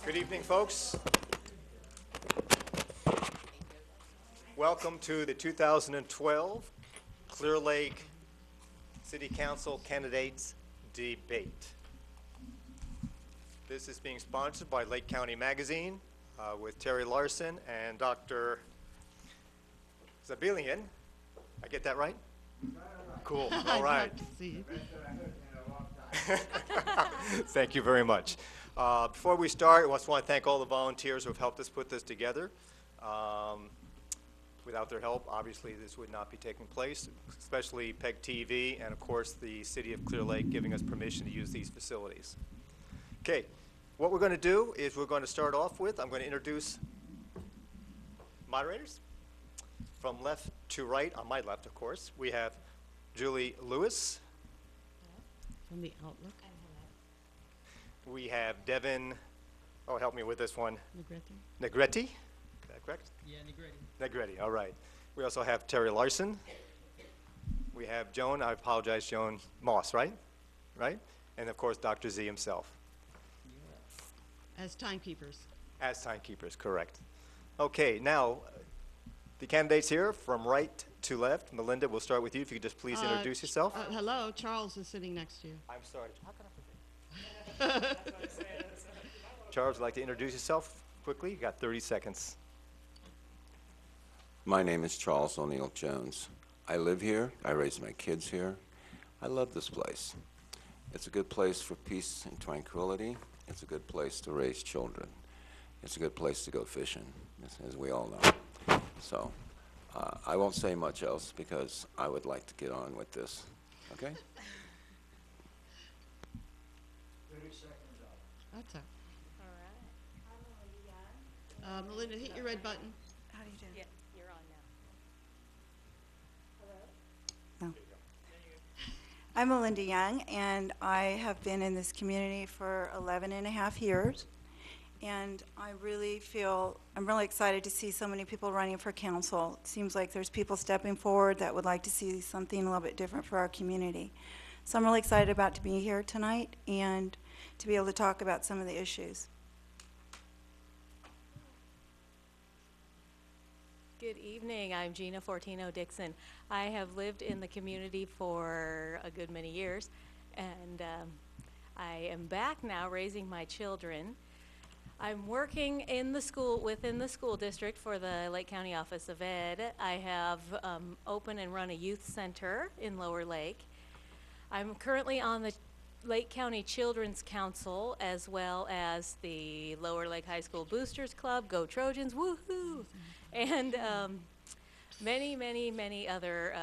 Good evening, folks. Welcome to the 2012 Clear Lake City Council Candidates Debate. This is being sponsored by Lake County Magazine with Terry Larson and Dr. Zabilian. I get that right? Cool. All right. Thank you very much. Before we start, I just want to thank all the volunteers who have helped us put this together. Without their help, obviously, this would not be taking place, especially PEG TV and, of course, the City of Clear Lake giving us permission to use these facilities. Okay, what we're going to do is we're going to start off with, I'm going to introduce moderators. From left to right, on my left, of course, we have Julie Lewis. From the Outlook. We have Devin, oh, help me with this one. Negretti. Negretti, is that correct? Yeah, Negretti. Negretti, all right. We also have Terry Larson. We have Joan, I apologize, Joan Moss, right? Right? And of course, Dr. Z himself. As timekeepers. As timekeepers, correct. Okay, now, the candidates here from right to left. Melinda, we'll start with you. If you could just please introduce yourself. Hello, Charles is sitting next to you. I'm sorry. How can I forget? Charles, would you like to introduce yourself quickly? You got 30 seconds. My name is Charles O'Neill Jones. I live here. I raise my kids here. I love this place. It's a good place for peace and tranquility. It's a good place to raise children. It's a good place to go fishing, as we all know. So I won't say much else because I would like to get on with this. Okay? 30 seconds up. That's all. All right. I'm Melinda Young. Melinda, hit your red button. How do you do? Yeah, you're on now. No. I'm Melinda Young, and I have been in this community for 11 and a half years. And I really feel, I'm really excited to see so many people running for council. It seems like there's people stepping forward that would like to see something a little bit different for our community. So I'm really excited about to be here tonight and to be able to talk about some of the issues. Good evening. I'm Gina Fortino Dixon. I have lived in the community for a good many years, and I am back now raising my children. I'm working in the school, within the school district for the Lake County Office of Ed. I have opened and run a youth center in Lower Lake. I'm currently on the Lake County Children's Council, as well as the Lower Lake High School Boosters Club, Go Trojans, woohoo! And many, many, many other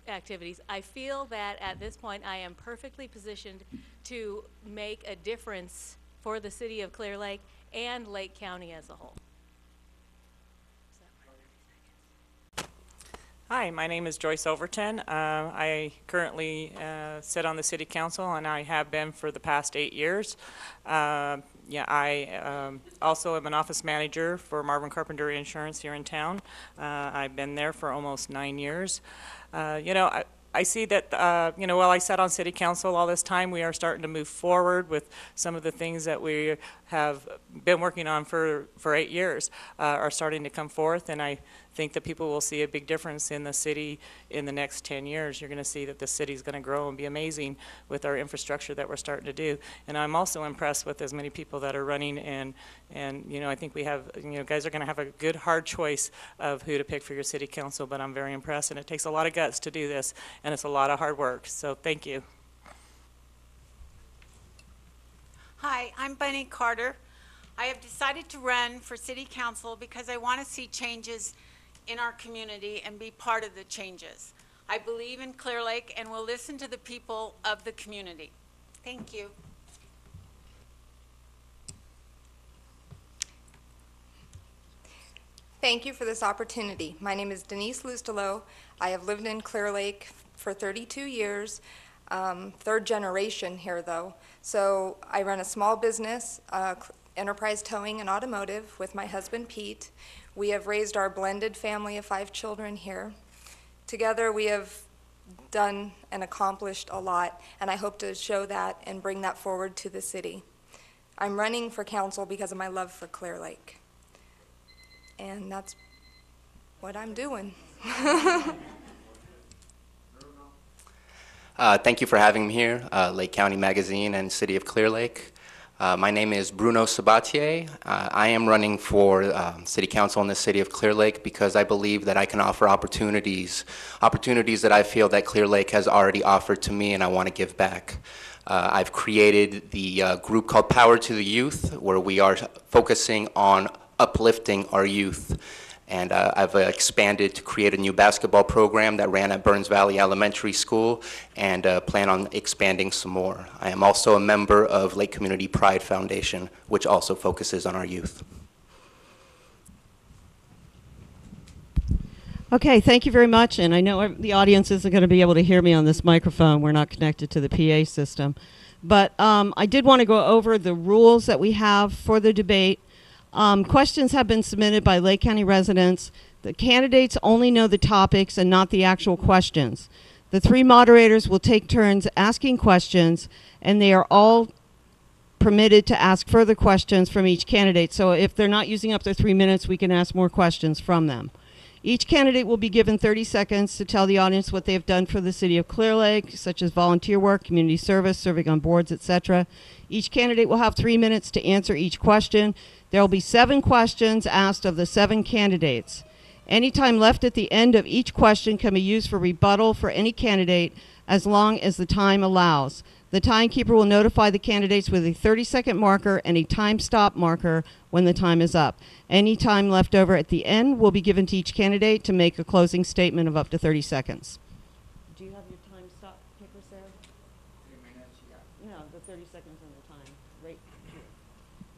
activities. I feel that at this point I am perfectly positioned to make a difference for the city of Clear Lake and Lake County as a whole. Hi, my name is Joyce Overton. I currently sit on the City Council, and I have been for the past 8 years. I also am an office manager for Marvin Carpenter Insurance here in town. I've been there for almost 9 years. I see that, while I sat on City Council all this time, we are starting to move forward with some of the things that we have been working on for 8 years are starting to come forth, and I think that people will see a big difference in the city in the next 10 years. You're going to see that the city's going to grow and be amazing with our infrastructure that we're starting to do. And I'm also impressed with as many people that are running, and I think we have, guys are going to have a good, hard choice of who to pick for your City Council, but I'm very impressed, and it takes a lot of guts to do this, and it's a lot of hard work. So thank you. Hi, I'm Bunny Carter. I have decided to run for City Council because I want to see changes in our community and be part of the changes. I believe in Clear Lake and will listen to the people of the community. Thank you. Thank you for this opportunity. My name is Denise Lustelo. I have lived in Clear Lake for 32 years, third generation here though. So I run a small business, Enterprise Towing and Automotive, with my husband Pete. We have raised our blended family of 5 children here. Together we have done and accomplished a lot, and I hope to show that and bring that forward to the city. I'm running for council because of my love for Clear Lake. And that's what I'm doing. Thank you for having me here, Lake County Magazine and City of Clear Lake. My name is Bruno Sabatier. I am running for City Council in the City of Clear Lake because I believe that I can offer opportunities that I feel that Clear Lake has already offered to me, and I want to give back. I've created the group called Power to the Youth, where we are focusing on uplifting our youth. And I've expanded to create a new basketball program that ran at Burns Valley Elementary School, and plan on expanding some more. I am also a member of Lake Community Pride Foundation, which also focuses on our youth. Okay, thank you very much. And I know the audience isn't going to be able to hear me on this microphone. We're not connected to the PA system. But I did want to go over the rules that we have for the debate. Questions have been submitted by Lake County residents. The candidates only know the topics and not the actual questions. The three moderators will take turns asking questions, and they are all permitted to ask further questions from each candidate. So if they're not using up their 3 minutes, we can ask more questions from them. Each candidate will be given 30 seconds to tell the audience what they have done for the City of Clear Lake, such as volunteer work, community service, serving on boards, etc. Each candidate will have 3 minutes to answer each question. There will be 7 questions asked of the 7 candidates. Any time left at the end of each question can be used for rebuttal for any candidate as long as the time allows. The timekeeper will notify the candidates with a 30-second marker and a time stop marker when the time is up. Any time left over at the end will be given to each candidate to make a closing statement of up to 30 seconds. Do you have your time stop paper, Sarah? 3 minutes, yeah. No, the 30 seconds on the time. Right here.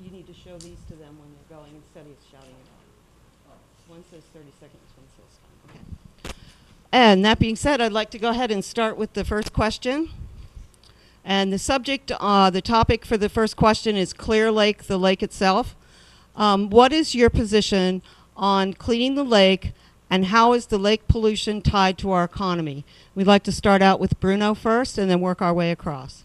You need to show these to them when they're going instead of shouting it out. One says 30 seconds, one says time. Okay. And that being said, I'd like to go ahead and start with the first question. And the subject, the topic for the first question is Clear Lake, the lake itself. What is your position on cleaning the lake, and how is the lake pollution tied to our economy? We'd like to start out with Bruno first and then work our way across.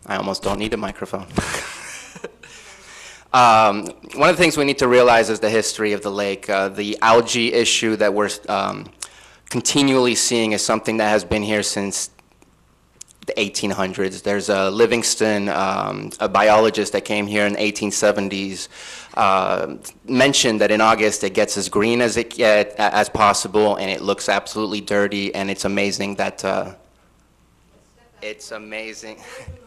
I almost don't need a microphone. One of the things we need to realize is the history of the lake. The algae issue that we're continually seeing is something that has been here since the 1800s. There's a Livingston, a biologist that came here in the 1870s, mentioned that in August it gets as green as as possible, and it looks absolutely dirty, and it's amazing that it's amazing.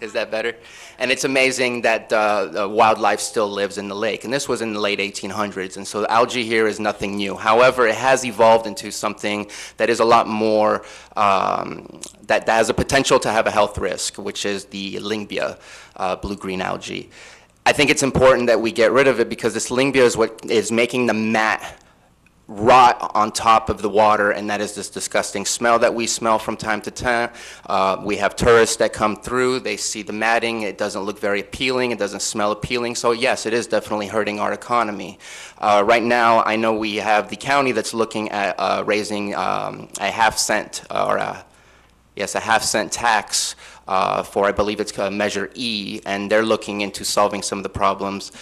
Is that better? And it's amazing that wildlife still lives in the lake. And this was in the late 1800s. And so the algae here is nothing new. However, it has evolved into something that is a lot more, that has a potential to have a health risk, which is the Lyngbya blue-green algae. I think it's important that we get rid of it because this Lyngbya is what is making the mat rot on top of the water, and that is this disgusting smell that we smell from time to time. We have tourists that come through, they see the matting, it doesn't look very appealing, it doesn't smell appealing, so yes, it is definitely hurting our economy. Right now, I know we have the county that's looking at raising a half-cent, or a half-cent tax for, I believe it's Measure E, and they're looking into solving some of the problems.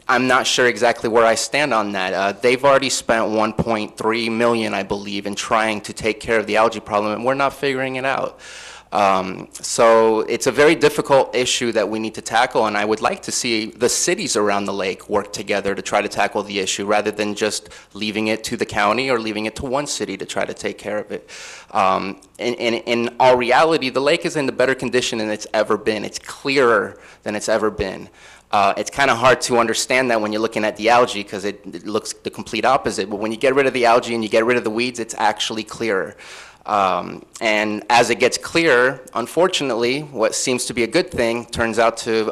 I'm not sure exactly where I stand on that. They've already spent $1.3 million, I believe, in trying to take care of the algae problem, and we're not figuring it out. So it's a very difficult issue that we need to tackle, and I would like to see the cities around the lake work together to try to tackle the issue rather than just leaving it to the county or leaving it to one city to try to take care of it. In all reality, the lake is in the better condition than it's ever been. It's clearer than it's ever been. It's kind of hard to understand that when you're looking at the algae because it looks the complete opposite. But when you get rid of the algae and you get rid of the weeds, it's actually clearer. And as it gets clearer, unfortunately, what seems to be a good thing turns out to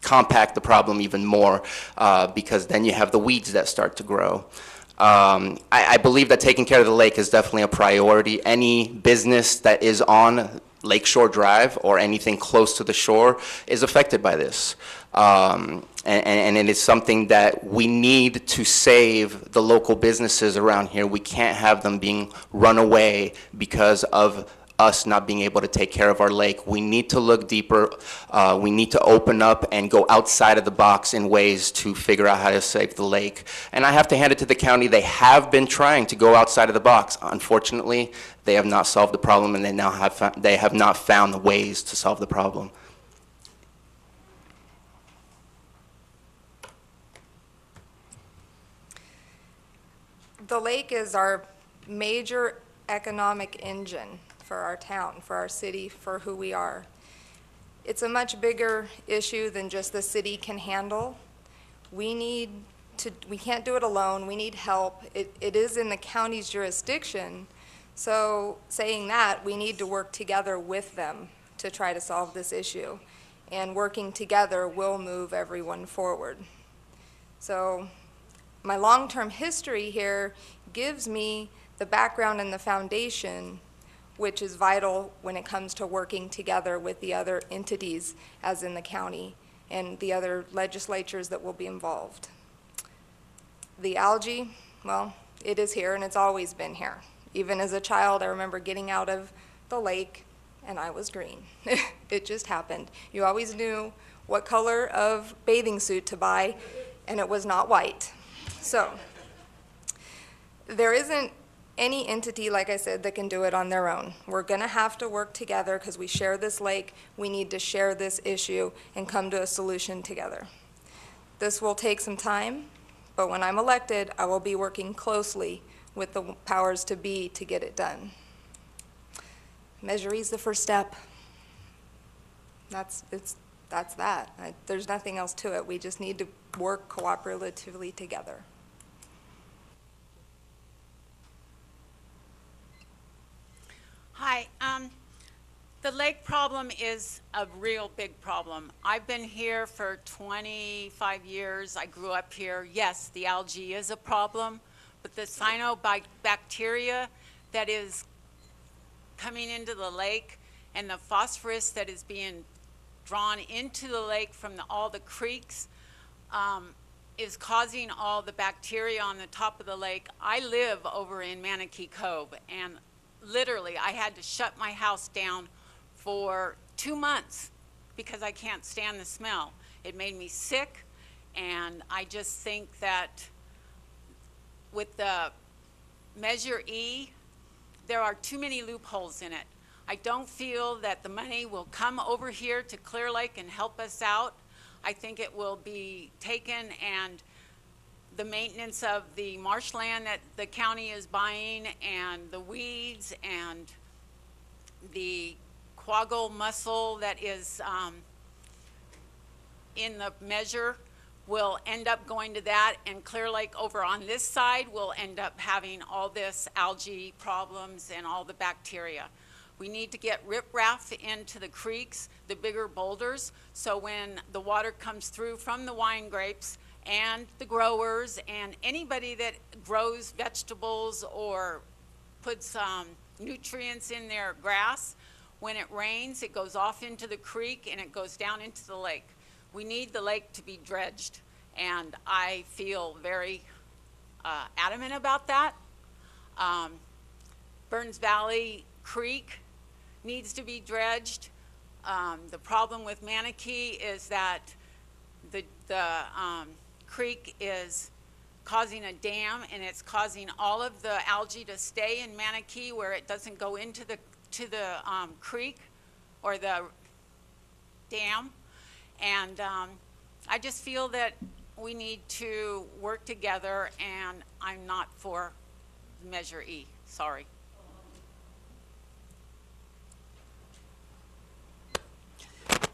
compact the problem even more because then you have the weeds that start to grow. I believe that taking care of the lake is definitely a priority. Any business that is on Lakeshore Drive or anything close to the shore is affected by this. And it is something that we need to save the local businesses around here. We can't have them being run away because of us not being able to take care of our lake. We need to look deeper. We need to open up and go outside of the box in ways to figure out how to save the lake. And I have to hand it to the county. They have been trying to go outside of the box. Unfortunately, they have not solved the problem, and they have not found the ways to solve the problem. The lake is our major economic engine for our town, for our city, for who we are. It's a much bigger issue than just the city can handle. We can't do it alone. We need help. It is in the county's jurisdiction. So saying that, we need to work together with them to try to solve this issue. And working together will move everyone forward. So my long-term history here gives me the background and the foundation, which is vital when it comes to working together with the other entities, as in the county, and the other legislatures that will be involved. The algae, well, it is here and it's always been here. Even as a child, I remember getting out of the lake and I was green. It just happened. You always knew what color of bathing suit to buy, and it was not white. So there isn't any entity, like I said, that can do it on their own. We're going to have to work together because we share this lake. We need to share this issue and come to a solution together. This will take some time, but when I'm elected, I will be working closely with the powers to be to get it done. Measure E is the first step. That's that. There's nothing else to it. We just need to work cooperatively together. Hi. The lake problem is a real big problem. I've been here for 25 years. I grew up here. Yes, the algae is a problem, but the cyanobacteria that is coming into the lake and the phosphorus that is being drawn into the lake from all the creeks is causing all the bacteria on the top of the lake. I live over in Manatee Cove, and literally I had to shut my house down for 2 months because I can't stand the smell. It made me sick, and I just think that with the Measure E, there are too many loopholes in it. I don't feel that the money will come over here to Clear Lake and help us out. I think it will be taken, and the maintenance of the marshland that the county is buying, and the weeds, and the quaggle mussel that is in the measure will end up going to that, and Clear Lake over on this side will end up having all this algae problems and all the bacteria. We need to get riprap into the creeks, the bigger boulders, so when the water comes through from the wine grapes and the growers and anybody that grows vegetables or puts nutrients in their grass, when it rains, it goes off into the creek and it goes down into the lake. We need the lake to be dredged, and I feel very adamant about that. Burns Valley Creek needs to be dredged. The problem with Manatee is that the creek is causing a dam, and it's causing all of the algae to stay in Manatee where it doesn't go into the creek or the dam. And I just feel that we need to work together, and I'm not for Measure E. Sorry.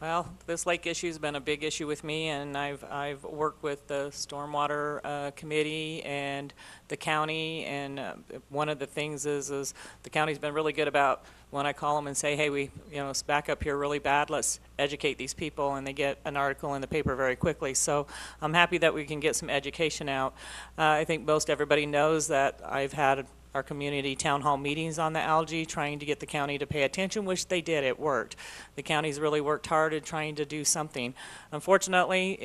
Well, this lake issue's been a big issue with me, and I've worked with the Stormwater Committee and the county, and one of the things is the county's been really good about when I call them and say, hey, it's back up here really bad, let's educate these people, and they get an article in the paper very quickly. So I'm happy that we can get some education out. I think most everybody knows that I've had our community town hall meetings on the algae, trying to get the county to pay attention, which they did. It worked. The county's really worked hard at trying to do something. Unfortunately,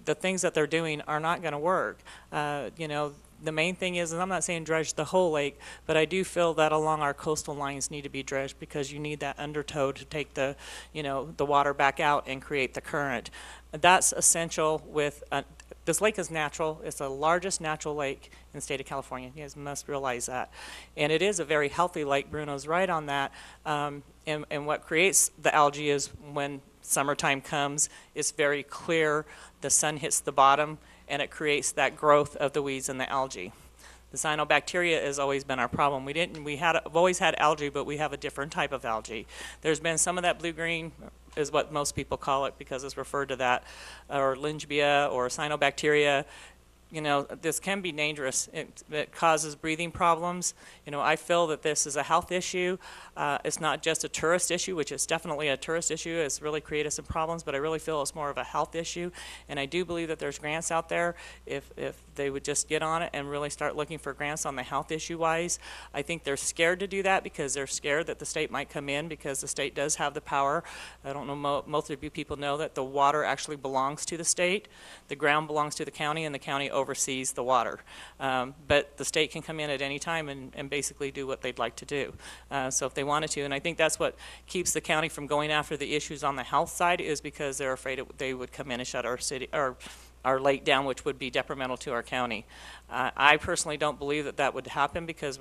the things that they're doing are not going to work. You know, the main thing is, and I'm not saying dredge the whole lake, but I do feel that along our coastal lines need to be dredged because you need that undertow to take the, you know, the water back out and create the current. That's essential with, this lake is natural. It's the largest natural lake in the state of California. You guys must realize that. And it is a very healthy lake. Bruno's right on that. And what creates the algae is when summertime comes, it's very clear, the sun hits the bottom, and it creates that growth of the weeds and the algae. The cyanobacteria has always been our problem. We've always had algae, but we have a different type of algae. There's been some of that blue-green, is what most people call it because it's referred to that, or Lynchbia or cyanobacteria. You know, this can be dangerous. It causes breathing problems. You know, I feel that this is a health issue. It's not just a tourist issue, which is definitely a tourist issue. It's really created some problems, but I really feel it's more of a health issue. And I do believe that there's grants out there if they would just get on it and really start looking for grants on the health issue-wise. I think they're scared to do that because they're scared that the state might come in because the state does have the power. I don't know, most of you people know that the water actually belongs to the state. The ground belongs to the county, and the county oversees the water. But the state can come in at any time and basically do what they'd like to do. So if they wanted to, and I think that's what keeps the county from going after the issues on the health side is because they're afraid they would come in and shut our city or our lake down, which would be detrimental to our county. I personally don't believe that that would happen because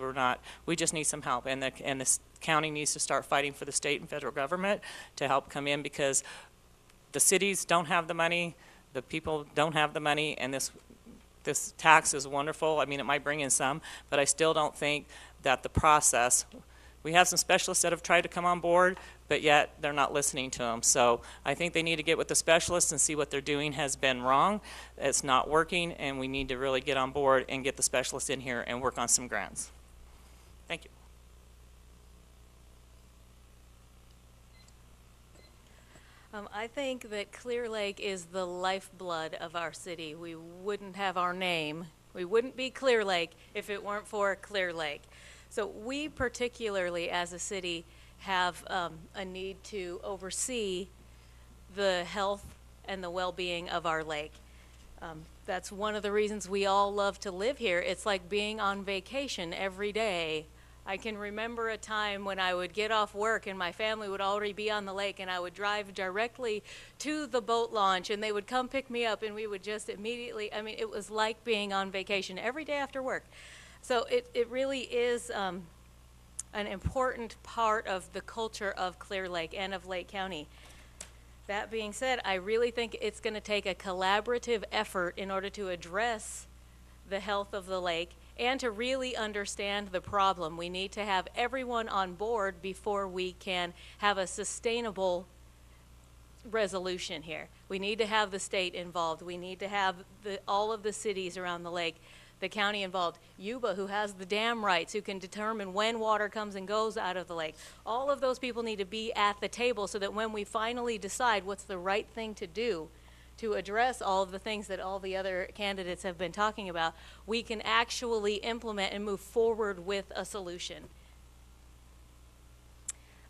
we just need some help, and the county needs to start fighting for the state and federal government to help come in because the cities don't have the money, the people don't have the money, and this tax is wonderful. I mean, it might bring in some, but I still don't think that the process, we have some specialists that have tried to come on board, but yet they're not listening to them. So I think they need to get with the specialists and see what they're doing has been wrong. It's not working, and we need to really get on board and get the specialists in here and work on some grants. Thank you. I think that Clear Lake is the lifeblood of our city. We wouldn't have our name. We wouldn't be Clear Lake if it weren't for Clear Lake. So we particularly, as a city, have a need to oversee the health and the well-being of our lake. That's one of the reasons we all love to live here. It's like being on vacation every day. I can remember a time when I would get off work and my family would already be on the lake, and I would drive directly to the boat launch and they would come pick me up, and we would just immediately, I mean, it was like being on vacation every day after work. So it really is an important part of the culture of Clear Lake and of Lake County. That being said, I really think it's going to take a collaborative effort in order to address the health of the lake and to really understand the problem. We need to have everyone on board before we can have a sustainable resolution here. We need to have the state involved. We need to have all of the cities around the lake, the county involved, Yuba, who has the dam rights, who can determine when water comes and goes out of the lake. All of those people need to be at the table so that when we finally decide what's the right thing to do to address all of the things that all the other candidates have been talking about, we can actually implement and move forward with a solution.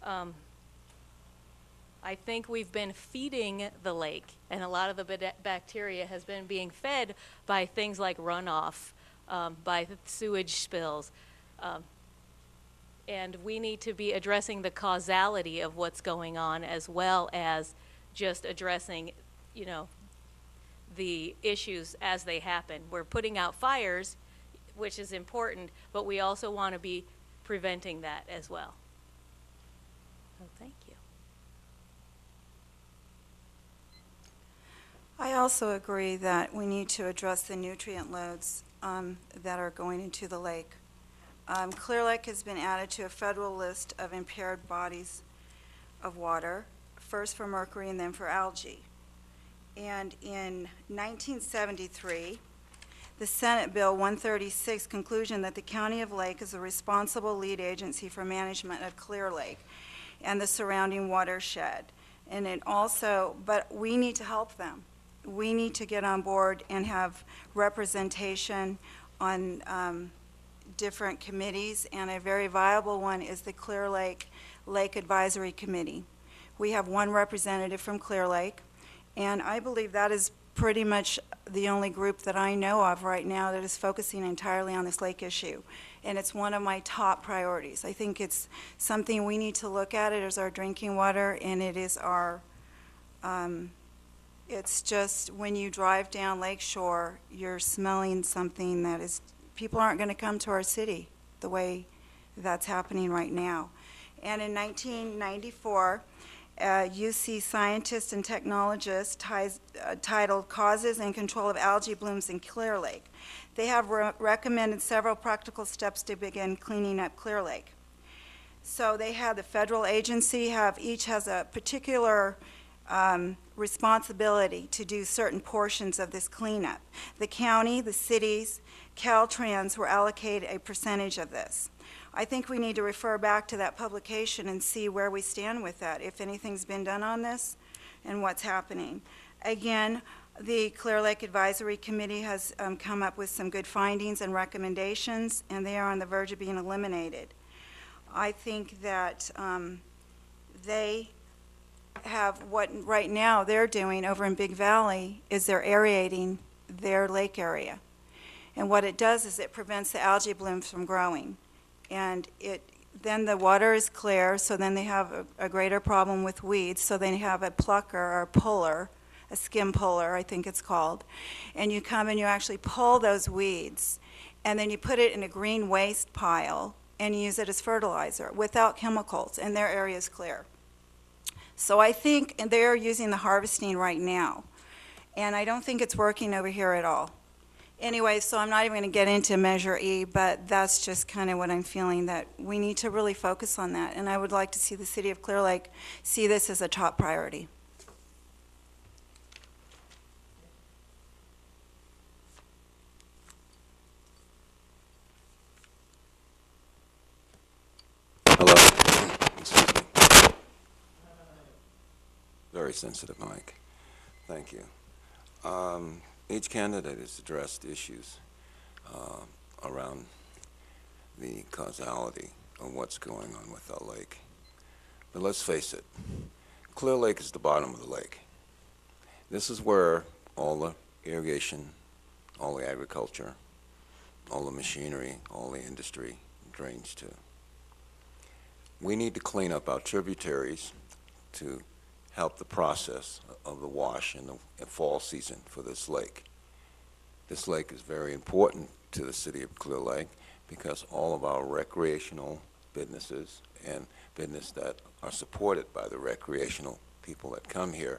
I think we've been feeding the lake, and a lot of the bacteria has been being fed by things like runoff, by sewage spills. And we need to be addressing the causality of what's going on as well as just addressing, you know, the issues as they happen. We're putting out fires, which is important, but we also want to be preventing that as well. So thank you. I also agree that we need to address the nutrient loads that are going into the lake. Clear Lake has been added to a federal list of impaired bodies of water, first for mercury and then for algae. And in 1973, the Senate Bill 136 conclusion that the County of Lake is the responsible lead agency for management of Clear Lake and the surrounding watershed. And it also, but we need to help them. We need to get on board and have representation on different committees, and a very viable one is the Clear Lake Lake Advisory Committee. We have one representative from Clear Lake, and I believe that is pretty much the only group that I know of right now that is focusing entirely on this lake issue. And it's one of my top priorities. I think it's something we need to look at. It is our drinking water, and it is our, it's just when you drive down Lake Shore, you're smelling something that is, people aren't going to come to our city the way that's happening right now. And in 1994, UC scientist and technologist titled Causes and Control of Algae Blooms in Clear Lake. They have recommended several practical steps to begin cleaning up Clear Lake. So they have the federal agency each has a particular responsibility to do certain portions of this cleanup. The county, the cities, Caltrans were allocated a percentage of this. I think we need to refer back to that publication and see where we stand with that, if anything's been done on this and what's happening. Again, the Clear Lake Advisory Committee has come up with some good findings and recommendations, and they are on the verge of being eliminated. I think that they have what right now they're doing over in Big Valley is they're aerating their lake area. And what it does is it prevents the algae blooms from growing. And then the water is clear, so then they have a greater problem with weeds, so they have a plucker or a puller, a skim puller, I think it's called. And you come and you actually pull those weeds, and then you put it in a green waste pile and use it as fertilizer without chemicals, and their area is clear. So I think they're using the harvesting right now, and I don't think it's working over here at all. Anyway, so I'm not even going to get into Measure E, but that's just kind of what I'm feeling, that we need to really focus on that. And I would like to see the city of Clear Lake see this as a top priority. Hello. Excuse me. Very sensitive mic. Thank you. Each candidate has addressed issues around the causality of what's going on with our lake. But let's face it, Clear Lake is the bottom of the lake. This is where all the irrigation, all the agriculture, all the machinery, all the industry drains to. We need to clean up our tributaries to help the process of the wash in the fall season for this lake. This lake is very important to the city of Clear Lake because all of our recreational businesses and business that are supported by the recreational people that come here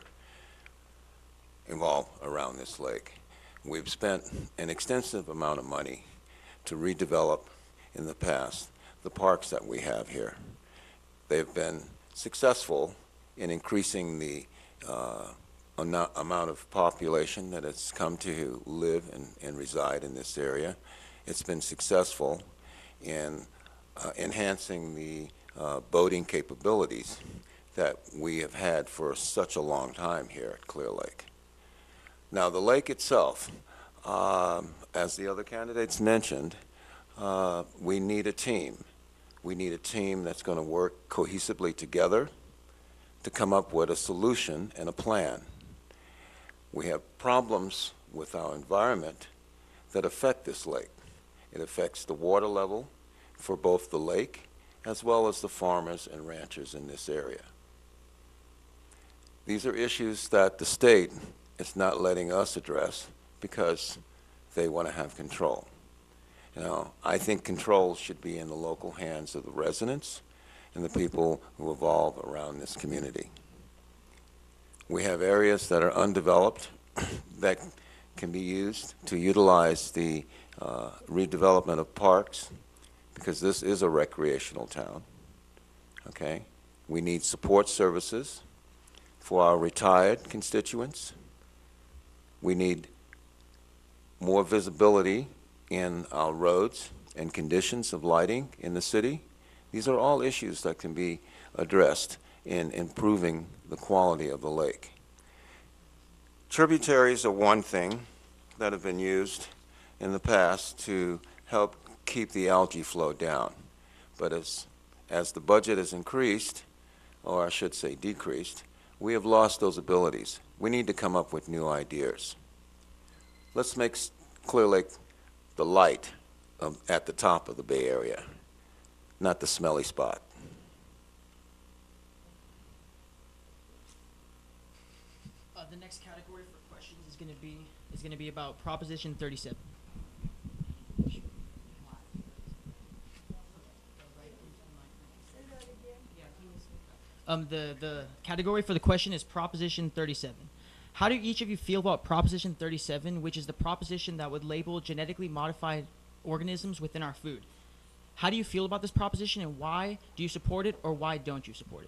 involve around this lake. We've spent an extensive amount of money to redevelop in the past the parks that we have here. They've been successful in increasing the amount of population that has come to live and reside in this area. It's been successful in enhancing the boating capabilities that we have had for such a long time here at Clear Lake. Now, the lake itself, as the other candidates mentioned, we need a team. We need a team that's going to work cohesively together to come up with a solution and a plan. We have problems with our environment that affect this lake. It affects the water level for both the lake as well as the farmers and ranchers in this area. These are issues that the state is not letting us address because they want to have control. You know, I think control should be in the local hands of the residents and the people who evolve around this community. We have areas that are undeveloped that can be used to utilize the redevelopment of parks because this is a recreational town, okay? We need support services for our retired constituents. We need more visibility in our roads and conditions of lighting in the city. These are all issues that can be addressed in improving the quality of the lake. Tributaries are one thing that have been used in the past to help keep the algae flow down. But as the budget has increased, or I should say decreased, we have lost those abilities. We need to come up with new ideas. Let's make Clear Lake the light at the top of the Bay Area, not the smelly spot. The next category for questions is going to be about Proposition 37. The category for the question is Proposition 37. How do each of you feel about Proposition 37, which is the proposition that would label genetically modified organisms within our food? How do you feel about this proposition, and why do you support it, or why don't you support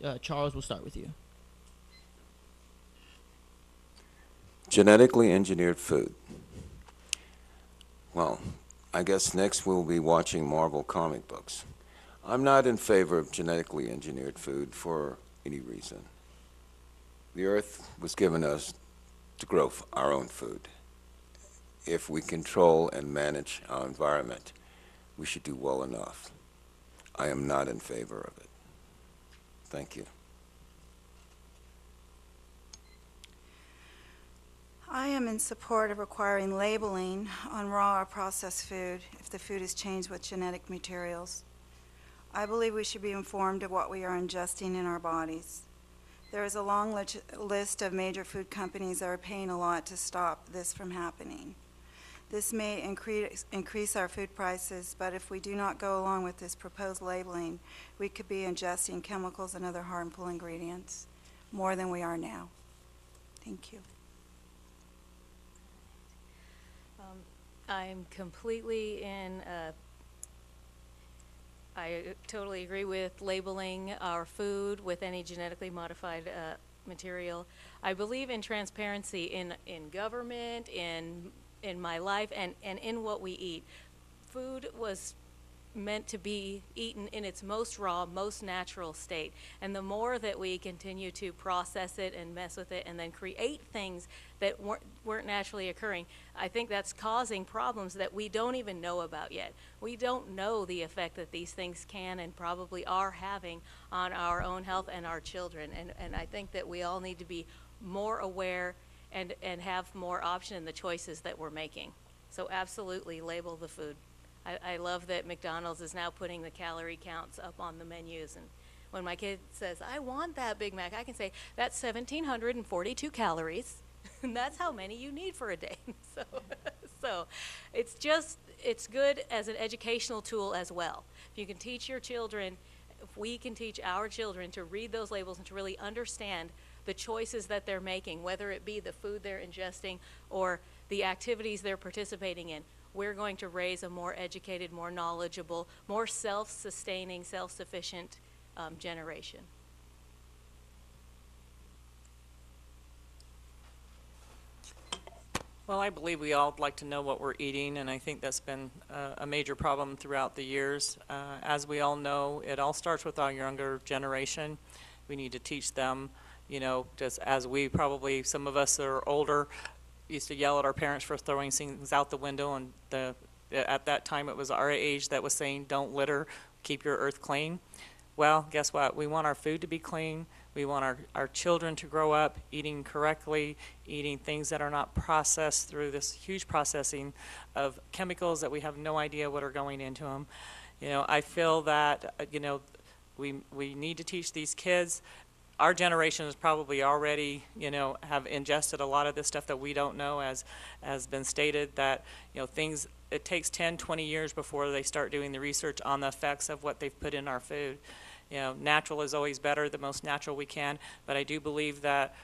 it? Charles, we'll start with you. Genetically engineered food. Well, I guess next we'll be watching Marvel comic books. I'm not in favor of genetically engineered food for any reason. The earth was given us to grow our own food. If we control and manage our environment, we should do well enough. I am not in favor of it. Thank you. I am in support of requiring labeling on raw or processed food if the food is changed with genetic materials. I believe we should be informed of what we are ingesting in our bodies. There is a long list of major food companies that are paying a lot to stop this from happening. This may increase our food prices, but if we do not go along with this proposed labeling, we could be ingesting chemicals and other harmful ingredients more than we are now. Thank you. I'm completely I totally agree with labeling our food with any genetically modified material. I believe in transparency in government, in my life, and in what we eat. Food was meant to be eaten in its most raw, most natural state. And the more that we continue to process it and mess with it and then create things that weren't naturally occurring, I think that's causing problems that we don't even know about yet. We don't know the effect that these things can and probably are having on our own health and our children. And I think that we all need to be more aware and have more option in the choices that we're making. So absolutely label the food. I love that McDonald's is now putting the calorie counts up on the menus. And when my kid says, I want that Big Mac, I can say, that's 1,742 calories. And that's how many you need for a day. So it's good as an educational tool as well. If you can teach your children, if we can teach our children to read those labels and to really understand the choices that they're making, whether it be the food they're ingesting or the activities they're participating in, we're going to raise a more educated, more knowledgeable, more self-sustaining, self-sufficient generation. Well, I believe we all like to know what we're eating, and I think that's been a major problem throughout the years. As we all know, it all starts with our younger generation. We need to teach them, you know, just as we probably, some of us that are older, used to yell at our parents for throwing things out the window, and at that time it was our age that was saying, don't litter, keep your earth clean. Well, guess what? We want our food to be clean. We want our children to grow up eating correctly, eating things that are not processed through this huge processing of chemicals that we have no idea what are going into them. You know, I feel that, you know, we need to teach these kids. Our generation is probably already, you know, have ingested a lot of this stuff that we don't know, as been stated, that, you know, things, it takes 10, 20 years before they start doing the research on the effects of what they've put in our food. You know, natural is always better, the most natural we can, but I do believe that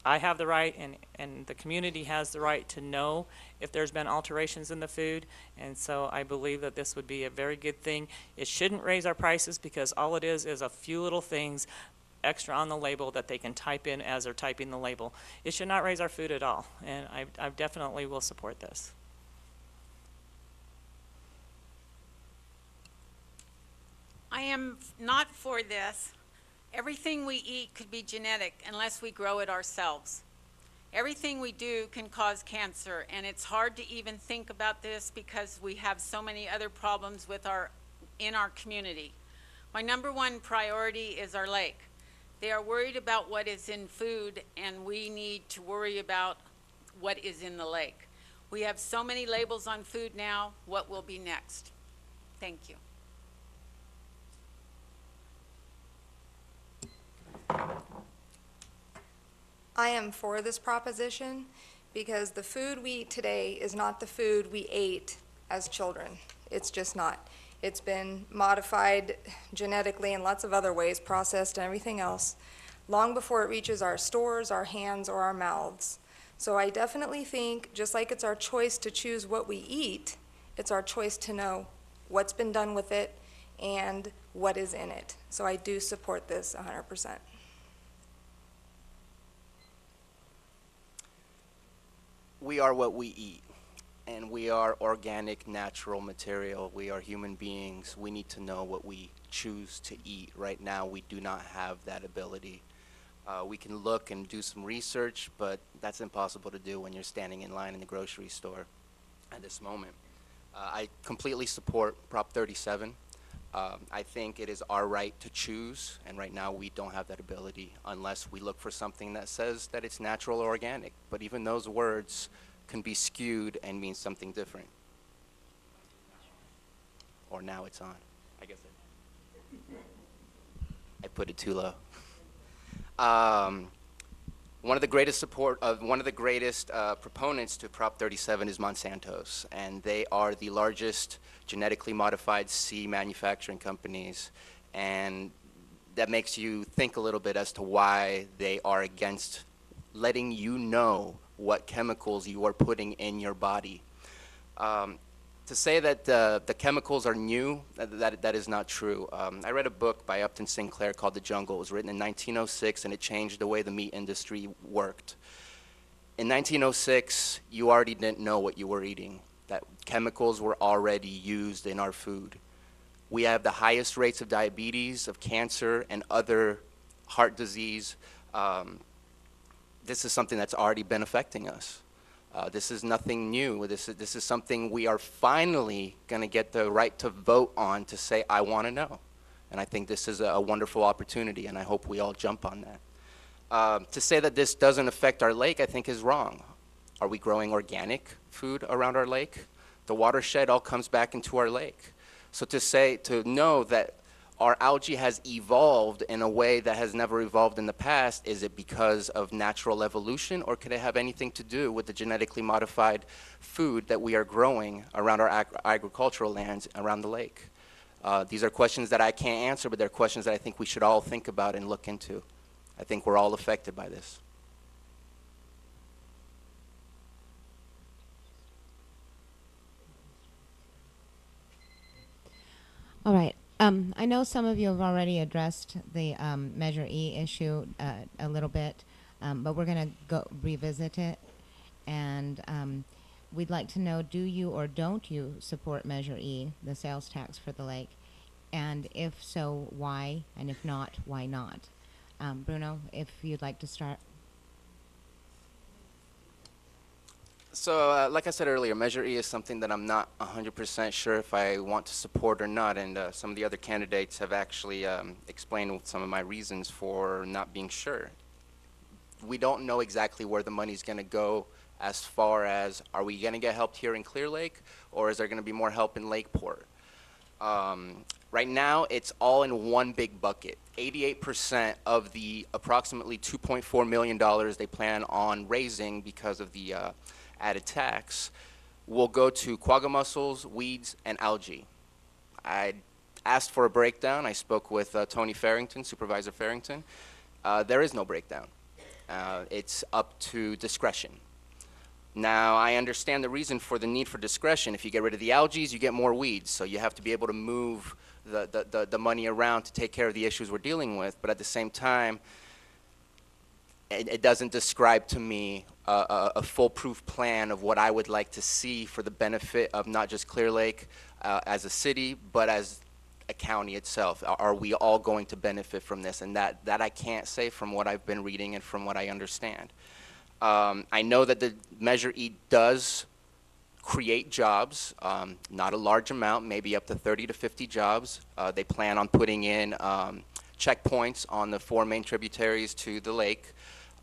I have the right and the community has the right to know if there's been alterations in the food, and so I believe that this would be a very good thing. It shouldn't raise our prices, because all it is a few little things extra on the label that they can type in as they're typing the label. It should not raise our food at all, and I definitely will support this. I am not for this. Everything we eat could be genetic unless we grow it ourselves. Everything we do can cause cancer, and it's hard to even think about this because we have so many other problems in our community. My number one priority is our lake. They are worried about what is in food, and we need to worry about what is in the lake. We have so many labels on food now. What will be next? Thank you. I am for this proposition because the food we eat today is not the food we ate as children. It's just not. It's been modified genetically in lots of other ways, processed and everything else, long before it reaches our stores, our hands, or our mouths. So I definitely think, just like it's our choice to choose what we eat, it's our choice to know what's been done with it and what is in it. So I do support this 100%. We are what we eat, and we are organic, natural material. We are human beings. We need to know what we choose to eat. Right now, we do not have that ability. We can look and do some research, but that's impossible to do when you're standing in line in the grocery store at this moment. I completely support Prop 37. I think it is our right to choose, and right now we don't have that ability unless we look for something that says that it's natural or organic. But even those words can be skewed and mean something different. Or now it's on. I guess I put it too low. One of the greatest proponents to Prop 37 is Monsanto's, and they are the largest genetically modified seed manufacturing companies, and that makes you think a little bit as to why they are against letting you know what chemicals you are putting in your body. To say that the chemicals are new, that is not true. I read a book by Upton Sinclair called The Jungle. It was written in 1906, and it changed the way the meat industry worked. In 1906, you already didn't know what you were eating, that chemicals were already used in our food. We have the highest rates of diabetes, of cancer, and other heart disease. This is something that's already been affecting us. This is nothing new. This is something we are finally going to get the right to vote on, to say, I want to know. And I think this is a wonderful opportunity, and I hope we all jump on that. To say that this doesn't affect our lake, I think is wrong. Are we growing organic food around our lake? The watershed all comes back into our lake. So to know that our algae has evolved in a way that has never evolved in the past, is it because of natural evolution, or could it have anything to do with the genetically modified food that we are growing around our agricultural lands around the lake? These are questions that I can't answer, but they're questions that I think we should all think about and look into. I think we're all affected by this. All right. I know some of you have already addressed the Measure E issue a little bit, but we're going to go revisit it. And we'd like to know, do you or don't you support Measure E, the sales tax for the lake? And if so, why? And if not, why not? Bruno, if you'd like to start. So, like I said earlier, Measure E is something that I'm not 100% sure if I want to support or not, and some of the other candidates have actually explained some of my reasons for not being sure. We don't know exactly where the money's going to go, as far as, are we going to get help here in Clear Lake, or is there going to be more help in Lakeport? Right now, it's all in one big bucket. 88% of the approximately $2.4 million they plan on raising because of the added tax will go to quagga mussels, weeds, and algae. I asked for a breakdown. I spoke with Tony Farrington, Supervisor Farrington. There is no breakdown. It's up to discretion. Now, I understand the reason for the need for discretion. If you get rid of the algae, you get more weeds, so you have to be able to move the money around to take care of the issues we're dealing with, but at the same time, it doesn't describe to me a foolproof plan of what I would like to see for the benefit of not just Clear Lake as a city, but as a county itself. Are we all going to benefit from this? And that I can't say from what I've been reading and from what I understand. I know that the Measure E does create jobs, not a large amount, maybe up to 30 to 50 jobs. They plan on putting in checkpoints on the 4 main tributaries to the lake,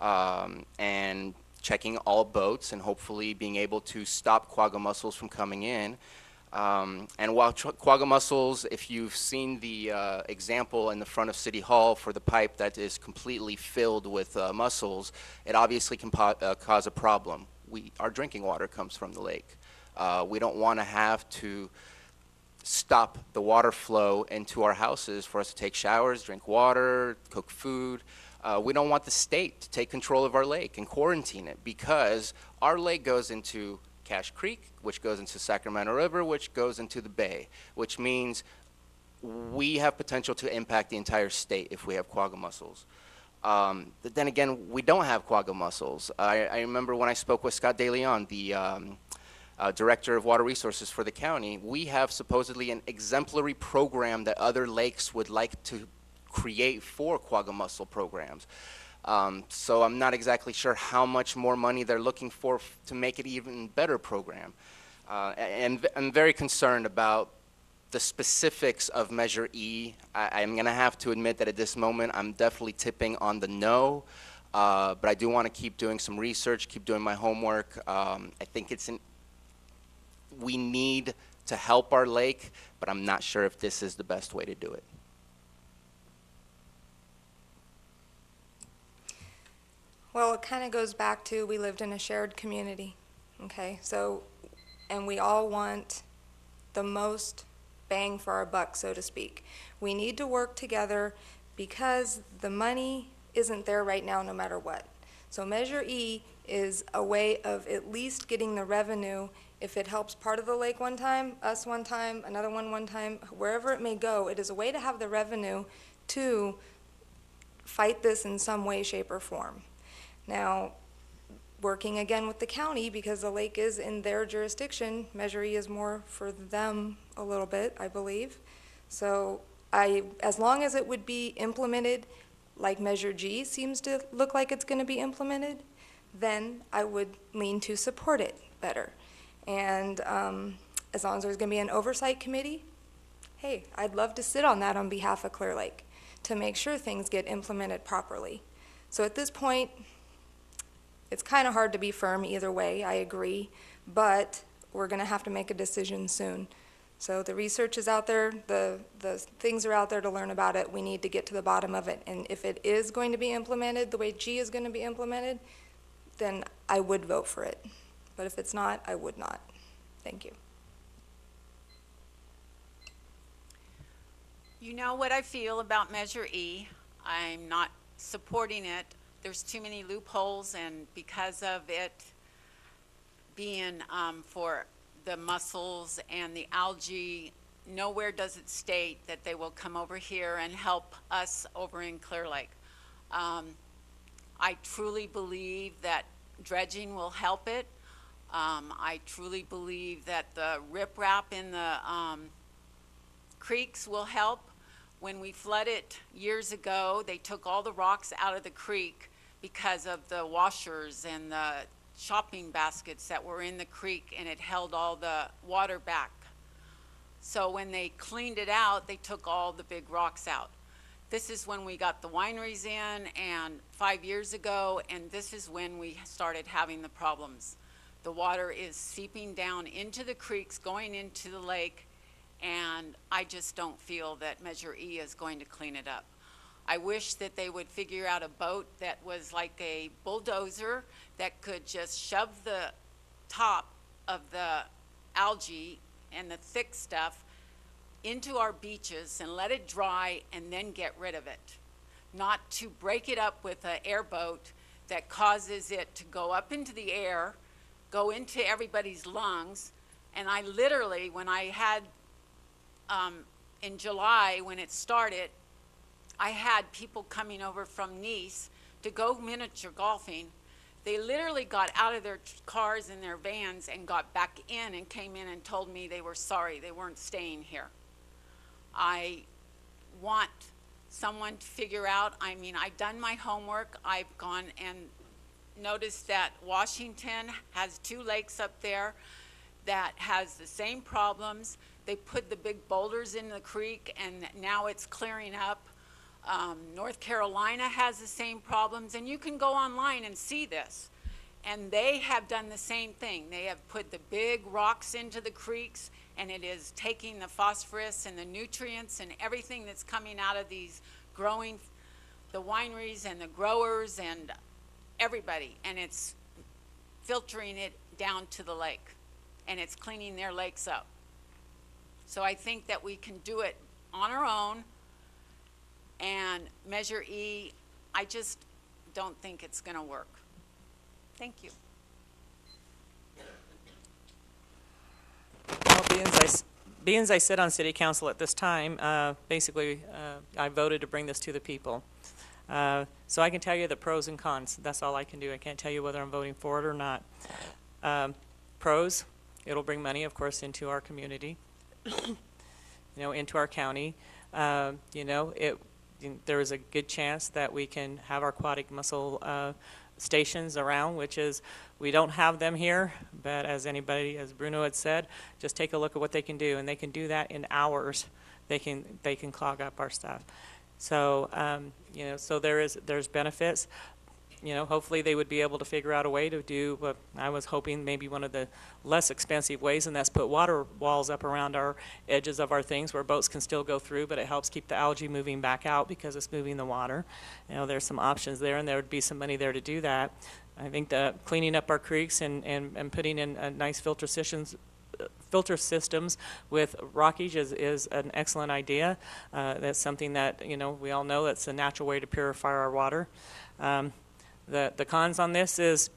and checking all boats and hopefully being able to stop quagga mussels from coming in. And while quagga mussels, if you've seen the example in the front of City Hall for the pipe that is completely filled with mussels, it obviously can cause a problem. Our drinking water comes from the lake. We don't want to have to stop the water flow into our houses for us to take showers, drink water, cook food. We don't want the state to take control of our lake and quarantine it, because our lake goes into Cache Creek, which goes into Sacramento River, which goes into the bay, which means we have potential to impact the entire state if we have quagga mussels. But then again, we don't have quagga mussels. I remember when I spoke with Scott DeLeon, the Director of Water Resources for the county, we have supposedly an exemplary program that other lakes would like to create for quagga mussel programs. So I'm not exactly sure how much more money they're looking for to make it even better program. And I'm very concerned about the specifics of Measure E. I'm going to have to admit that at this moment I'm definitely tipping on the no, but I do want to keep doing some research, keep doing my homework. I think we need to help our lake, but I'm not sure if this is the best way to do it. Well, it kind of goes back to we lived in a shared community, okay? So, and we all want the most bang for our buck, so to speak. We need to work together because the money isn't there right now no matter what. So Measure E is a way of at least getting the revenue. If it helps part of the lake one time, us one time, another one time, wherever it may go, it is a way to have the revenue to fight this in some way, shape, or form. Now, working again with the county, because the lake is in their jurisdiction, Measure E is more for them a little bit, I believe. So as long as it would be implemented like Measure G seems to look like it's going to be implemented, then I would lean to support it better. And as long as there's going to be an oversight committee, hey, I'd love to sit on that on behalf of Clear Lake to make sure things get implemented properly. So at this point, it's kind of hard to be firm either way, I agree, but we're going to have to make a decision soon. So the research is out there, the things are out there to learn about it. We need to get to the bottom of it. And if it is going to be implemented the way G is going to be implemented, then I would vote for it. But if it's not, I would not. Thank you. You know what I feel about Measure E. I'm not supporting it. There's too many loopholes, and because of it being for the mussels and the algae, nowhere does it state that they will come over here and help us over in Clear Lake. I truly believe that dredging will help it. I truly believe that the riprap in the creeks will help. When we flooded years ago, they took all the rocks out of the creek because of the washers and the shopping baskets that were in the creek, and it held all the water back. So when they cleaned it out, they took all the big rocks out. This is when we got the wineries in, and 5 years ago, and this is when we started having the problems. The water is seeping down into the creeks, going into the lake, and I just don't feel that Measure E is going to clean it up. I wish that they would figure out a boat that was like a bulldozer that could just shove the top of the algae and the thick stuff into our beaches and let it dry and then get rid of it. Not to break it up with an airboat that causes it to go up into the air, go into everybody's lungs. And I literally, when I had, in July, when it started, I had people coming over from Nice to go miniature golfing. They literally got out of their cars and their vans and got back in and came in and told me they were sorry, they weren't staying here. I want someone to figure out, I mean, I've done my homework. I've gone and noticed that Washington has 2 lakes up there that has the same problems. They put the big boulders in the creek, and now it's clearing up. North Carolina has the same problems, and you can go online and see this. And they have done the same thing. They have put the big rocks into the creeks, and it is taking the phosphorus and the nutrients and everything that's coming out of these growing, the wineries and the growers and everybody, and it's filtering it down to the lake, and it's cleaning their lakes up. So I think that we can do it on our own, and Measure E, I just don't think it's going to work. Thank you. Well, being as I sit on city council at this time, basically I voted to bring this to the people. So I can tell you the pros and cons. That's all I can do. I can't tell you whether I'm voting for it or not. Pros, it'll bring money, of course, into our community, into our county. There is a good chance that we can have our aquatic mussel stations around, which is, we don't have them here, but as Bruno had said, just take a look at what they can do, and they can do that in hours. They can clog up our stuff. So, so there's benefits. Hopefully they would be able to figure out a way to do what I was hoping, maybe one of the less expensive ways, and that's put water walls up around our edges of our things where boats can still go through, but it helps keep the algae moving back out because it's moving the water. There's some options there, and there would be some money there to do that. I think that cleaning up our creeks and putting in nice filter systems with rockage is an excellent idea. That's something that, we all know that's a natural way to purify our water. The cons on this is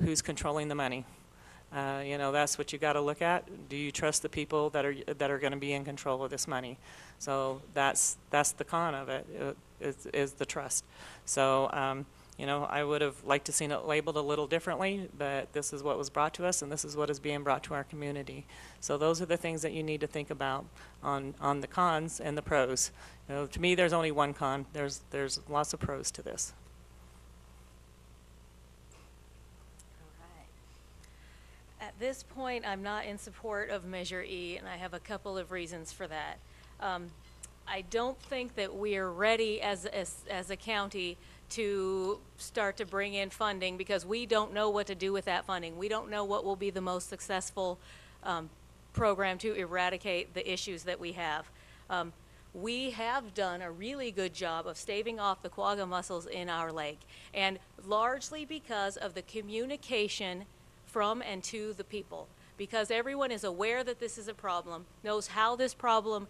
who's controlling the money. That's what you got to look at. Do you trust the people that are going to be in control of this money? So that's the con of it, is the trust. So I would have liked to seen it labeled a little differently, but this is what was brought to us, and this is what is being brought to our community. So those are the things that you need to think about on the cons and the pros. To me, there's only one con. There's lots of pros to this. At this point, I'm not in support of Measure E, and I have a couple of reasons for that. I don't think that we are ready as a county to start to bring in funding because we don't know what to do with that funding. We don't know what will be the most successful program to eradicate the issues that we have. We have done a really good job of staving off the quagga mussels in our lake, and largely because of the communication from and to the people, because everyone is aware that this is a problem, knows how this problem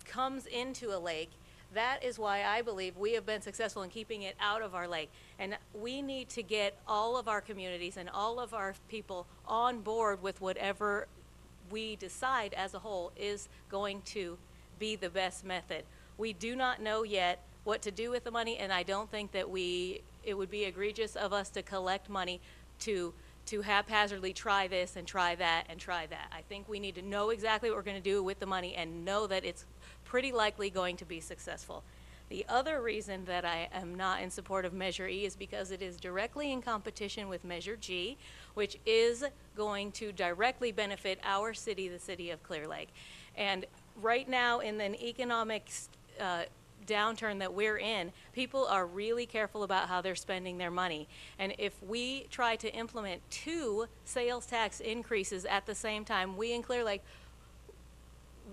comes into a lake. That is why I believe we have been successful in keeping it out of our lake. And we need to get all of our communities and all of our people on board with whatever we decide as a whole is going to be the best method. We do not know yet what to do with the money, and I don't think that it would be egregious of us to collect money to haphazardly try this and try that and try that. I think we need to know exactly what we're going to do with the money and know that it's pretty likely going to be successful. The other reason that I am not in support of Measure E is because it is directly in competition with Measure G, which is going to directly benefit our city, the city of Clear Lake. And right now, in an economic downturn that we're in, people are really careful about how they're spending their money. And if we try to implement 2 sales tax increases at the same time, we in Clear Lake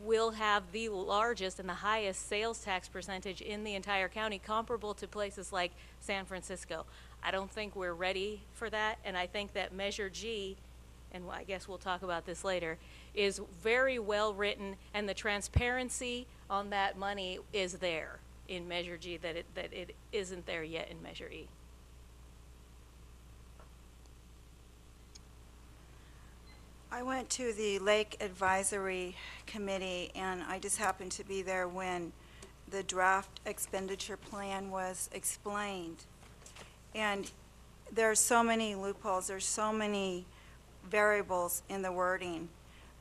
will have the largest and the highest sales tax percentage in the entire county, comparable to places like San Francisco. I don't think we're ready for that, and I think that Measure G, and I guess we'll talk about this later, is very well written, and the transparency on that money is there in Measure G that it isn't there yet in Measure E. I went to the Lake Advisory Committee, and I just happened to be there when the draft expenditure plan was explained. And there are so many loopholes, there's so many variables in the wording.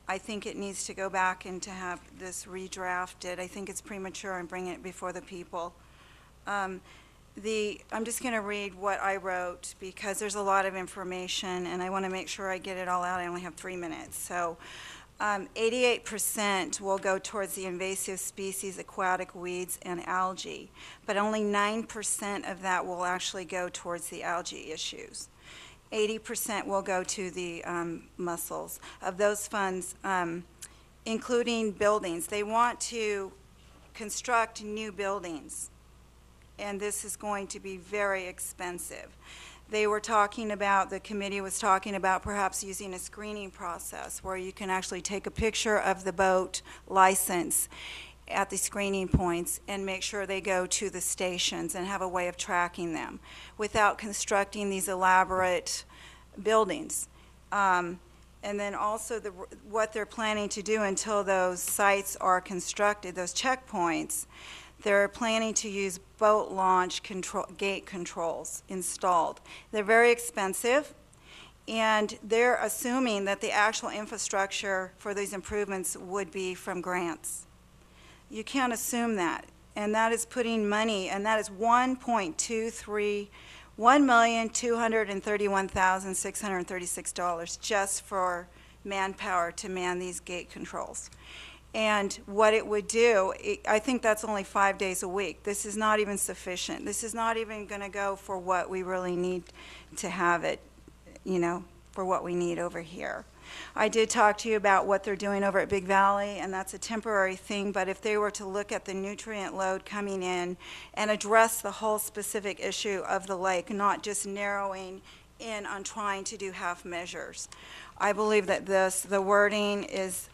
I think it needs to go back and to have this redrafted. I think it's premature and bring it before the people. I'm just going to read what I wrote because there's a lot of information and I want to make sure I get it all out. I only have 3 minutes. So 88% will go towards the invasive species, aquatic weeds, and algae, but only 9% of that will actually go towards the algae issues. 80% will go to the mussels. Of those funds, including buildings, they want to construct new buildings, and this is going to be very expensive. They were talking about, the committee was talking about perhaps using a screening process where you can actually take a picture of the boat license at the screening points and make sure they go to the stations and have a way of tracking them without constructing these elaborate buildings. And then also what they're planning to do until those sites are constructed, those checkpoints, they're planning to use boat launch gate controls installed. They're very expensive, and they're assuming that the actual infrastructure for these improvements would be from grants. You can't assume that, and that is putting money, and that is $1,231,636 just for manpower to man these gate controls. And what it would do, I think that's only 5 days a week. This is not even sufficient. This is not even going to go for what we really need to have it, you know, for what we need over here. I did talk to you about what they're doing over at Big Valley, and that's a temporary thing, but if they were to look at the nutrient load coming in and address the whole specific issue of the lake, not just narrowing in on trying to do half measures. I believe that the wording is,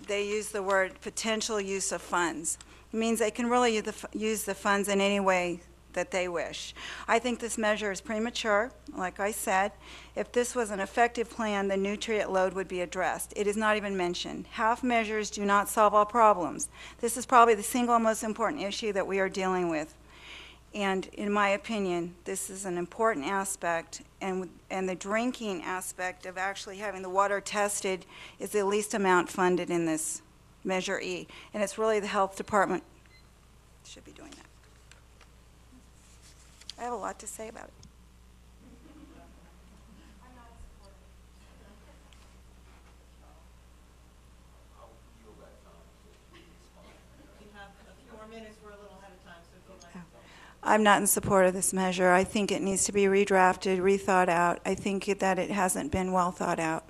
they use the word potential use of funds. It means they can really use the funds in any way that they wish. I think this measure is premature, like I said. If this was an effective plan, the nutrient load would be addressed. It is not even mentioned. Half measures do not solve all problems. This is probably the single most important issue that we are dealing with. And in my opinion, this is an important aspect, and the drinking aspect of actually having the water tested is the least amount funded in this Measure E. And it's really the health department should be doing that. I have a lot to say about it. I'm not in support of this measure. I think it needs to be redrafted, rethought out. I think that it hasn't been well thought out.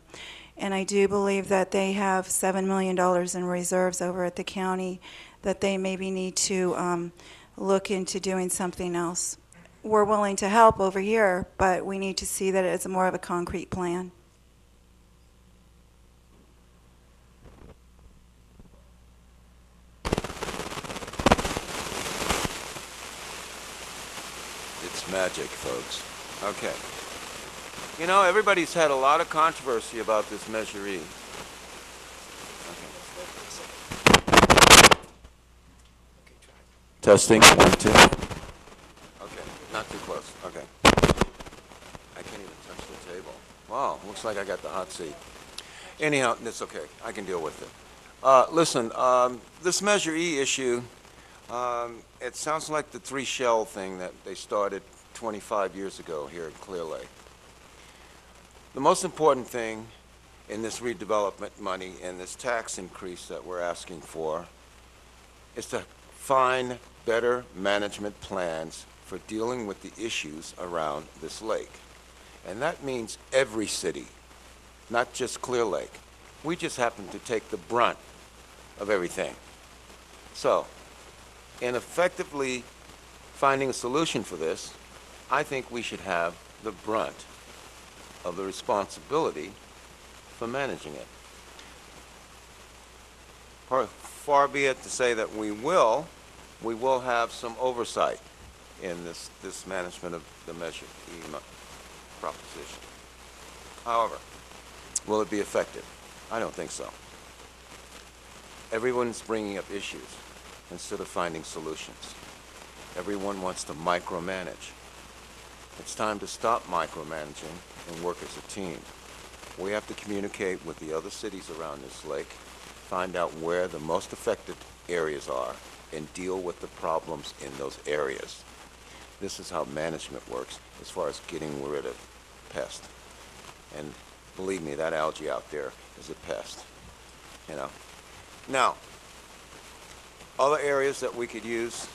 And I do believe that they have $7 million in reserves over at the county that they maybe need to look into doing something else. We're willing to help over here, but we need to see that it's more of a concrete plan. It's magic, folks. Okay. You know, everybody's had a lot of controversy about this Measure E. Testing, 1, 2. Okay, not too close. Okay. I can't even touch the table. Wow, looks like I got the hot seat. Anyhow, it's okay. I can deal with it. Listen, this Measure E issue, it sounds like the 3 shell thing that they started 25 years ago here at Clear Lake. The most important thing in this redevelopment money and this tax increase that we're asking for is to find better management plans for dealing with the issues around this lake. And that means every city, not just Clear Lake. We just happen to take the brunt of everything. So, in effectively finding a solution for this, I think we should have the brunt of the responsibility for managing it. Far be it to say that we will have some oversight in this management of the Measure E proposition. However, will it be effective? I don't think so. Everyone's bringing up issues instead of finding solutions. Everyone wants to micromanage. It's time to stop micromanaging and work as a team. We have to communicate with the other cities around this lake, find out where the most affected areas are, and deal with the problems in those areas. This is how management works as far as getting rid of pests. And believe me, that algae out there is a pest, you know. Now, other areas that we could use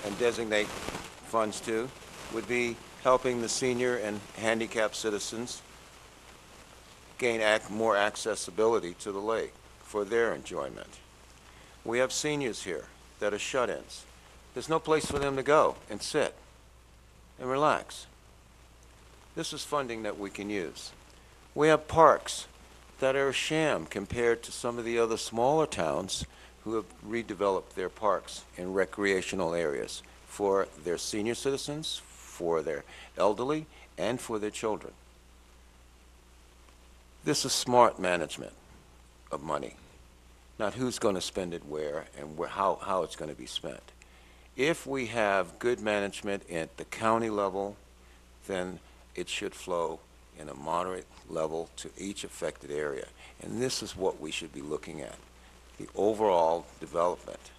and designate funds to would be helping the senior and handicapped citizens gain more accessibility to the lake for their enjoyment. We have seniors here that are shut-ins. There's no place for them to go and sit and relax. This is funding that we can use. We have parks that are a sham compared to some of the other smaller towns who have redeveloped their parks in recreational areas for their senior citizens, for their elderly, and for their children. This is smart management of money, not who's going to spend it where and how it's going to be spent. If we have good management at the county level, then it should flow in a moderate level to each affected area. And this is what we should be looking at, the overall development.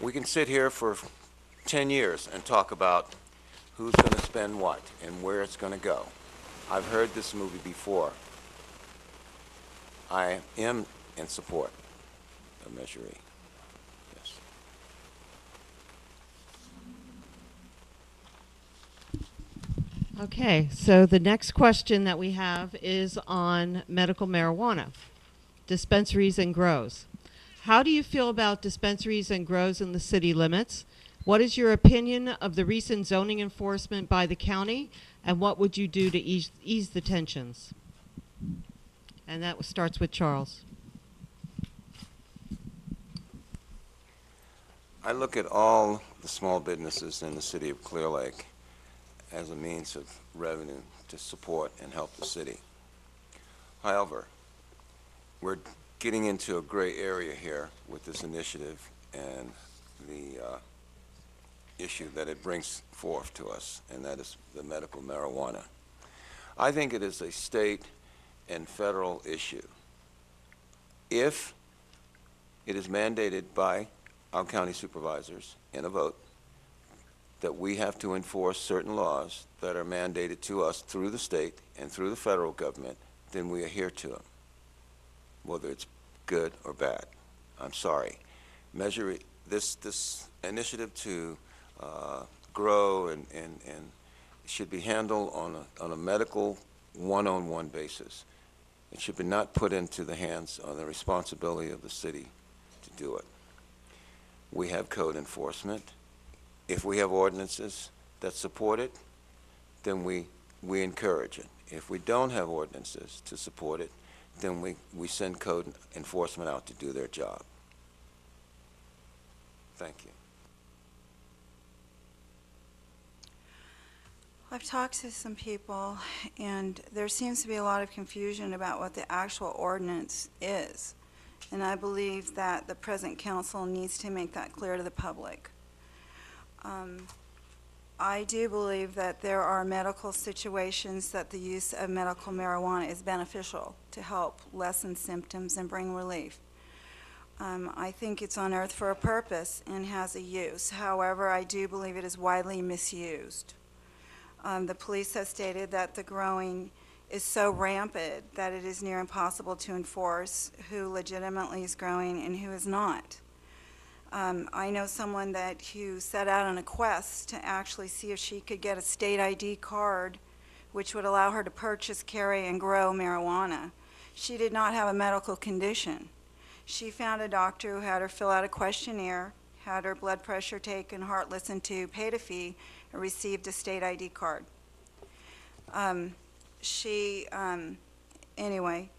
We can sit here for 10 years and talk about who's going to spend what and where it's going to go. I've heard this movie before. I am in support of Measure E. Yes. Okay, so the next question that we have is on medical marijuana, dispensaries and grows. How do you feel about dispensaries and grows in the city limits? What is your opinion of the recent zoning enforcement by the county, and what would you do to ease the tensions? And that starts with Charles. I look at all the small businesses in the city of Clear Lake as a means of revenue to support and help the city. However, we're getting into a gray area here with this initiative and the issue that it brings forth to us, and that is the medical marijuana. I think it is a state and federal issue. If it is mandated by our county supervisors in a vote that we have to enforce certain laws that are mandated to us through the state and through the federal government, then we adhere to them, whether it's good or bad. I'm sorry. This initiative to grow and should be handled on a medical one-on-one basis. It should be not put into the hands of the responsibility of the city to do it. We have code enforcement. If we have ordinances that support it, then we encourage it. If we don't have ordinances to support it, then we send code enforcement out to do their job. Thank you. I've talked to some people, and there seems to be a lot of confusion about what the actual ordinance is. And I believe that the present council needs to make that clear to the public. I do believe that there are medical situations that the use of medical marijuana is beneficial to help lessen symptoms and bring relief. I think it's on earth for a purpose and has a use. However, I do believe it is widely misused. The police have stated that the growing is so rampant that it is near impossible to enforce who legitimately is growing and who is not. I know someone who set out on a quest to actually see if she could get a state ID card which would allow her to purchase, carry, and grow marijuana. She did not have a medical condition. She found a doctor who had her fill out a questionnaire, had her blood pressure taken, heart listened to, paid a fee, and received a state ID card. Anyway,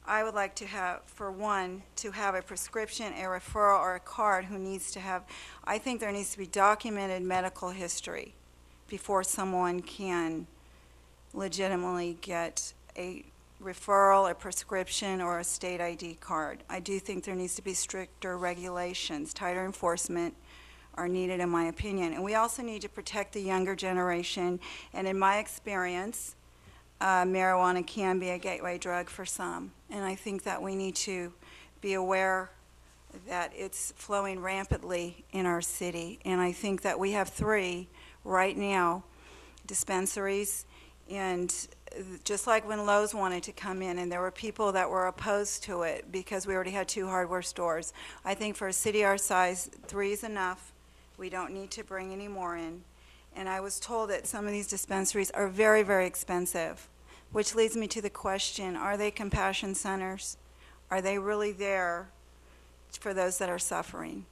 I would like to have, for one, to have a prescription, a referral, or a card who needs to have, I think there needs to be documented medical history before someone can legitimately get a referral, a prescription, or a state ID card. I do think there needs to be stricter regulations, tighter enforcement are needed in my opinion. And we also need to protect the younger generation, and in my experience, marijuana can be a gateway drug for some. And I think that we need to be aware that it's flowing rampantly in our city. And I think that we have 3 right now, dispensaries, and just like when Lowe's wanted to come in and there were people that were opposed to it because we already had 2 hardware stores. I think for a city our size, 3 is enough. We don't need to bring any more in. And I was told that some of these dispensaries are very, very expensive, which leads me to the question, are they compassion centers? Are they really there for those that are suffering?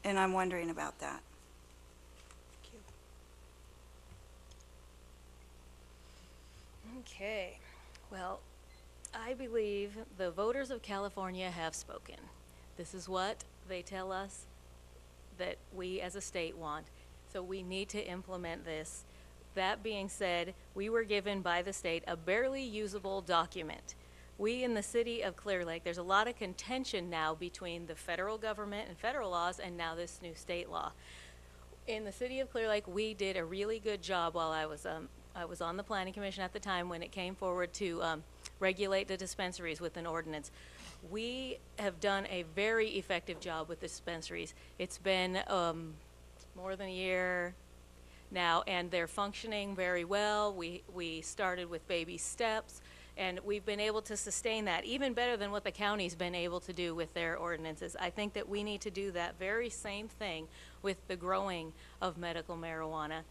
And I'm wondering about that. Okay, well, I believe the voters of California have spoken. This is what they tell us that we as a state want, so we need to implement this. That being said, we were given by the state a barely usable document. We in the city of Clear Lake, there's a lot of contention now between the federal government and federal laws and now this new state law. In the city of Clear Lake, we did a really good job while I was on the planning commission at the time when it came forward to regulate the dispensaries with an ordinance. We have done a very effective job with dispensaries. It's been more than a year now, and they're functioning very well. We started with baby steps, and we've been able to sustain that even better than what the county's been able to do with their ordinances. I think that we need to do that very same thing with the growing of medical marijuana.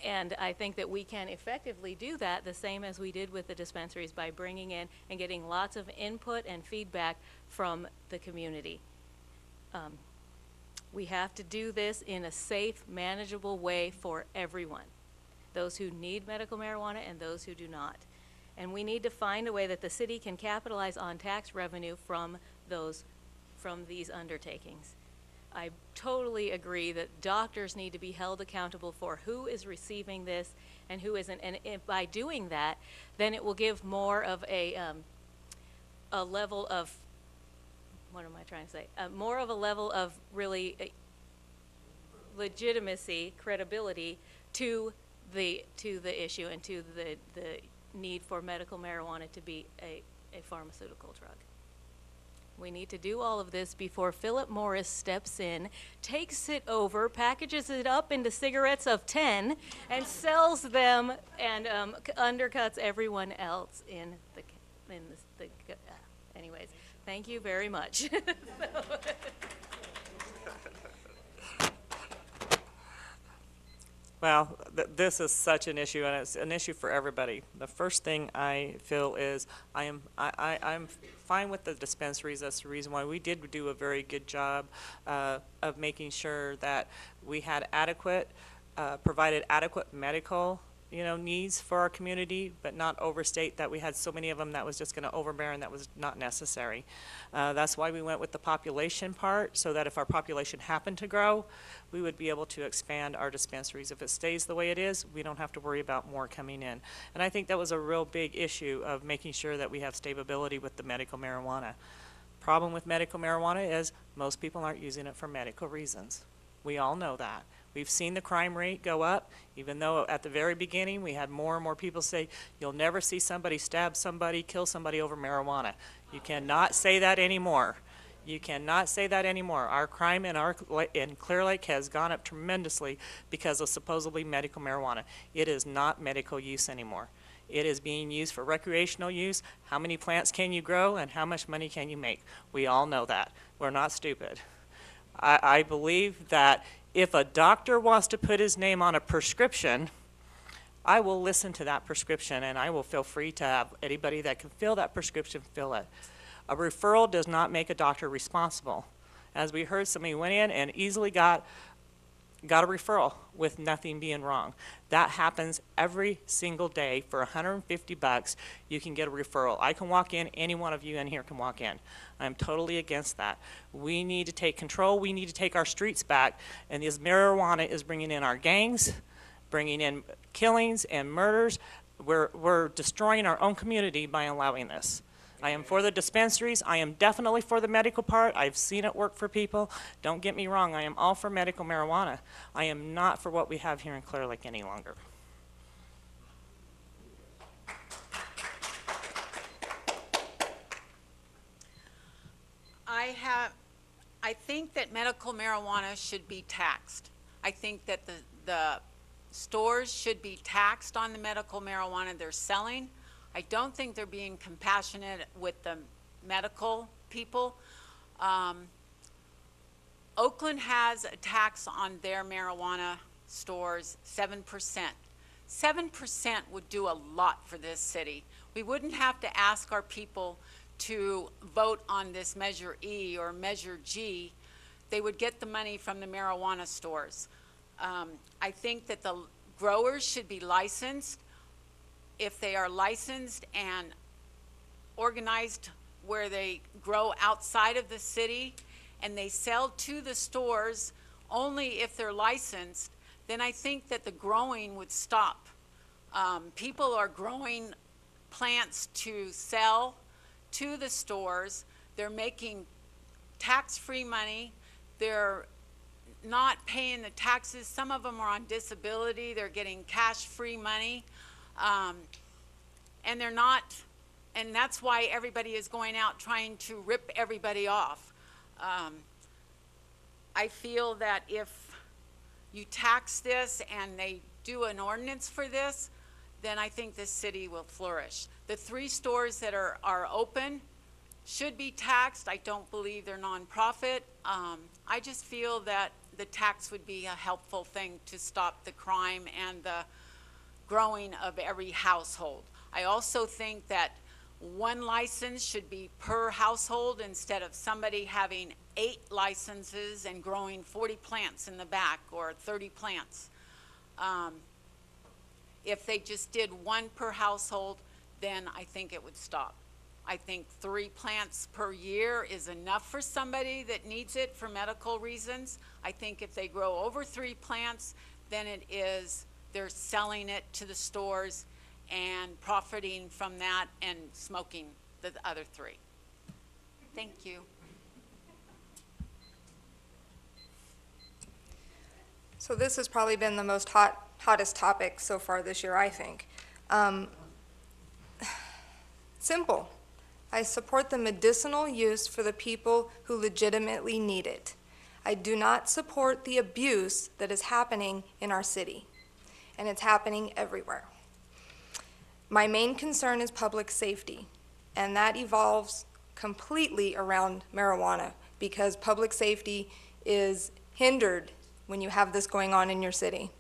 And I think that we can effectively do that the same as we did with the dispensaries by bringing in and getting lots of input and feedback from the community. We have to do this in a safe, manageable way for everyone, those who need medical marijuana and those who do not. And we need to find a way that the city can capitalize on tax revenue from these undertakings. I totally agree that doctors need to be held accountable for who is receiving this and who isn't. And by doing that, then it will give more of a level of, what am I trying to say? More of a level of really legitimacy, credibility to the issue and to the need for medical marijuana to be a pharmaceutical drug. We need to do all of this before Philip Morris steps in, takes it over, packages it up into cigarettes of 10, and sells them and undercuts everyone else in the anyways, thank you very much. Well, this is such an issue, and it's an issue for everybody. The first thing I feel is I'm fine with the dispensaries. That's the reason why we did do a very good job of making sure that we had provided adequate medical needs for our community, but not overstate that we had so many of them that was just going to overbear, and that was not necessary. That's why we went with the population part, so that if our population happened to grow, we would be able to expand our dispensaries. If it stays the way it is, we don't have to worry about more coming in. And I think that was a real big issue of making sure that we have stability with the medical marijuana. Problem with medical marijuana is most people aren't using it for medical reasons. We all know that. We've seen the crime rate go up, even though at the very beginning we had more and more people say, you'll never see somebody stab somebody, kill somebody over marijuana. You cannot say that anymore. You cannot say that anymore. Our crime in Clear Lake has gone up tremendously because of supposedly medical marijuana. It is not medical use anymore. It is being used for recreational use. How many plants can you grow and how much money can you make? We all know that. We're not stupid. I believe that if a doctor wants to put his name on a prescription, I will listen to that prescription, and I will feel free to have anybody that can fill that prescription fill it. A referral does not make a doctor responsible. As we heard, somebody went in and easily got a referral with nothing being wrong. That happens every single day. For $150, you can get a referral. I can walk in, any one of you in here can walk in. I'm totally against that. We need to take control. We need to take our streets back, and this marijuana is bringing in our gangs, bringing in killings and murders. We're destroying our own community by allowing this. I am for the dispensaries. I am definitely for the medical part. I've seen it work for people. Don't get me wrong. I am all for medical marijuana. I am not for what we have here in Clear Lake any longer. I I think that medical marijuana should be taxed. I think that the stores should be taxed on the medical marijuana they're selling. I don't think they're being compassionate with the medical people. Oakland has a tax on their marijuana stores, 7%. 7% would do a lot for this city. We wouldn't have to ask our people to vote on this Measure E or Measure G. They would get the money from the marijuana stores. I think that the growers should be licensed. If they are licensed and organized where they grow outside of the city and they sell to the stores only if they're licensed, then I think that the growing would stop. People are growing plants to sell to the stores. They're making tax-free money. They're not paying the taxes. Some of them are on disability. They're getting cash-free money. And they're not, and that's why everybody is going out trying to rip everybody off. I feel that if you tax this and they do an ordinance for this, then I think this city will flourish. The 3 stores that are open should be taxed. I don't believe they're nonprofit. I just feel that the tax would be a helpful thing to stop the crime and the growing of every household. I also think that 1 license should be per household instead of somebody having 8 licenses and growing 40 plants in the back or 30 plants. If they just did 1 per household, then I think it would stop. I think 3 plants per year is enough for somebody that needs it for medical reasons. I think if they grow over 3 plants, then they're selling it to the stores and profiting from that and smoking the other 3. Thank you. So this has probably been the most hottest topic so far this year, I think. Simple. I support the medicinal use for the people who legitimately need it. I do not support the abuse that is happening in our city, and it's happening everywhere. My main concern is public safety, and that evolves completely around marijuana because public safety is hindered when you have this going on in your city.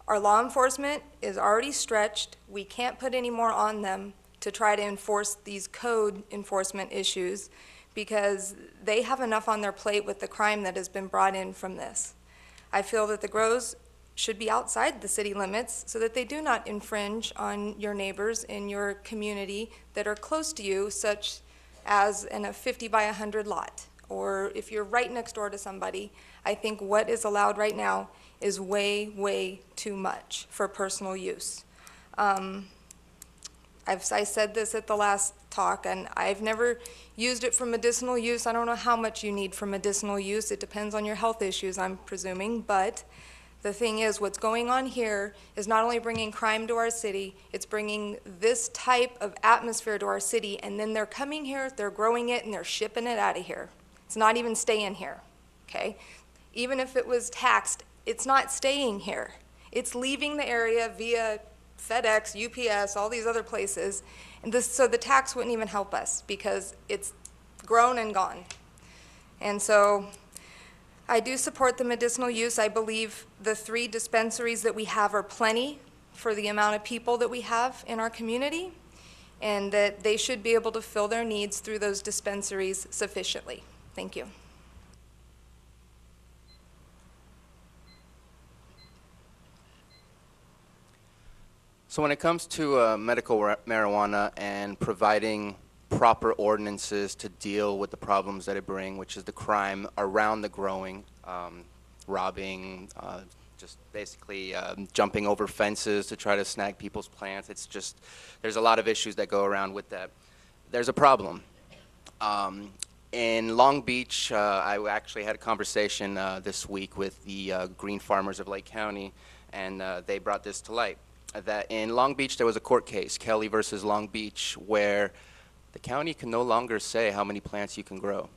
Our law enforcement is already stretched. We can't put any more on them to try to enforce these code enforcement issues because they have enough on their plate with the crime that has been brought in from this. I feel that the grows should be outside the city limits so that they do not infringe on your neighbors in your community that are close to you, such as in a 50 by 100 lot. Or if you're right next door to somebody, I think what is allowed right now is way, way too much for personal use. I said this at the last talk, and I've never used it for medicinal use. I don't know how much you need for medicinal use. It depends on your health issues, I'm presuming. But the thing is, what's going on here is not only bringing crime to our city, it's bringing this type of atmosphere to our city, and then they're coming here, they're growing it, and they're shipping it out of here. It's not even staying here, okay? Even if it was taxed, it's not staying here. It's leaving the area via FedEx, UPS, all these other places. And so the tax wouldn't even help us because it's grown and gone. And so I do support the medicinal use. I believe the 3 dispensaries that we have are plenty for the amount of people that we have in our community, and that they should be able to fill their needs through those dispensaries sufficiently. Thank you. So when it comes to medical marijuana and providing proper ordinances to deal with the problems that it brings, which is the crime around the growing, robbing, just basically jumping over fences to try to snag people's plants. It's just, there's a lot of issues that go around with that. There's a problem. In Long Beach, I actually had a conversation this week with the Green Farmers of Lake County, and they brought this to light. That in Long Beach there was a court case, Kelly versus Long Beach, where the county can no longer say how many plants you can grow.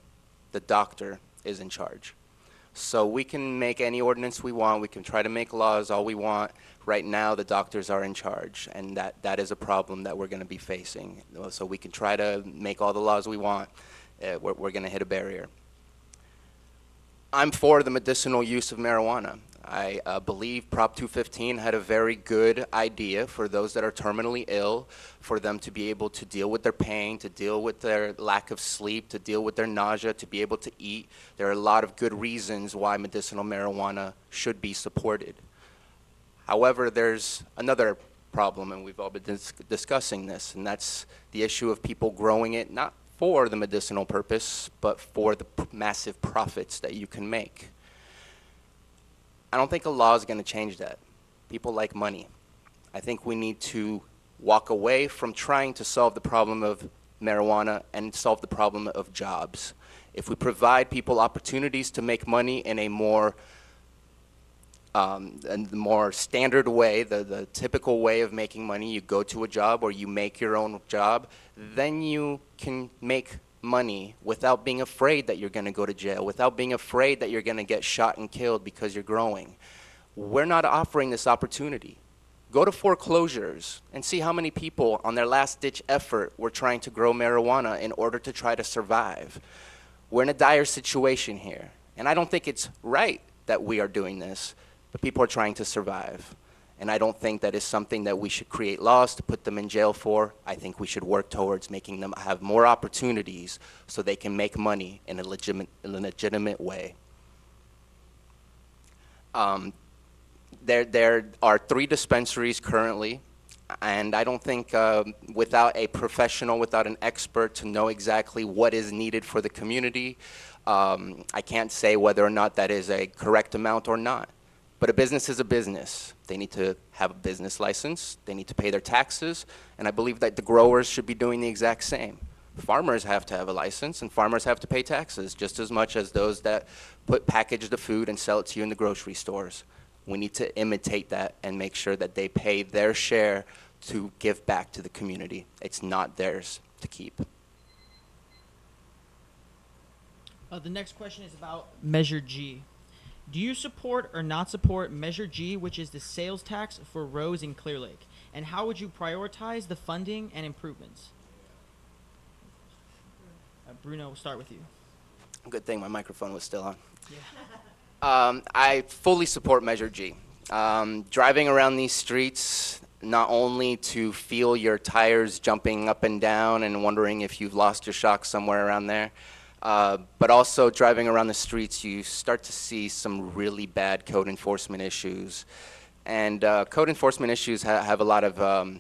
the doctor is in charge. So we can make any ordinance we want, we can try to make laws all we want. Right now, the doctors are in charge, and that is a problem that we're going to be facing. So we can try to make all the laws we want, we're going to hit a barrier. I'm for the medicinal use of marijuana. I believe Prop 215 had a very good idea for those that are terminally ill, for them to be able to deal with their pain, to deal with their lack of sleep, to deal with their nausea, to be able to eat. There are a lot of good reasons why medicinal marijuana should be supported. However, there's another problem, and we've all been discussing this, and that's the issue of people growing it, not for the medicinal purpose, but for the massive profits that you can make. I don't think a law is going to change that. People like money. I think we need to walk away from trying to solve the problem of marijuana and solve the problem of jobs. If we provide people opportunities to make money in a more standard way, the typical way of making money, you go to a job or you make your own job, then you can make money without being afraid that you're going to go to jail, without being afraid that you're going to get shot and killed because you're growing. We're not offering this opportunity. Go to foreclosures and see how many people on their last-ditch effort were trying to grow marijuana in order to try to survive. We're in a dire situation here, and I don't think it's right that we are doing this, but people are trying to survive. And I don't think that is something that we should create laws to put them in jail for. I think we should work towards making them have more opportunities so they can make money in a legitimate way. There are 3 dispensaries currently, and I don't think without a professional, without an expert to know exactly what is needed for the community, I can't say whether or not that is a correct amount or not. But a business is a business. They need to have a business license, they need to pay their taxes, and I believe that the growers should be doing the exact same. Farmers have to have a license, and farmers have to pay taxes just as much as those that package the food and sell it to you in the grocery stores. We need to imitate that and make sure that they pay their share to give back to the community. It's not theirs to keep. The next question is about Measure G. Do you support or not support Measure G, which is the sales tax for roads in Clear Lake? And how would you prioritize the funding and improvements? Bruno, we'll start with you. Good thing my microphone was still on. Yeah. I fully support Measure G. Driving around these streets, not only to feel your tires jumping up and down and wondering if you've lost your shock somewhere around there, but also driving around the streets, you start to see some really bad code enforcement issues. And code enforcement issues have a lot of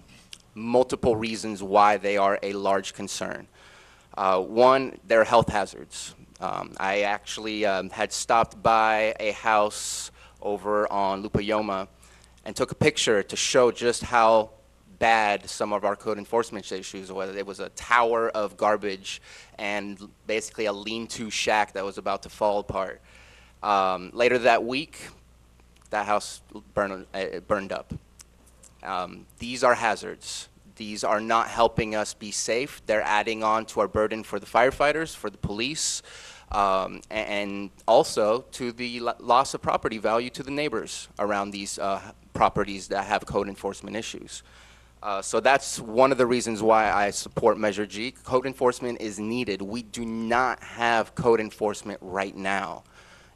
multiple reasons why they are a large concern. One, they're health hazards. I actually had stopped by a house over on Lupayoma and took a picture to show just how bad some of our code enforcement issues, whether it was a tower of garbage and basically a lean-to shack that was about to fall apart. Later that week, that house burned up. These are hazards. These are not helping us be safe. They're adding on to our burden for the firefighters, for the police, and also to the loss of property value to the neighbors around these properties that have code enforcement issues. So that's one of the reasons why I support Measure G. Code enforcement is needed. We do not have code enforcement right now,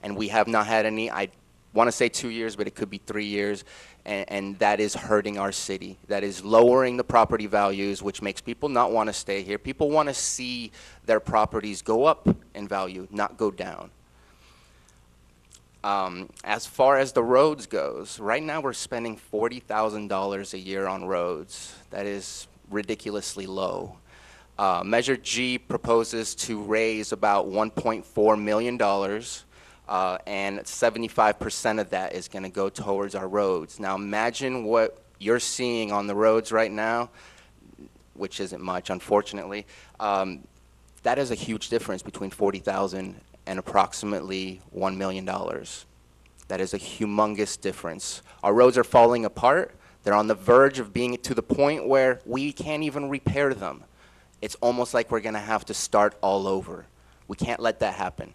and we have not had any. I want to say 2 years, but it could be 3 years, and that is hurting our city. That is lowering the property values, which makes people not want to stay here. People want to see their properties go up in value, not go down. As far as the roads goes, right now we're spending $40,000 a year on roads. That is ridiculously low. Measure G proposes to raise about $1.4 million, and 75% of that is going to go towards our roads. Now imagine what you're seeing on the roads right now, which isn't much, unfortunately. That is a huge difference between $40,000 and approximately $1 million. That is a humongous difference. Our roads are falling apart. They're on the verge of being to the point where we can't even repair them. It's almost like we're going to have to start all over. We can't let that happen.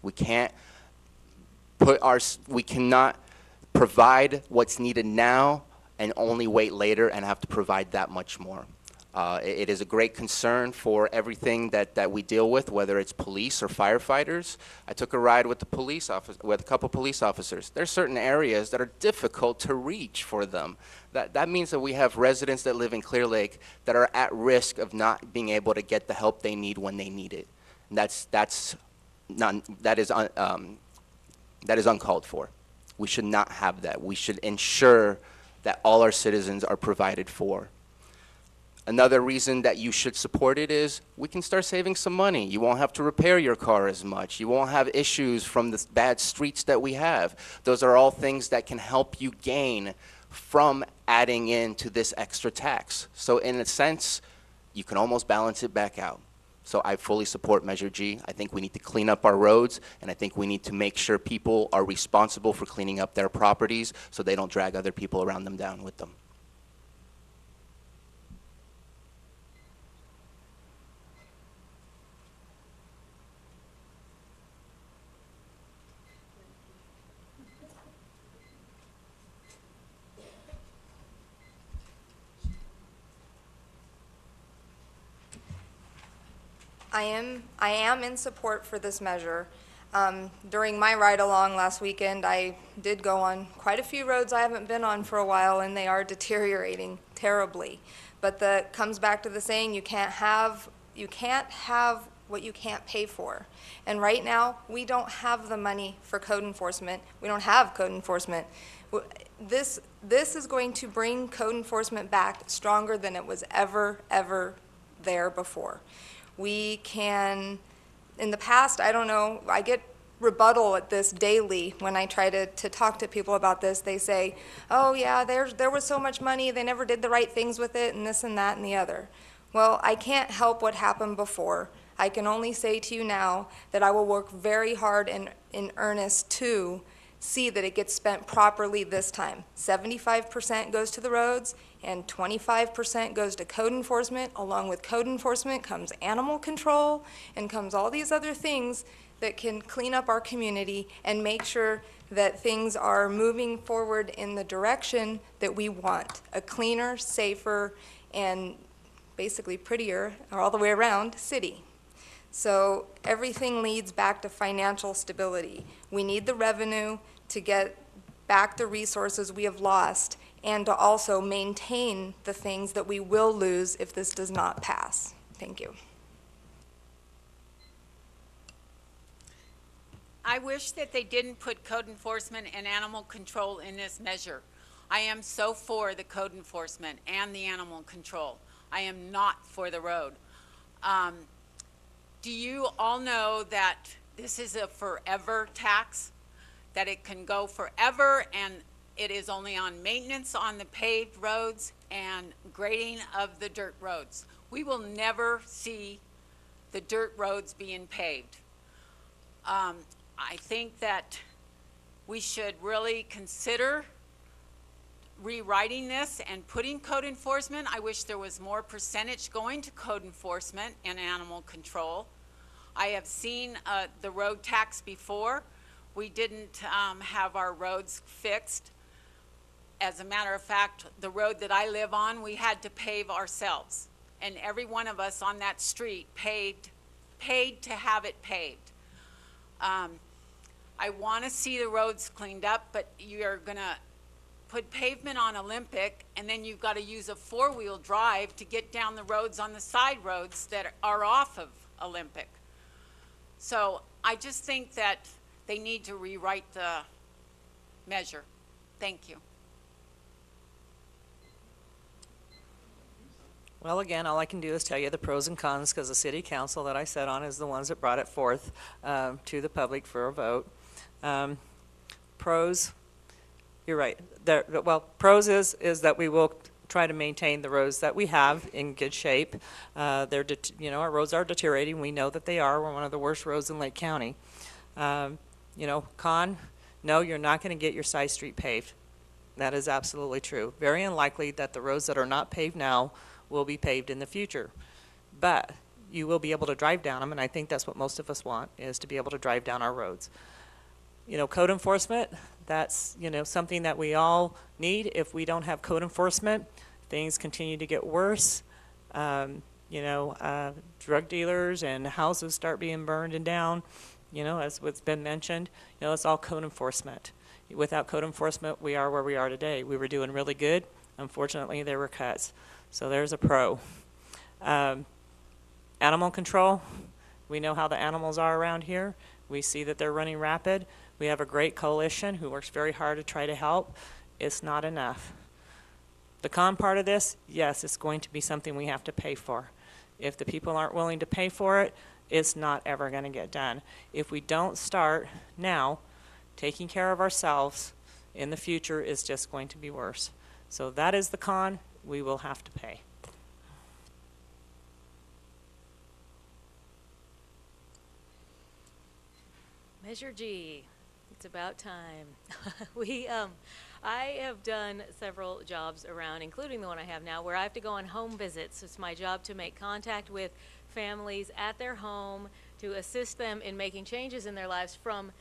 We cannot provide what's needed now and only wait later and have to provide that much more. It is a great concern for everything that we deal with, whether it's police or firefighters. I took a ride with with a couple police officers. There's certain areas that are difficult to reach for them. That means that we have residents that live in Clear Lake that are at risk of not being able to get the help they need when they need it. And that is uncalled for. We should not have that. We should ensure that all our citizens are provided for. Another reason that you should support it is we can start saving some money. You won't have to repair your car as much. You won't have issues from the bad streets that we have. Those are all things that can help you gain from adding into this extra tax. So in a sense, you can almost balance it back out. So I fully support Measure G. I think we need to clean up our roads, and I think we need to make sure people are responsible for cleaning up their properties so they don't drag other people around them down with them. I am in support for this measure. During my ride along last weekend, I did go on quite a few roads I haven't been on for a while, and they are deteriorating terribly. But that comes back to the saying, you can't have what you can't pay for. And right now, we don't have the money for code enforcement. We don't have code enforcement. This is going to bring code enforcement back stronger than it was ever there before. We can, in the past, I don't know, I get rebuttal at this daily when I try to talk to people about this. They say, oh yeah, there was so much money, they never did the right things with it, and this and that and the other. Well, I can't help what happened before. I can only say to you now that I will work very hard and in earnest to see that it gets spent properly this time. 75% goes to the roads and 25% goes to code enforcement. Along with code enforcement comes animal control and comes all these other things that can clean up our community and make sure that things are moving forward in the direction that we want. A cleaner, safer, and basically prettier, or all the way around, city. So everything leads back to financial stability. We need the revenue to get back the resources we have lost and to also maintain the things that we will lose if this does not pass. Thank you. I wish that they didn't put code enforcement and animal control in this measure. I am so for the code enforcement and the animal control. I am not for the road. Do you all know that this is a forever tax? That it can go forever, and it is only on maintenance on the paved roads and grading of the dirt roads. We will never see the dirt roads being paved. I think that we should really consider rewriting this and putting code enforcement. I wish there was more percentage going to code enforcement and animal control. I have seen the road tax before. We didn't have our roads fixed. As a matter of fact, the road that I live on, we had to pave ourselves. And every one of us on that street paid to have it paved. I want to see the roads cleaned up, but you're going to put pavement on Olympic, and then you've got to use a four-wheel drive to get down the roads on the side roads that are off of Olympic. So I just think that they need to rewrite the measure. Thank you. Well, again, all I can do is tell you the pros and cons, because the city council that I sat on is the ones that brought it forth to the public for a vote. Pros, you're right. Well, pros is that we will try to maintain the roads that we have in good shape. Our roads are deteriorating. We know that they are. We're one of the worst roads in Lake County. Con, no, you're not going to get your side street paved. That is absolutely true. Very unlikely that the roads that are not paved now will be paved in the future. But you will be able to drive down them, and I think that's what most of us want, is to be able to drive down our roads. You know, code enforcement, that's, you know, something that we all need. If we don't have code enforcement, things continue to get worse. Drug dealers and houses start being burned and down, you know, as what's been mentioned. You know, it's all code enforcement. Without code enforcement, we are where we are today. We were doing really good. Unfortunately, there were cuts. So there's a pro. Animal control, we know how the animals are around here. We see that they're running rapid. We have a great coalition who works very hard to try to help. It's not enough. The con part of this, yes, it's going to be something we have to pay for. If the people aren't willing to pay for it, it's not ever going to get done. If we don't start now, taking care of ourselves, in the future is just going to be worse. So that is the con. We will have to pay. Measure G. It's about time. I have done several jobs around, including the one I have now, where I have to go on home visits. It's my job to make contact with families at their home, to assist them in making changes in their lives from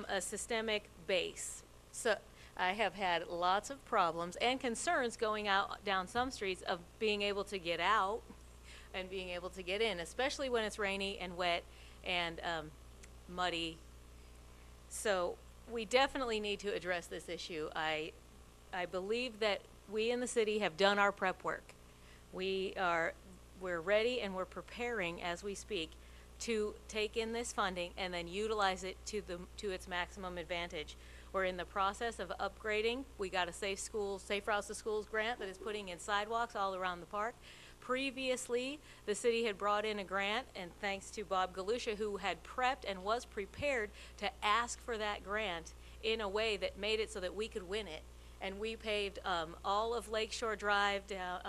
a systemic base. So I have had lots of problems and concerns going out down some streets of being able to get out and being able to get in, especially when it's rainy and wet and muddy. So we definitely need to address this issue. I believe that we in the city have done our prep work. We're ready and we're preparing as we speak to take in this funding and then utilize it to its maximum advantage. We're in the process of upgrading. We got a Safe Routes to Schools grant that is putting in sidewalks all around the park. Previously, the city had brought in a grant, and thanks to Bob Galusha, who had prepped and was prepared to ask for that grant in a way that made it so that we could win it. And we paved all of Lakeshore Drive down,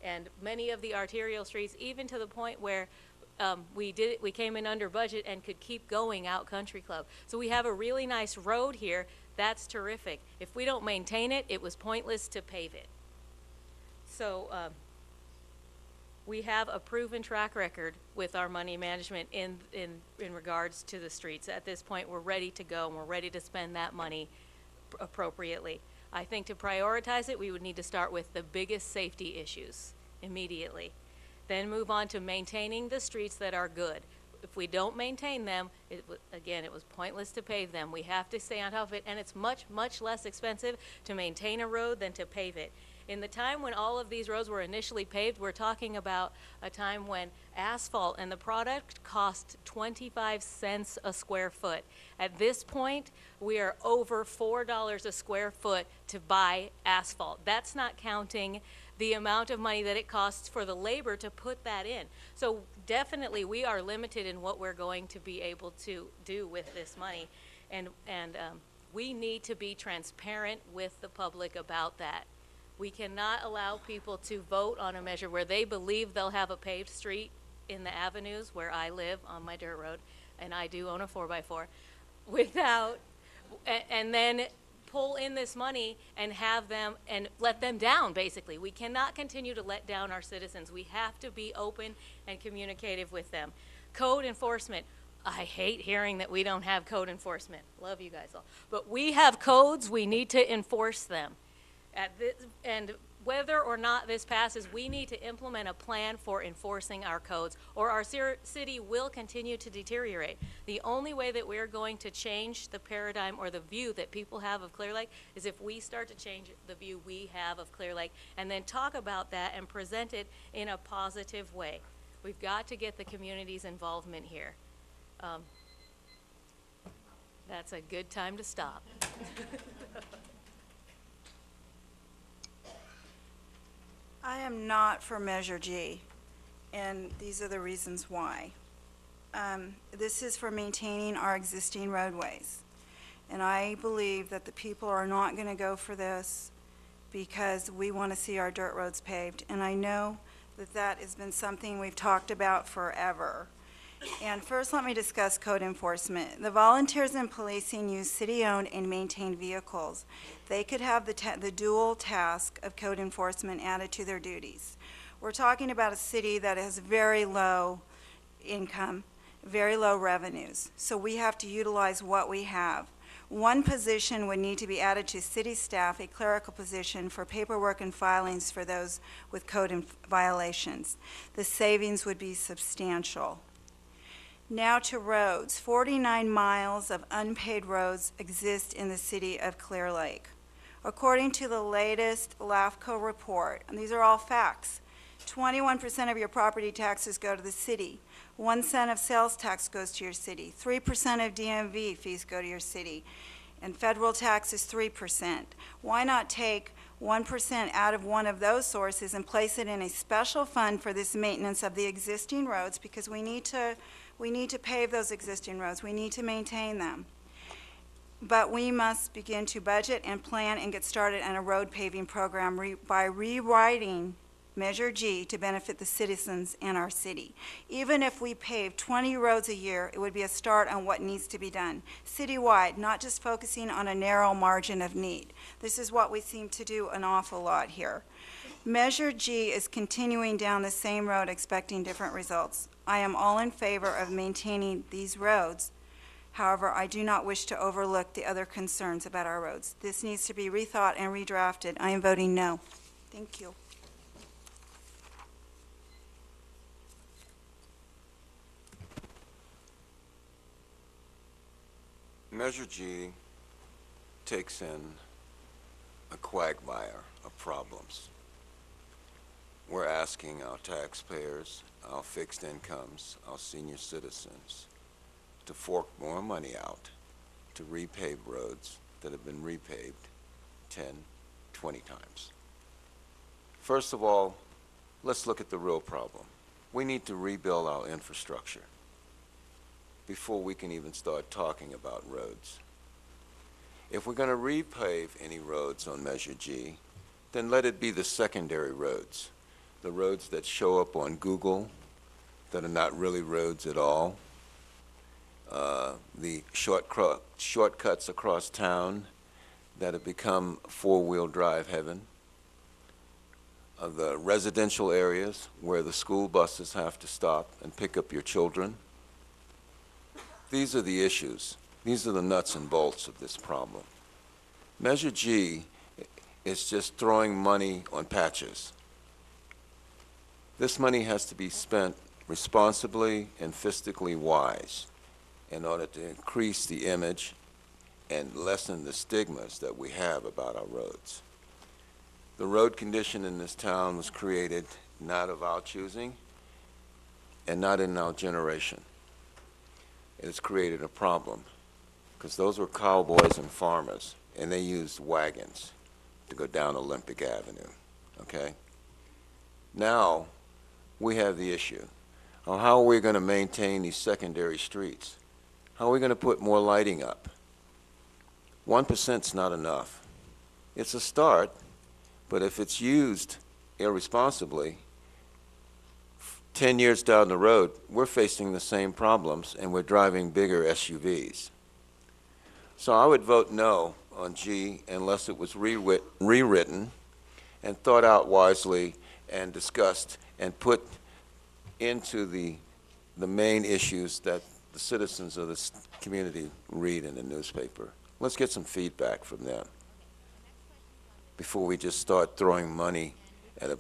and many of the arterial streets, even to the point where we came in under budget and could keep going out Country Club. So we have a really nice road here. That's terrific. If we don't maintain it, it was pointless to pave it. So we have a proven track record with our money management in regards to the streets. At this point, we're ready to go, and we're ready to spend that money appropriately. I think to prioritize it, we would need to start with the biggest safety issues immediately. Then move on to maintaining the streets that are good. If we don't maintain them, it was pointless to pave them. We have to stay on top of it, and it's much, much less expensive to maintain a road than to pave it. In the time when all of these roads were initially paved, we're talking about a time when asphalt and the product cost 25 cents a square foot. At this point, we are over $4 a square foot to buy asphalt. That's not counting the amount of money that it costs for the labor to put that in. So definitely we are limited in what we're going to be able to do with this money. And we need to be transparent with the public about that. We cannot allow people to vote on a measure where they believe they'll have a paved street in the avenues where I live on my dirt road, and I do own a 4x4, and then pull in this money and have them and let them down, basically. We cannot continue to let down our citizens. We have to be open and communicative with them. Code enforcement. I hate hearing that we don't have code enforcement. Love you guys all. But we have codes, we need to enforce them. And whether or not this passes, we need to implement a plan for enforcing our codes, or our city will continue to deteriorate. The only way that we're going to change the paradigm or the view that people have of Clear Lake is if we start to change the view we have of Clear Lake, and then talk about that and present it in a positive way. We've got to get the community's involvement here. That's a good time to stop. I am not for Measure G, and these are the reasons why. This is for maintaining our existing roadways, and I believe that the people are not going to go for this because we want to see our dirt roads paved, and I know that that has been something we've talked about forever. And first, let me discuss code enforcement. The volunteers in policing use city-owned and maintained vehicles. They could have the dual task of code enforcement added to their duties. We're talking about a city that has very low income, very low revenues. So we have to utilize what we have. One position would need to be added to city staff, a clerical position for paperwork and filings for those with code violations. The savings would be substantial. Now to roads. 49 miles of unpaved roads exist in the city of Clear Lake. According to the latest LAFCO report, and these are all facts, 21% of your property taxes go to the city. 1 cent of sales tax goes to your city. 3% of DMV fees go to your city. And federal tax is 3%. Why not take 1% out of one of those sources and place it in a special fund for this maintenance of the existing roads, because we need to pave those existing roads. We need to maintain them. But we must begin to budget and plan and get started on a road paving program by rewriting Measure G to benefit the citizens in our city. Even if we pave 20 roads a year, it would be a start on what needs to be done. Citywide, not just focusing on a narrow margin of need. This is what we seem to do an awful lot here. Measure G is continuing down the same road expecting different results. I am all in favor of maintaining these roads. However, I do not wish to overlook the other concerns about our roads. This needs to be rethought and redrafted. I am voting no. Thank you. Measure G takes in a quagmire of problems. We're asking our taxpayers, our fixed incomes, our senior citizens to fork more money out to repave roads that have been repaved 10, 20 times. First of all, let's look at the real problem. We need to rebuild our infrastructure before we can even start talking about roads. If we're going to repave any roads on Measure G, then let it be the secondary roads, the roads that show up on Google that are not really roads at all, the shortcuts across town that have become four-wheel drive heaven, the residential areas where the school buses have to stop and pick up your children. These are the issues. These are the nuts and bolts of this problem. Measure G is just throwing money on patches. This money has to be spent responsibly and fiscally wise in order to increase the image and lessen the stigmas that we have about our roads. The road condition in this town was created not of our choosing and not in our generation. It has created a problem because those were cowboys and farmers, and they used wagons to go down Olympic Avenue, okay? Now we have the issue of how are we going to maintain these secondary streets? How are we going to put more lighting up? 1%'s not enough. It's a start, but if it's used irresponsibly, 10 years down the road, we're facing the same problems and we're driving bigger SUVs. So I would vote no on G unless it was rewritten and thought out wisely and discussed and put into the main issues that the citizens of this community read in the newspaper. Let's get some feedback from them before we just start throwing money at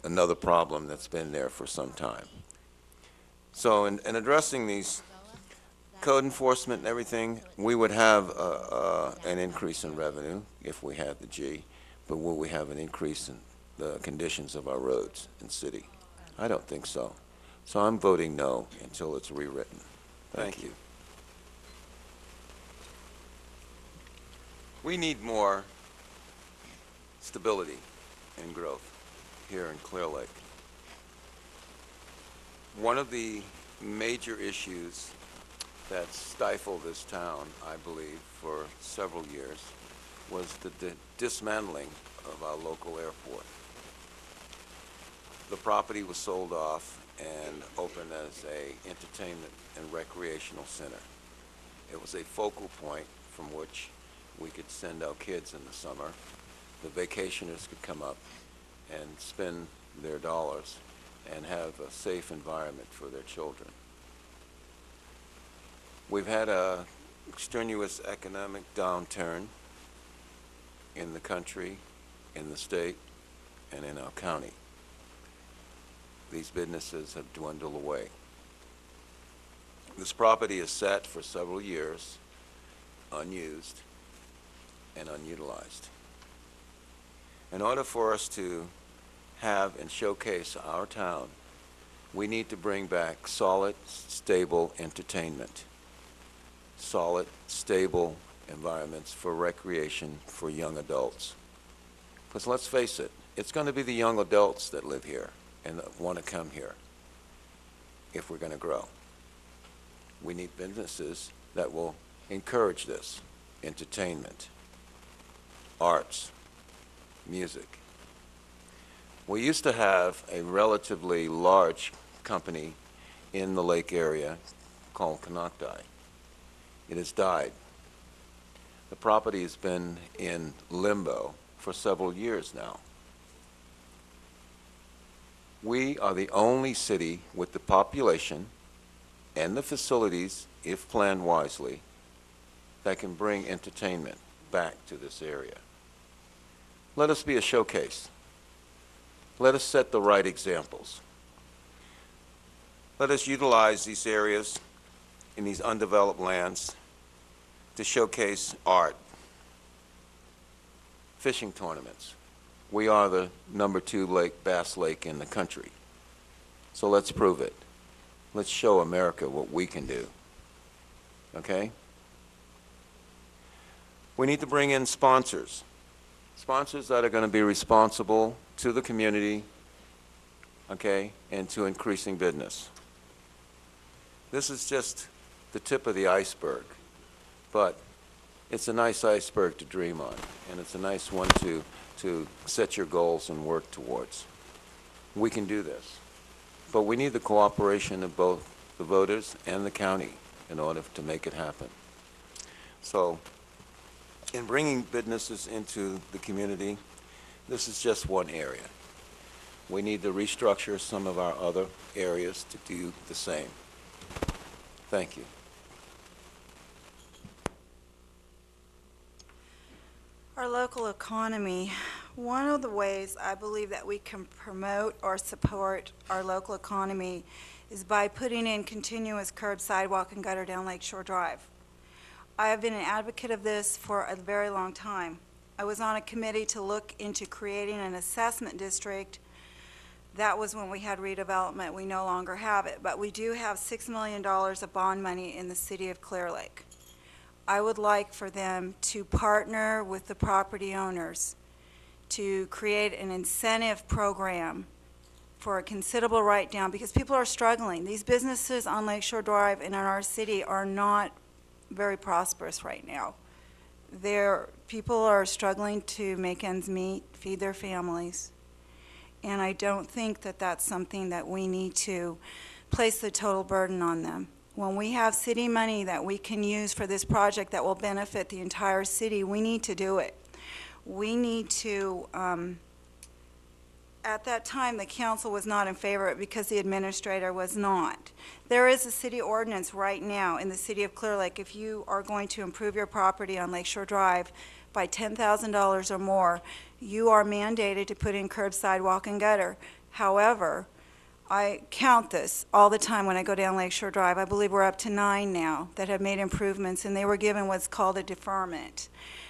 another problem that's been there for some time. So in addressing these code enforcement and everything, we would have an increase in revenue if we had the G, but will we have an increase in the conditions of our roads and city? I don't think so. So I'm voting no until it's rewritten. Thank you. We need more stability and growth here in Clear Lake. One of the major issues that stifled this town, I believe, for several years was the dismantling of our local airport. The property was sold off and opened as a entertainment and recreational center. It was a focal point from which we could send our kids in the summer. The vacationers could come up and spend their dollars and have a safe environment for their children. We've had a extraneous economic downturn in the country, in the state, and in our county. These businesses have dwindled away. This property is set for several years, unused and unutilized. In order for us to have and showcase our town, we need to bring back solid, stable entertainment, solid, stable environments for recreation for young adults. Because let's face it, it's going to be the young adults that live here and that want to come here if we're going to grow. We need businesses that will encourage this: entertainment, arts, music. We used to have a relatively large company in the lake area called Canocti. It has died. The property has been in limbo for several years now. We are the only city with the population and the facilities, if planned wisely, that can bring entertainment back to this area. Let us be a showcase. Let us set the right examples. Let us utilize these areas in these undeveloped lands to showcase art, fishing tournaments. We are the #2 bass lake in the country. So let's prove it. Let's show America what we can do. Okay? We need to bring in sponsors. Sponsors that are going to be responsible to the community, okay, and to increasing business. This is just the tip of the iceberg, but it's a nice iceberg to dream on, and it's a nice one to set your goals and work towards. We can do this, but we need the cooperation of both the voters and the county in order to make it happen. So, in bringing businesses into the community, this is just one area. We need to restructure some of our other areas to do the same. Thank you. Our local economy, one of the ways I believe that we can promote or support our local economy is by putting in continuous curb, sidewalk, and gutter down Lakeshore Drive. I have been an advocate of this for a very long time. I was on a committee to look into creating an assessment district. That was when we had redevelopment. We no longer have it, but we do have $6 million of bond money in the city of Clear Lake. I would like for them to partner with the property owners to create an incentive program for a considerable write-down, because people are struggling. These businesses on Lakeshore Drive and in our city are not very prosperous right now. People are struggling to make ends meet, feed their families, and I don't think that that's something that we need to place the total burden on them. When we have city money that we can use for this project that will benefit the entire city, we need to do it. We need to, at that time, the council was not in favor of it because the administrator was not. There is a city ordinance right now in the city of Clear Lake. If you are going to improve your property on Lakeshore Drive by $10,000 or more, you are mandated to put in curb, sidewalk, and gutter. However, I count this all the time when I go down Lakeshore Drive. I believe we're up to 9 now that have made improvements, and they were given what's called a deferment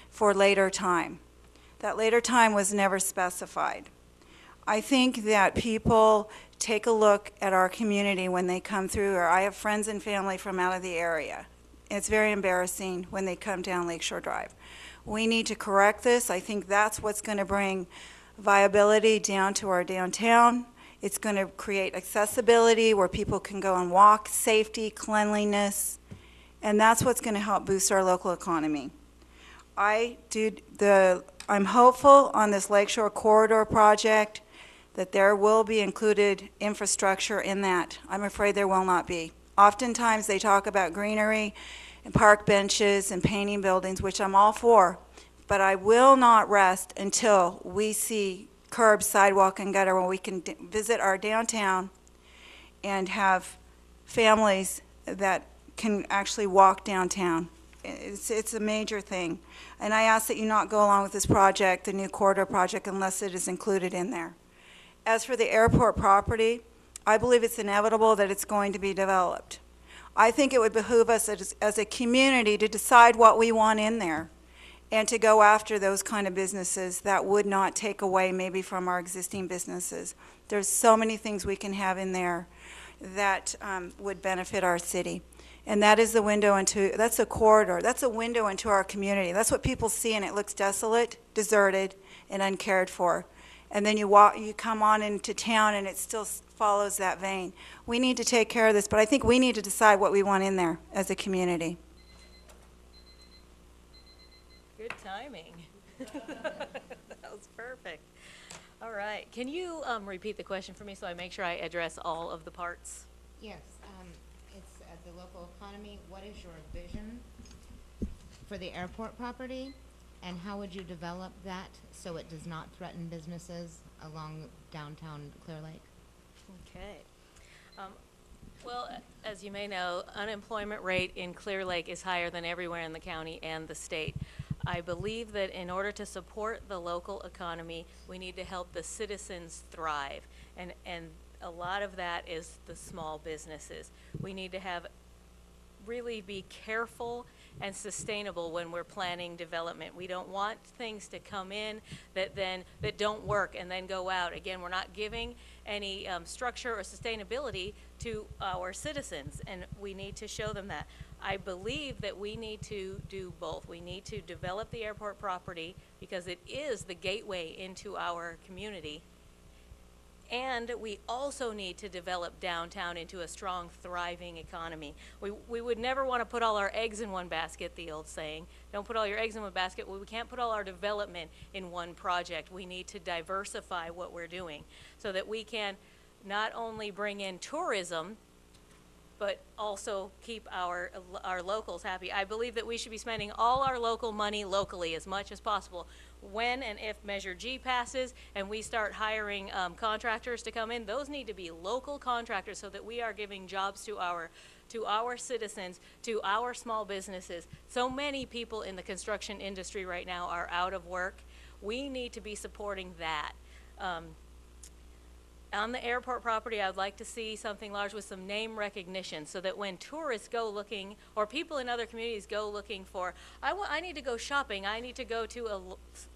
for later time. That later time was never specified. I think that people take a look at our community when they come through, or I have friends and family from out of the area. It's very embarrassing when they come down Lakeshore Drive. We need to correct this. I think that's what's going to bring viability down to our downtown. It's going to create accessibility where people can go and walk, safety, cleanliness, and that's what's going to help boost our local economy. I'm hopeful on this Lakeshore Corridor project that there will be included infrastructure in that. I'm afraid there will not be. Oftentimes they talk about greenery and park benches and painting buildings, which I'm all for, but I will not rest until we see curb, sidewalk, and gutter, where we can visit our downtown and have families that can actually walk downtown. It's a major thing. And I ask that you not go along with this project, the new corridor project, unless it is included in there. As for the airport property, I believe it's inevitable that it's going to be developed. I think it would behoove us as a community to decide what we want in there and to go after those kind of businesses that would not take away maybe from our existing businesses. There's so many things we can have in there that would benefit our city. And that is the window into, that's a corridor, that's a window into our community. That's what people see, and it looks desolate, deserted, and uncared for. And then you come on into town and it still follows that vein. We need to take care of this, but I think we need to decide what we want in there as a community. Good timing. That was perfect. All right. Can you repeat the question for me so I make sure I address all of the parts? Yes, it's the local economy. What is your vision for the airport property, and how would you develop that so it does not threaten businesses along downtown Clear Lake? Okay. Well, as you may know, unemployment rate in Clear Lake is higher than everywhere in the county and the state. I believe that in order to support the local economy, we need to help the citizens thrive. And a lot of that is the small businesses. We need to really be careful and sustainable when we're planning development. We don't want things to come in that don't work and then go out. Again, we're not giving any structure or sustainability to our citizens, and we need to show them that. I believe that we need to do both. We need to develop the airport property because it is the gateway into our community. And we also need to develop downtown into a strong, thriving economy. We would never want to put all our eggs in one basket, the old saying. Don't put all your eggs in one basket. Well, we can't put all our development in one project. We need to diversify what we're doing so that we can not only bring in tourism, but also keep our locals happy. I believe that we should be spending all our local money locally as much as possible. When and if Measure G passes and we start hiring contractors to come in, those need to be local contractors so that we are giving jobs to our citizens, to our small businesses. So many people in the construction industry right now are out of work. We need to be supporting that. On the airport property, I would like to see something large with some name recognition so that when tourists go looking, or people in other communities go looking for, I need to go shopping, I need to go to a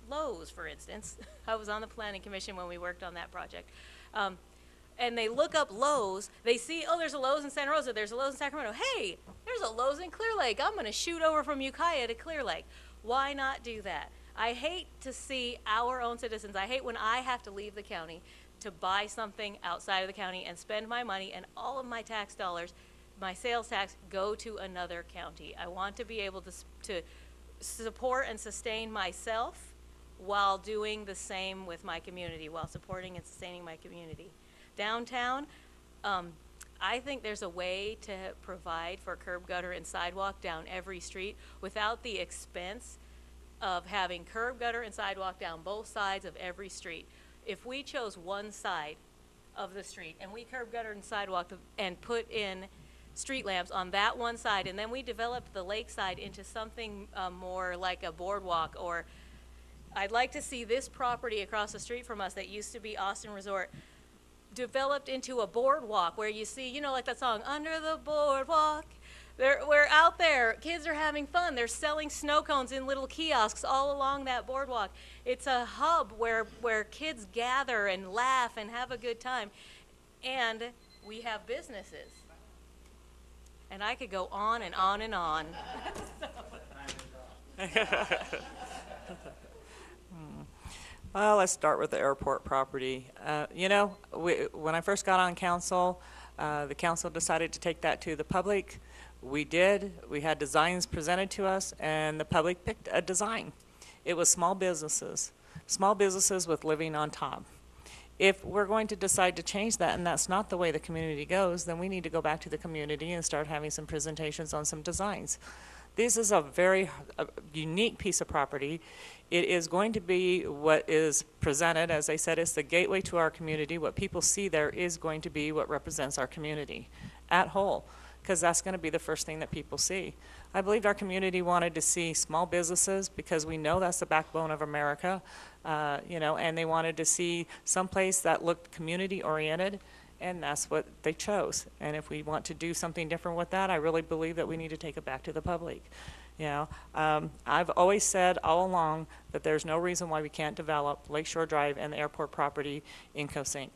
Lowe's, for instance. I was on the planning commission when we worked on that project. And they look up Lowe's, they see, oh, there's a Lowe's in Santa Rosa, there's a Lowe's in Sacramento. Hey, there's a Lowe's in Clear Lake. I'm going to shoot over from Ukiah to Clear Lake. Why not do that? I hate to see our own citizens, I hate when I have to leave the county to buy something outside of the county and spend my money and all of my tax dollars, my sales tax, go to another county. I want to be able to support and sustain myself while doing the same with my community, while supporting and sustaining my community. Downtown, I think there's a way to provide for curb, gutter, and sidewalk down every street without the expense of having curb, gutter, and sidewalk down both sides of every street. If we chose one side of the street and we curb, gutter, and sidewalk and put in street lamps on that one side, and then we developed the lakeside into something more like a boardwalk, or I'd like to see this property across the street from us that used to be Austin Resort developed into a boardwalk where you see, you know, like that song, Under the Boardwalk. We're out there, kids are having fun. They're selling snow cones in little kiosks all along that boardwalk. It's a hub where kids gather and laugh and have a good time. And we have businesses. And I could go on and on and on. Well, let's start with the airport property. You know, when I first got on council, the council decided to take that to the public. We did. We had designs presented to us, and the public picked a design. It was small businesses with living on top. If we're going to decide to change that, and that's not the way the community goes, then we need to go back to the community and start having some presentations on some designs. This is a very unique piece of property. It is going to be what is presented, as I said, it's the gateway to our community. What people see there is going to be what represents our community at whole, because that's going to be the first thing that people see. I believe our community wanted to see small businesses because we know that's the backbone of America, you know, and they wanted to see someplace that looked community-oriented, and that's what they chose. And if we want to do something different with that, I really believe that we need to take it back to the public. You know, I've always said all along that there's no reason why we can't develop Lakeshore Drive and the airport property in CoSync.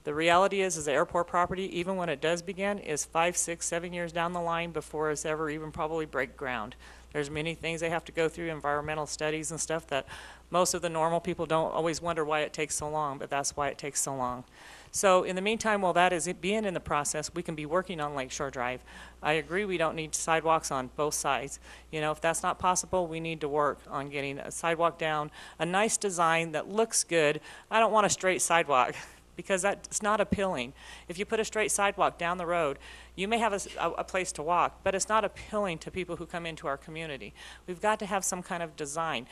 The reality is the airport property, even when it does begin, is 5, 6, 7 years down the line before it's ever even probably break ground. There's many things they have to go through, environmental studies and stuff that most of the normal people don't always wonder why it takes so long, but that's why it takes so long. So in the meantime, while that is being in the process, we can be working on Lakeshore Drive. I agree we don't need sidewalks on both sides. You know, if that's not possible, we need to work on getting a sidewalk down, a nice design that looks good. I don't want a straight sidewalk because that's not appealing. If you put a straight sidewalk down the road, you may have a place to walk, but it's not appealing to people who come into our community. We've got to have some kind of design.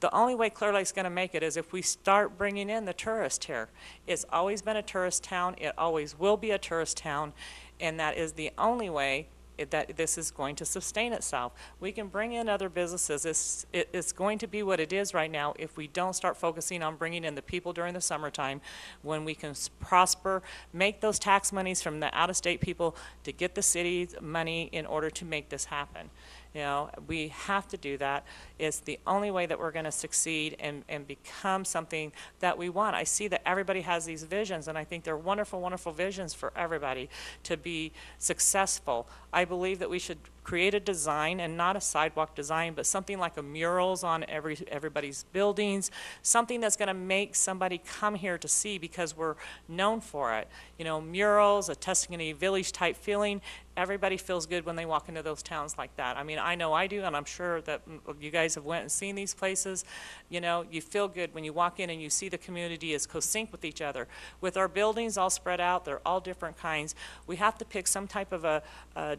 The only way Clear Lake's going to make it is if we start bringing in the tourist here. It's always been a tourist town. It always will be a tourist town. And that is the only way that this is going to sustain itself. We can bring in other businesses. It's going to be what it is right now if we don't start focusing on bringing in the people during the summertime, when we can prosper, make those tax monies from the out-of-state people to get the city's money in order to make this happen. You know, we have to do that. It's the only way that we're going to succeed and become something that we want. I see that everybody has these visions, and I think they're wonderful, wonderful visions for everybody to be successful. I believe that we should create a design, and not a sidewalk design, but something like a murals on everybody's buildings, something that's going to make somebody come here to see because we're known for it. You know, murals, a Tuscany Village type feeling. Everybody feels good when they walk into those towns like that. I mean, I know I do, and I'm sure that you guys have went and seen these places. You know, you feel good when you walk in and you see the community is co-sync with each other. With our buildings all spread out, they're all different kinds. We have to pick some type of a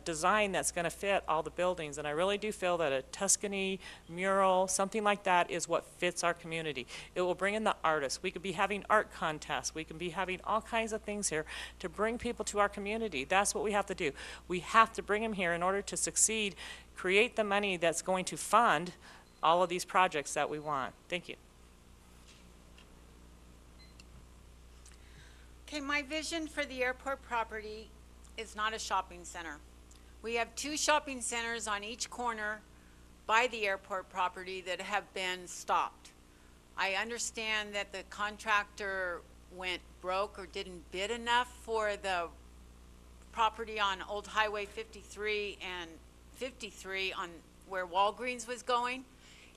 design that's going to fit all the buildings, and I really do feel that a Tuscany mural, something like that, is what fits our community. It will bring in the artists. We could be having art contests. We can be having all kinds of things here to bring people to our community. That's what we have to do. We have to bring them here in order to succeed, create the money that's going to fund all of these projects that we want. Thank you. Okay, my vision for the airport property is not a shopping center. We have 2 shopping centers on each corner by the airport property that have been stopped. I understand that the contractor went broke or didn't bid enough for the property on Old Highway 53 and 53 on where Walgreens was going.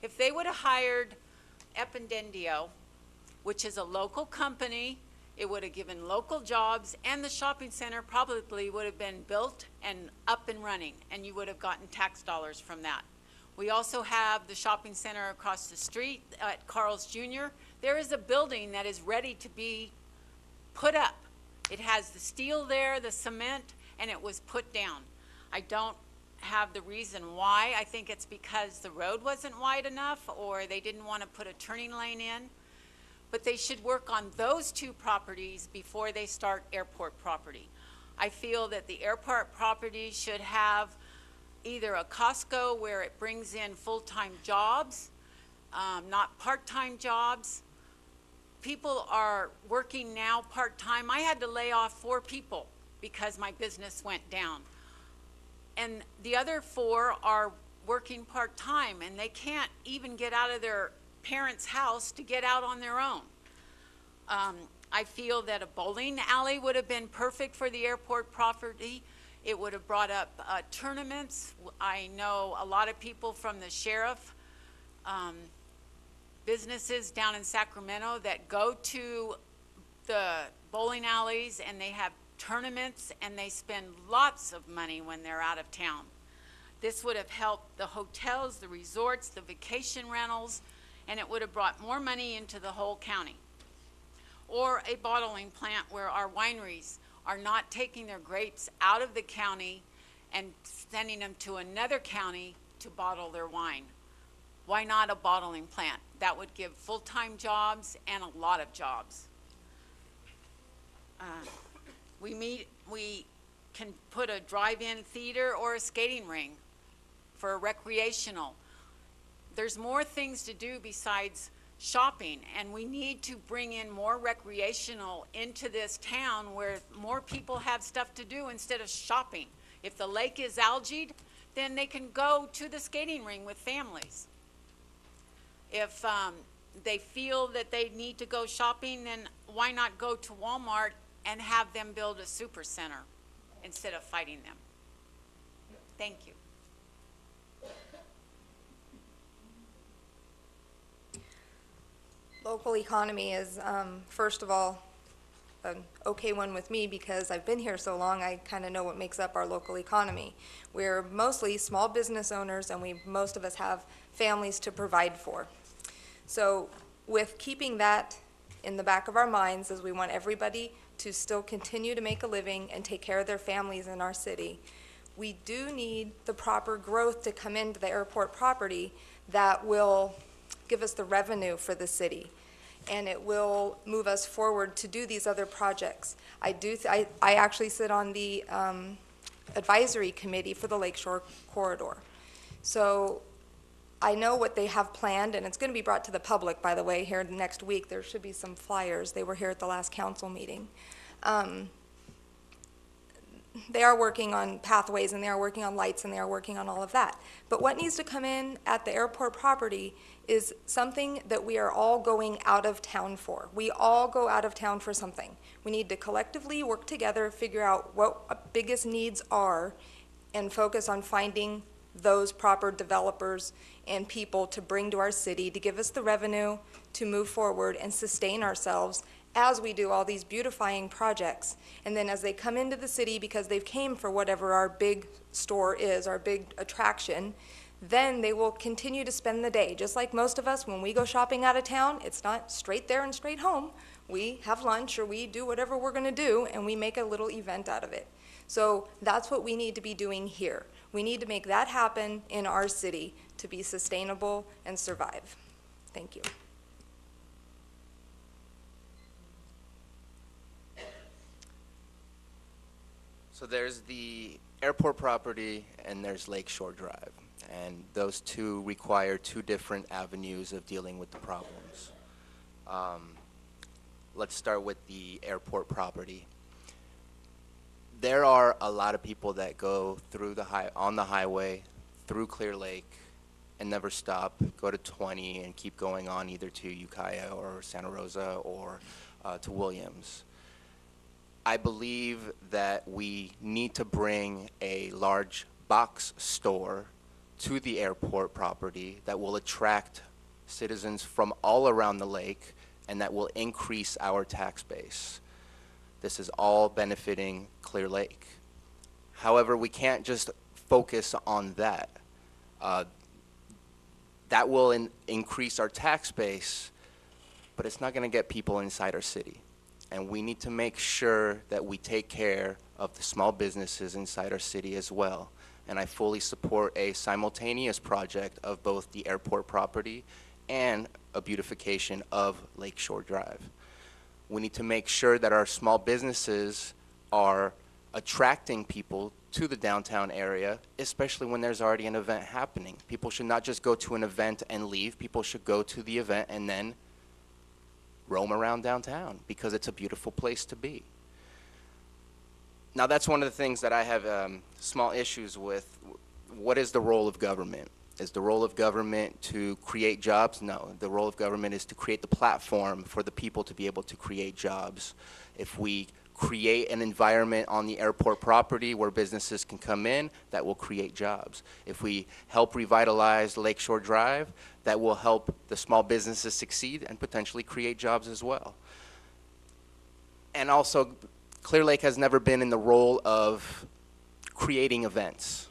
If they would have hired Ependendio, which is a local company, it would have given local jobs, and the shopping center probably would have been built and up and running, and you would have gotten tax dollars from that. We also have the shopping center across the street at Carl's Jr. There is a building that is ready to be put up. It has the steel there, the cement, and it was put down. I don't have the reason why. I think it's because the road wasn't wide enough, or they didn't want to put a turning lane in. But they should work on those 2 properties before they start airport property. I feel that the airport property should have either a Costco where it brings in full-time jobs, not part-time jobs. People are working now part-time. I had to lay off 4 people because my business went down. And the other 4 are working part-time, and they can't even get out of their parents' house to get out on their own. I feel that a bowling alley would have been perfect for the airport property. It would have brought up tournaments. I know a lot of people from the sheriff businesses down in Sacramento that go to the bowling alleys, and they have tournaments, and they spend lots of money when they're out of town. This would have helped the hotels, the resorts, the vacation rentals, and it would have brought more money into the whole county. Or a bottling plant where our wineries are not taking their grapes out of the county and sending them to another county to bottle their wine. Why not a bottling plant? That would give full-time jobs and a lot of jobs. We can put a drive-in theater or a skating ring for a recreational. There's more things to do besides shopping, and we need to bring in more recreational into this town where more people have stuff to do instead of shopping. If the lake is algaed, then they can go to the skating ring with families. If they feel that they need to go shopping, then why not go to Walmart and have them build a super center instead of fighting them? Thank you. Local economy is, first of all, an okay one with me because I've been here so long, I kind of know what makes up our local economy. We're mostly small business owners, and most of us have families to provide for. So with keeping that in the back of our minds, as we want everybody to still continue to make a living and take care of their families in our city, we do need the proper growth to come into the airport property that will give us the revenue for the city, and it will move us forward to do these other projects. I actually sit on the advisory committee for the Lakeshore Corridor. So I know what they have planned, and it's going to be brought to the public, by the way, here next week. There should be some flyers. They were here at the last council meeting. They are working on pathways, and they are working on lights, and they are working on all of that. But what needs to come in at the airport property is something that we are all going out of town for. We all go out of town for something. We need to collectively work together, figure out what our biggest needs are, and focus on finding those proper developers and people to bring to our city to give us the revenue to move forward and sustain ourselves as we do all these beautifying projects. And then as they come into the city because they've came for whatever our big store is, our big attraction, then they will continue to spend the day. Just like most of us, when we go shopping out of town, it's not straight there and straight home. We have lunch or we do whatever we're gonna do, and we make a little event out of it. So that's what we need to be doing here. We need to make that happen in our city to be sustainable and survive. Thank you. So there's the airport property and there's Lakeshore Drive. And those two require two different avenues of dealing with the problems. Let's start with the airport property. There are a lot of people that go through on the highway, through Clear Lake, and never stop, go to 20 and keep going on either to Ukiah or Santa Rosa or to Williams. I believe that we need to bring a large box store to the airport property that will attract citizens from all around the lake and that will increase our tax base. This is all benefiting Clear Lake. However, we can't just focus on that. That will increase our tax base, but it's not going to get people inside our city. And we need to make sure that we take care of the small businesses inside our city as well. And I fully support a simultaneous project of both the airport property and a beautification of Lakeshore Drive. We need to make sure that our small businesses are attracting people to the downtown area, especially when there's already an event happening. People should not just go to an event and leave. People should go to the event and then roam around downtown because it's a beautiful place to be. Now, that's one of the things that I have small issues with. What is the role of government? Is the role of government to create jobs? No. The role of government is to create the platform for the people to be able to create jobs. If we create an environment on the airport property where businesses can come in, that will create jobs. If we help revitalize Lakeshore Drive, that will help the small businesses succeed and potentially create jobs as well. And also, Clear Lake has never been in the role of creating events.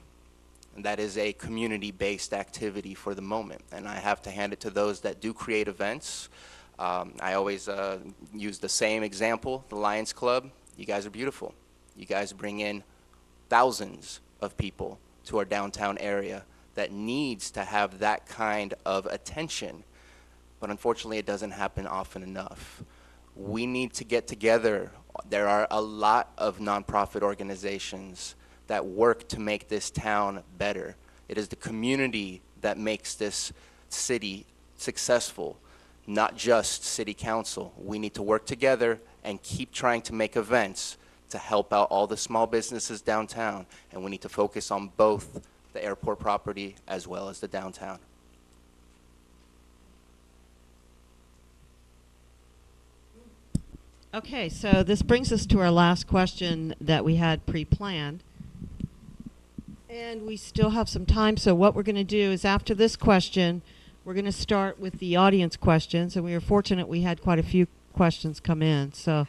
And that is a community-based activity for the moment. And I have to hand it to those that do create events. I always use the same example, the Lions Club. You guys are beautiful. You guys bring in thousands of people to our downtown area. that needs to have that kind of attention, but unfortunately it doesn't happen often enough. We need to get together. There are a lot of nonprofit organizations that work to make this town better. It is the community that makes this city successful, not just city council. We need to work together and keep trying to make events to help out all the small businesses downtown, and we need to focus on both the airport property as well as the downtown. Okay, so this brings us to our last question that we had pre-planned. And we still have some time, so what we're going to do is after this question, we're going to start with the audience questions. And we were fortunate we had quite a few questions come in. So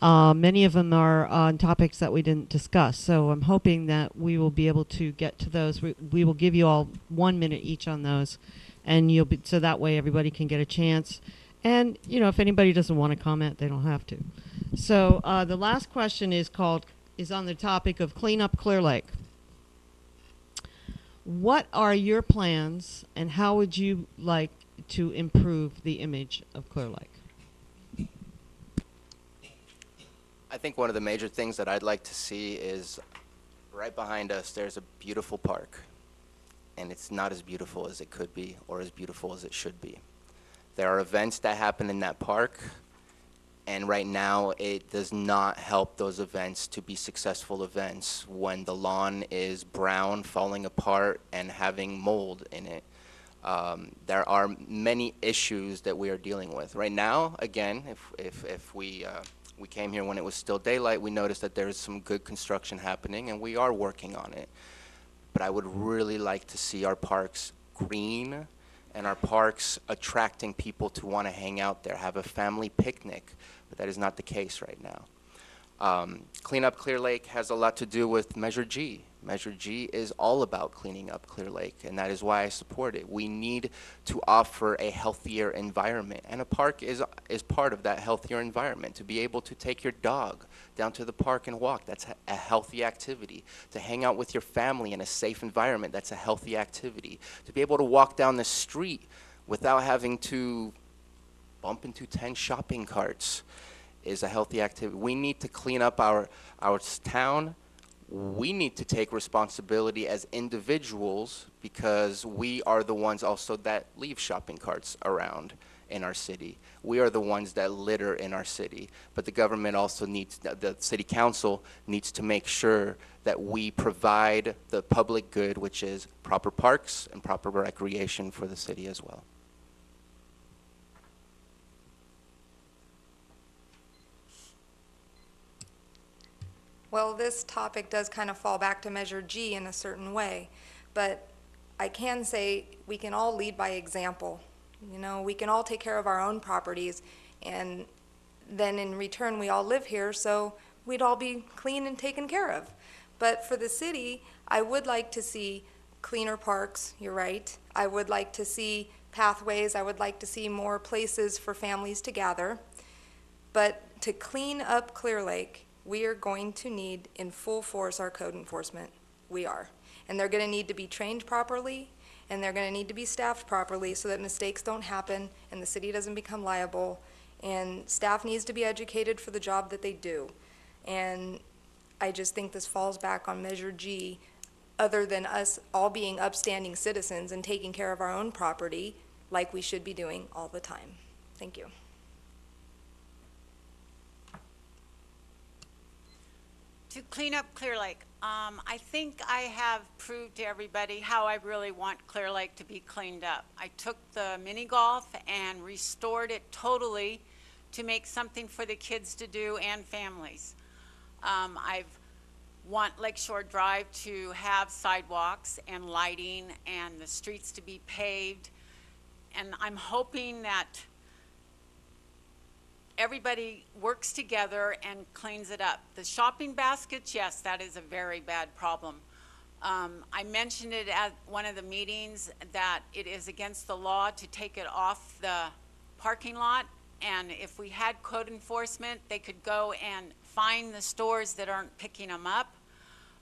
many of them are on topics that we didn't discuss. So I'm hoping that we will be able to get to those. We will give you all 1 minute each on those. And you'll be, so that way everybody can get a chance. And, you know, if anybody doesn't want to comment, they don't have to. So the last question is on the topic of Clean Up Clear Lake. What are your plans and how would you like to improve the image of Clear Lake? I think one of the major things that I'd like to see is right behind us there's a beautiful park, and it's not as beautiful as it could be or as beautiful as it should be. There are events that happen in that park, and right now it does not help those events to be successful events when the lawn is brown, falling apart, and having mold in it. There are many issues that we are dealing with. Right now, again, if we came here when it was still daylight, we noticed that there's some good construction happening, and we are working on it. But I would really like to see our parks green, and our parks attracting people to want to hang out there, have a family picnic, but that is not the case right now. Clean Up Clear Lake has a lot to do with Measure G. Measure G is all about cleaning up Clear Lake, and that is why I support it. We need to offer a healthier environment, and a park is part of that healthier environment. To be able to take your dog down to the park and walk, that's a healthy activity. To hang out with your family in a safe environment, that's a healthy activity. To be able to walk down the street without having to bump into 10 shopping carts is a healthy activity. We need to clean up our town. We need to take responsibility as individuals because we are the ones also that leave shopping carts around in our city. We are the ones that litter in our city. But the government also needs, the city council needs to make sure that we provide the public good, which is proper parks and proper recreation for the city as well. Well, this topic does kind of fall back to Measure G in a certain way, but I can say we can all lead by example. You know, we can all take care of our own properties, and then in return we all live here, so we'd all be clean and taken care of. But for the city, I would like to see cleaner parks, you're right. I would like to see pathways. I would like to see more places for families to gather. But to clean up Clear Lake, we are going to need in full force our code enforcement. We are. And they're going to need to be trained properly, and they're going to need to be staffed properly so that mistakes don't happen and the city doesn't become liable. And staff needs to be educated for the job that they do. And I just think this falls back on Measure G, other than us all being upstanding citizens and taking care of our own property like we should be doing all the time. Thank you. To clean up Clear Lake, I think I have proved to everybody how I really want Clear Lake to be cleaned up. I took the mini golf and restored it totally to make something for the kids to do and families. I want Lakeshore Drive to have sidewalks and lighting and the streets to be paved, and I'm hoping that everybody works together and cleans it up. The shopping baskets, yes, that is a very bad problem. I mentioned it at one of the meetings that it is against the law to take it off the parking lot, and if we had code enforcement, they could go and fine the stores that aren't picking them up.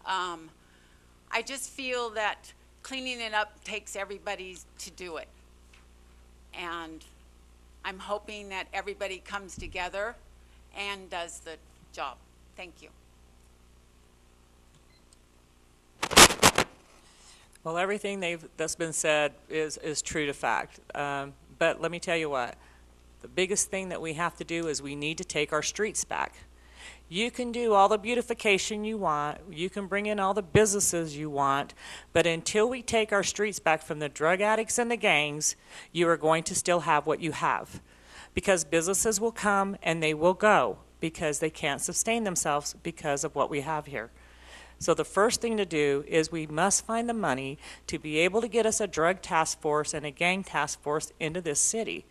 I just feel that cleaning it up takes everybody to do it. And I'm hoping that everybody comes together and does the job. Thank you. Well, everything that's been said is true to fact. But let me tell you what, the biggest thing that we have to do is we need to take our streets back. You can do all the beautification you want, you can bring in all the businesses you want, but until we take our streets back from the drug addicts and the gangs, you are going to still have what you have. Because businesses will come and they will go because they can't sustain themselves because of what we have here. So the first thing to do is we must find the money to be able to get us a drug task force and a gang task force into this city,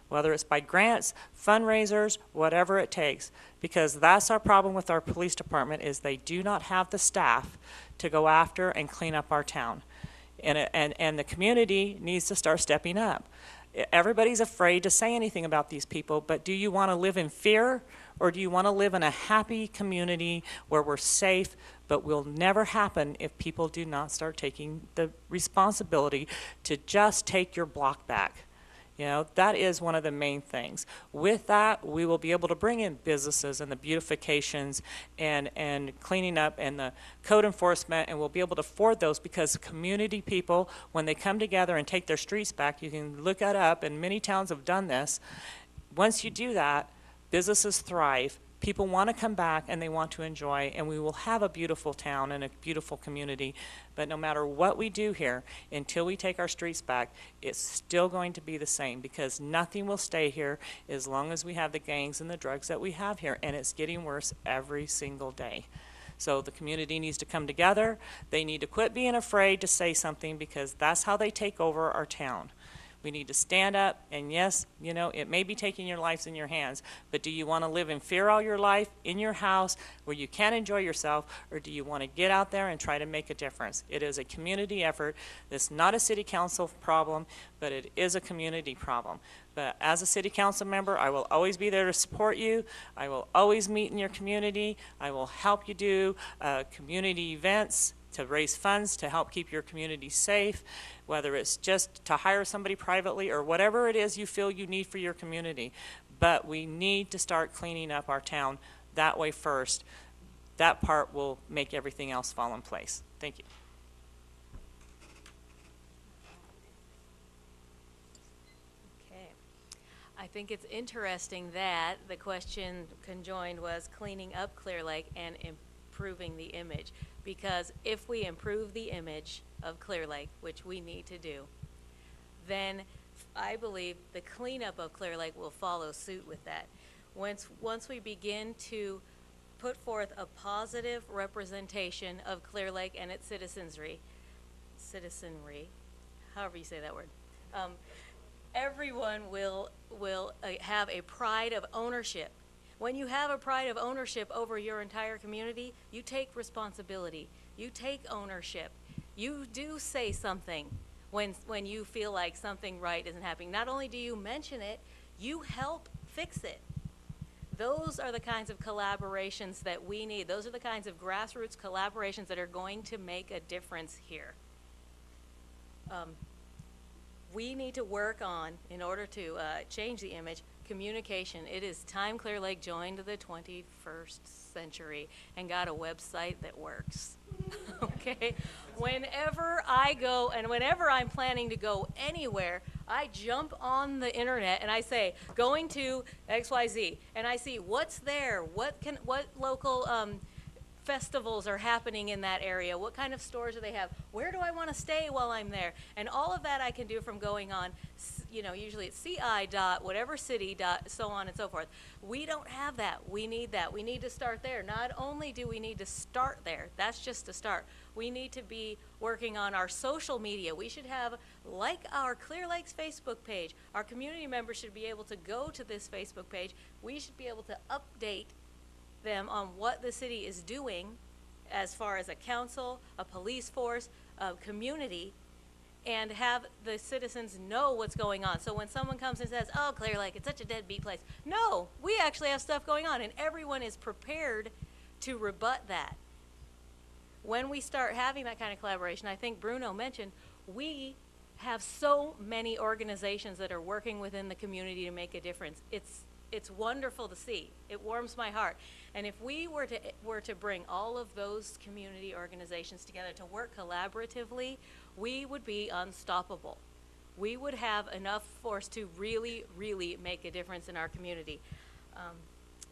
whether it's by grants, fundraisers, whatever it takes, because that's our problem with our police department is they do not have the staff to go after and clean up our town. And the community needs to start stepping up. Everybody's afraid to say anything about these people, but do you want to live in fear or do you want to live in a happy community where we're safe, but will never happen if people do not start taking the responsibility to just take your block back? You know, that is one of the main things. With that, we will be able to bring in businesses and the beautifications and cleaning up and the code enforcement, and we'll be able to afford those because community people, when they come together and take their streets back, you can look it up, and many towns have done this. Once you do that, businesses thrive. People want to come back and they want to enjoy, and we will have a beautiful town and a beautiful community. But no matter what we do here, until we take our streets back, it's still going to be the same because nothing will stay here as long as we have the gangs and the drugs that we have here, and it's getting worse every single day. So the community needs to come together. They need to quit being afraid to say something because that's how they take over our town. We need to stand up, and yes, you know, it may be taking your lives in your hands, but do you want to live in fear all your life in your house where you can't enjoy yourself, or do you want to get out there and try to make a difference? It is a community effort. It's not a city council problem, but it is a community problem. But as a city council member, I will always be there to support you. I will always meet in your community. I will help you do community events to raise funds to help keep your community safe, whether it's just to hire somebody privately or whatever it is you feel you need for your community. But we need to start cleaning up our town that way first. That part will make everything else fall in place. Thank you. Okay. I think it's interesting that the question conjoined was cleaning up Clear Lake and improving the image. Because if we improve the image of Clear Lake, which we need to do, then I believe the cleanup of Clear Lake will follow suit with that. Once we begin to put forth a positive representation of Clear Lake and its citizenry, however you say that word, everyone will have a pride of ownership. When you have a pride of ownership over your entire community, you take responsibility. You take ownership. You do say something when you feel like something right isn't happening. Not only do you mention it, you help fix it. Those are the kinds of collaborations that we need. Those are the kinds of grassroots collaborations that are going to make a difference here. We need to work on, in order to change the image, communication. It is time Clear Lake joined the 21st century and got a website that works. Okay? Whenever I go and whenever I'm planning to go anywhere, I jump on the internet and I say, going to XYZ, and I see what's there, what local festivals are happening in that area, what kind of stores do they have, where do I want to stay while I'm there, and all of that I can do from going on, you know, usually it's ci.whatever.city. So on and so forth. We don't have that. We need that. We need to start there. Not only do we need to start there, that's just a start. We need to be working on our social media. We should have, like our Clear Lakes Facebook page, our community members should be able to go to this Facebook page. We should be able to update them on what the city is doing as far as a council, a police force, a community, and have the citizens know what's going on. So when someone comes and says, oh, Clear Lake, it's such a deadbeat place. No, we actually have stuff going on, and everyone is prepared to rebut that. When we start having that kind of collaboration, I think Bruno mentioned, we have so many organizations that are working within the community to make a difference. It's wonderful to see. It warms my heart. And if we were to bring all of those community organizations together to work collaboratively, we would be unstoppable. We would have enough force to really, really make a difference in our community.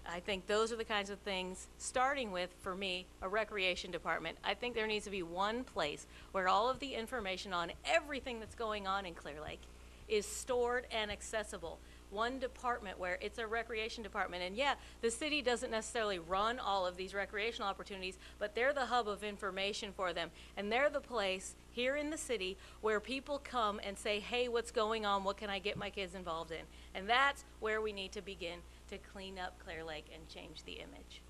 I think those are the kinds of things, starting with, for me, a recreation department. I think there needs to be one place where all of the information on everything that's going on in Clear Lake is stored and accessible. One department where it's a recreation department. And yeah, the city doesn't necessarily run all of these recreational opportunities, but they're the hub of information for them. And they're the place here in the city where people come and say, hey, what's going on? What can I get my kids involved in? And that's where we need to begin to clean up Clear Lake and change the image.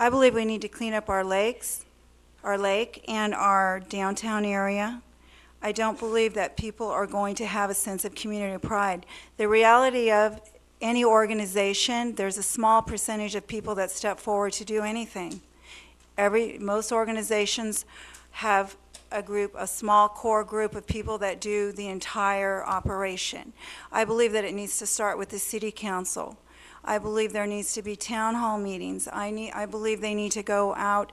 I believe we need to clean up our lakes, our lake, and our downtown area. I don't believe that people are going to have a sense of community pride. The reality of any organization, there's a small percentage of people that step forward to do anything. Most organizations have a small core group of people that do the entire operation. I believe that it needs to start with the city council. I believe there needs to be town hall meetings. I believe they need to go out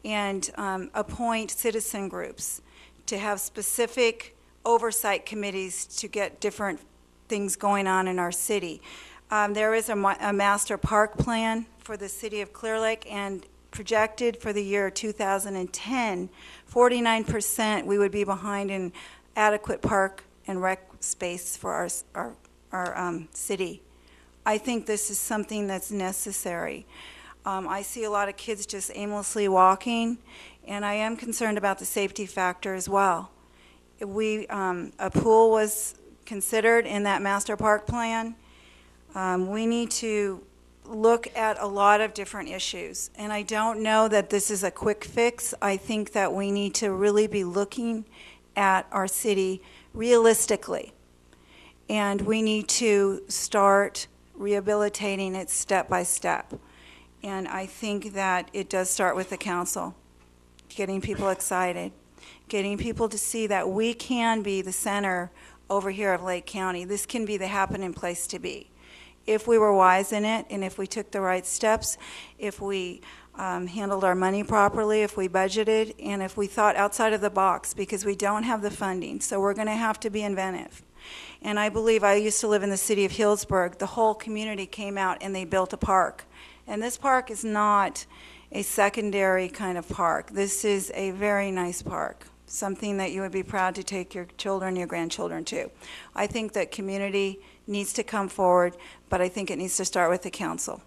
and appoint citizen groups to have specific oversight committees to get different things going on in our city. There is a master park plan for the city of Clear Lake, and projected for the year 2010, 49% we would be behind in adequate park and rec space for our city. I think this is something that's necessary. I see a lot of kids just aimlessly walking, and I am concerned about the safety factor as well. A pool was considered in that master park plan. We need to look at a lot of different issues, and I don't know that this is a quick fix. I think that we need to really be looking at our city realistically, and we need to start rehabilitating it step by step. And I think that it does start with the council, getting people excited, getting people to see that we can be the center over here of Lake County. This can be the happening place to be. If we were wise in it, and if we took the right steps, if we handled our money properly, if we budgeted, and if we thought outside of the box, because we don't have the funding, so we're going to have to be inventive. And I believe, I used to live in the city of Healdsburg. The whole community came out and they built a park. And this park is not a secondary kind of park. This is a very nice park, something that you would be proud to take your children, your grandchildren to. I think that community needs to come forward, but I think it needs to start with the council.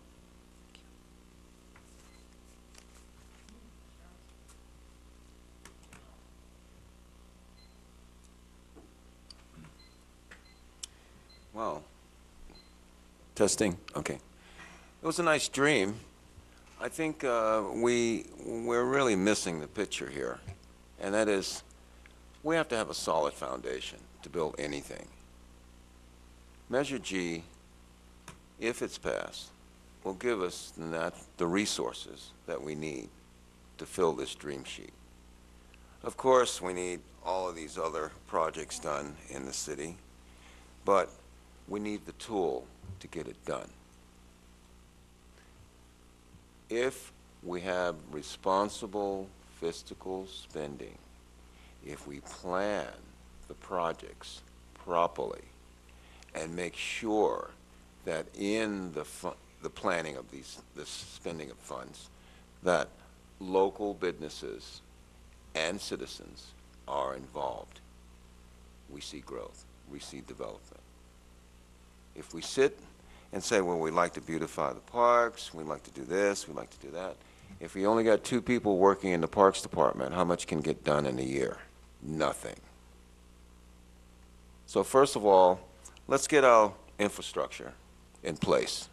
Well, testing, okay. It was a nice dream. I think we're really missing the picture here, and that is we have to have a solid foundation to build anything. Measure G, if it's passed, will give us the resources that we need to fill this dream sheet. Of course, we need all of these other projects done in the city, but we need the tool to get it done. If we have responsible fiscal spending, if we plan the projects properly and make sure that in the planning of this spending of funds, that local businesses and citizens are involved, we see growth, we see development. If we sit and say, well, we'd like to beautify the parks, we'd like to do this, we'd like to do that, if we only got 2 people working in the Parks Department, how much can get done in a year? Nothing. So first of all, let's get our infrastructure in place.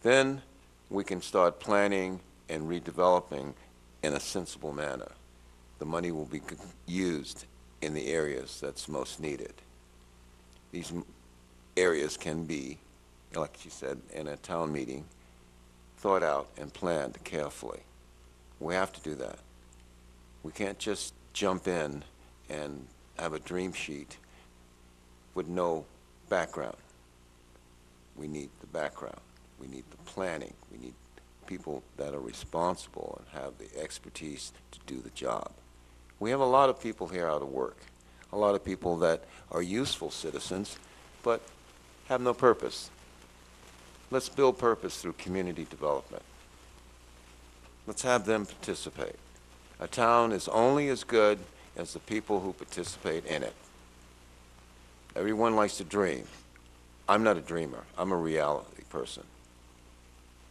Then we can start planning and redeveloping in a sensible manner. The money will be used in the areas that's most needed. These areas can be, like she said, in a town meeting, thought out and planned carefully. We have to do that. We can't just jump in and have a dream sheet with no background. We need the background. We need the planning. We need people that are responsible and have the expertise to do the job. We have a lot of people here out of work, a lot of people that are useful citizens, but have no purpose. Let's build purpose through community development. Let's have them participate. A town is only as good as the people who participate in it. Everyone likes to dream. I'm not a dreamer. I'm a reality person.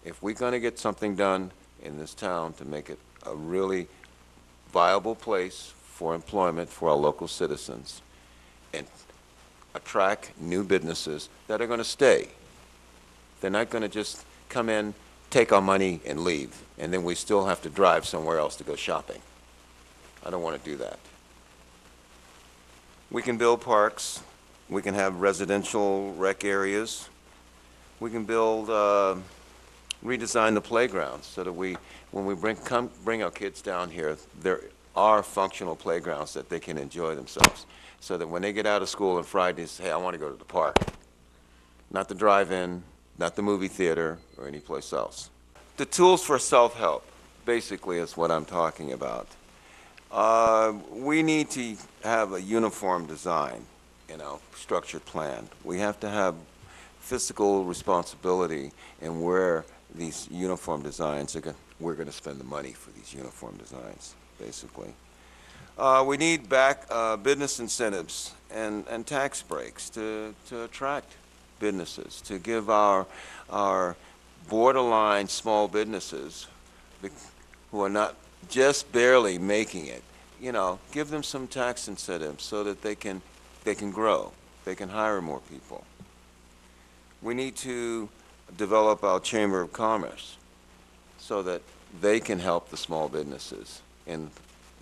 If we're going to get something done in this town to make it a really viable place for employment for our local citizens and attract new businesses that are going to stay, they're not going to just come in, take our money, and leave, and then we still have to drive somewhere else to go shopping. I don't want to do that. We can build parks. We can have residential rec areas. We can build, redesign the playgrounds so that when we bring our kids down here, there are functional playgrounds that they can enjoy themselves. So that when they get out of school on Fridays, hey, I want to go to the park. Not the drive-in, not the movie theater, or any place else. The tools for self-help, basically, is what I'm talking about. We need to have a uniform design, structured plan. We have to have fiscal responsibility in where these uniform designs we're going to spend the money for these uniform designs, basically. We need business incentives and tax breaks to attract businesses, to give our borderline small businesses who are not just barely making it, give them some tax incentives so that they can grow, they can hire more people. We need to develop our Chamber of Commerce so that they can help the small businesses in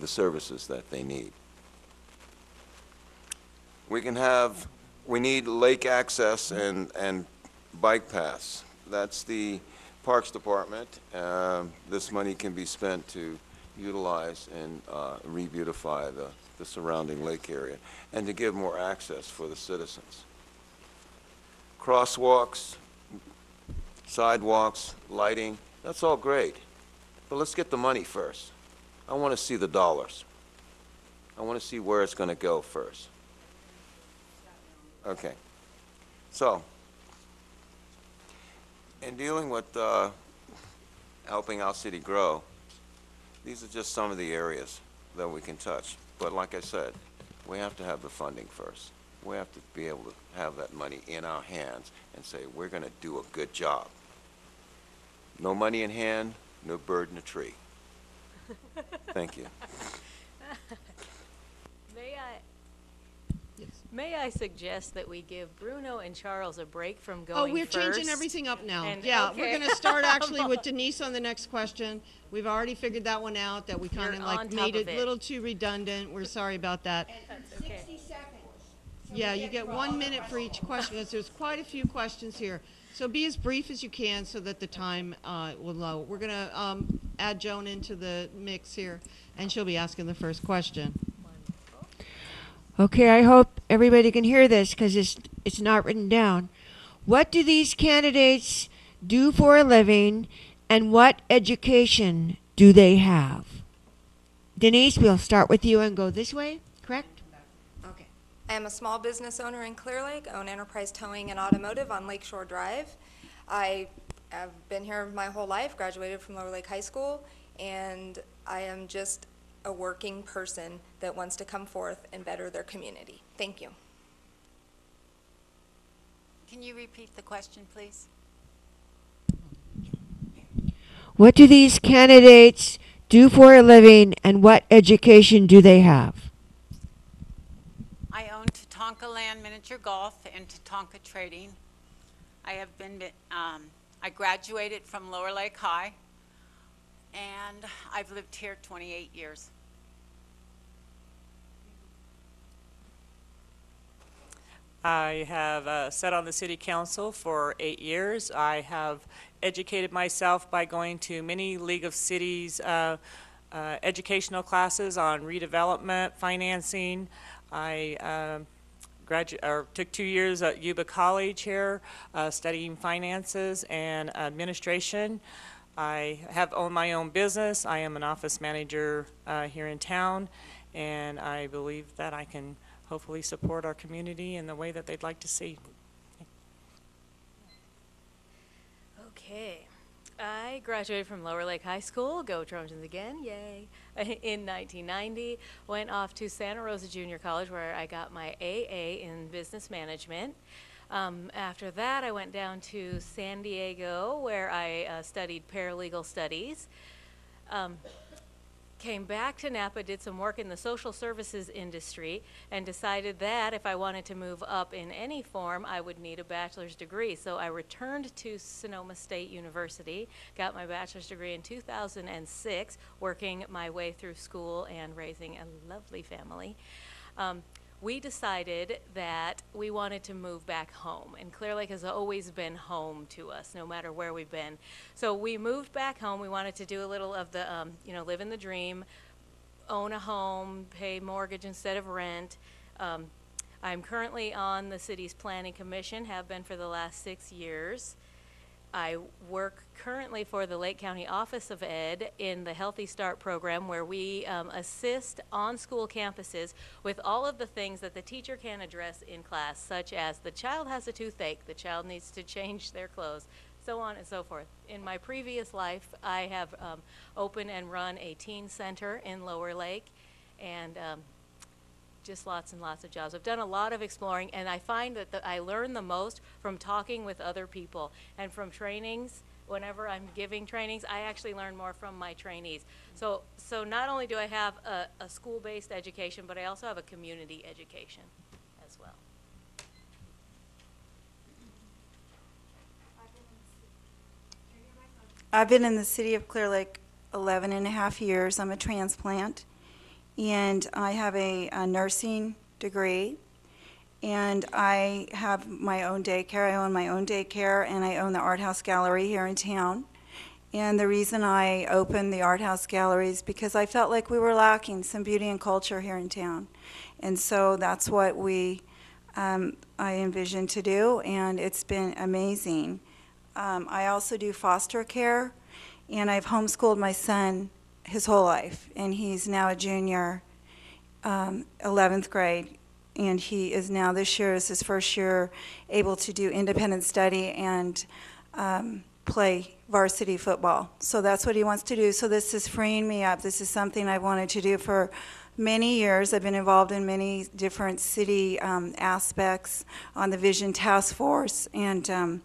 the services that they need. We need lake access and bike paths. That's the Parks Department. This money can be spent to utilize and re-beautify the surrounding lake area and to give more access for the citizens. Crosswalks, sidewalks, lighting, that's all great. But let's get the money first. I want to see the dollars. I want to see where it's going to go first. Okay. So, in dealing with helping our city grow, these are just some of the areas that we can touch. But like I said, we have to have the funding first. We have to be able to have that money in our hands and say, we're going to do a good job. No money in hand, no bird in a tree. Thank you. May I suggest that we give Bruno and Charles a break from going we're first? changing everything up now. And- Yeah, okay. we're going to start actually with Denise on the next question. We've already figured that one out, that we kind of You're on like top made of it a it. little too redundant. We're sorry about that. That's okay. Yeah, you get 1 minute for each question, because there's quite a few questions here. So be as brief as you can so that the time will low. We're going to add Joan into the mix here, and she'll be asking the first question. Okay, I hope everybody can hear this because it's not written down. What do these candidates do for a living, and what education do they have? Denise, we'll start with you and go this way, correct? Okay. I am a small business owner in Clear Lake, own Enterprise Towing and Automotive on Lakeshore Drive. I have been here my whole life, graduated from Lower Lake High School, and I am just a working person that wants to come forth and better their community. Thank you. Can you repeat the question, please? What do these candidates do for a living, and what education do they have? I own Tatonka Land Miniature Golf and Tatonka Trading. I have been I graduated from Lower Lake High, and I've lived here 28 years. I have sat on the city council for 8 years. I have educated myself by going to many League of Cities educational classes on redevelopment, financing. I took 2 years at Yuba College here, studying finances and administration. I have owned my own business. I am an office manager here in town, and I believe that I can hopefully support our community in the way that they'd like to see. Okay. I graduated from Lower Lake High School, go Trojans again, yay, in 1990. Went off to Santa Rosa Junior College where I got my AA in business management. After that, I went down to San Diego where I studied paralegal studies. Came back to Napa, did some work in the social services industry, and decided that if I wanted to move up in any form, I would need a bachelor's degree. So I returned to Sonoma State University, got my bachelor's degree in 2006, working my way through school and raising a lovely family. We decided that we wanted to move back home, and Clear Lake has always been home to us, no matter where we've been. So we moved back home. We wanted to do a little of the, live in the dream, own a home, pay mortgage instead of rent. I'm currently on the city's planning commission, have been for the last 6 years. I work currently for the Lake County Office of Ed in the Healthy Start program, where we assist on school campuses with all of the things that the teacher can address in class, such as the child has a toothache, the child needs to change their clothes, so on and so forth. In my previous life, I have opened and run a teen center in Lower Lake, and just lots and lots of jobs. I've done a lot of exploring, and I find that I learn the most from talking with other people and from trainings. Whenever I'm giving trainings, I actually learn more from my trainees. So not only do I have a school-based education, but I also have a community education as well. I've been in the city of Clear Lake 11 and a half years. I'm a transplant. And I have a nursing degree, and I have my own daycare. I own my own daycare, and I own the Art House Gallery here in town. And the reason I opened the Art House Gallery is because I felt like we were lacking some beauty and culture here in town. And so that's what I envisioned to do, and it's been amazing. I also do foster care, and I've homeschooled my son his whole life, and he's now a junior, 11th grade, and he is now, this year is his first year, able to do independent study and play varsity football. So that's what he wants to do. So this is freeing me up. This is something I wanted to do for many years. I've been involved in many different city aspects on the Vision Task Force, and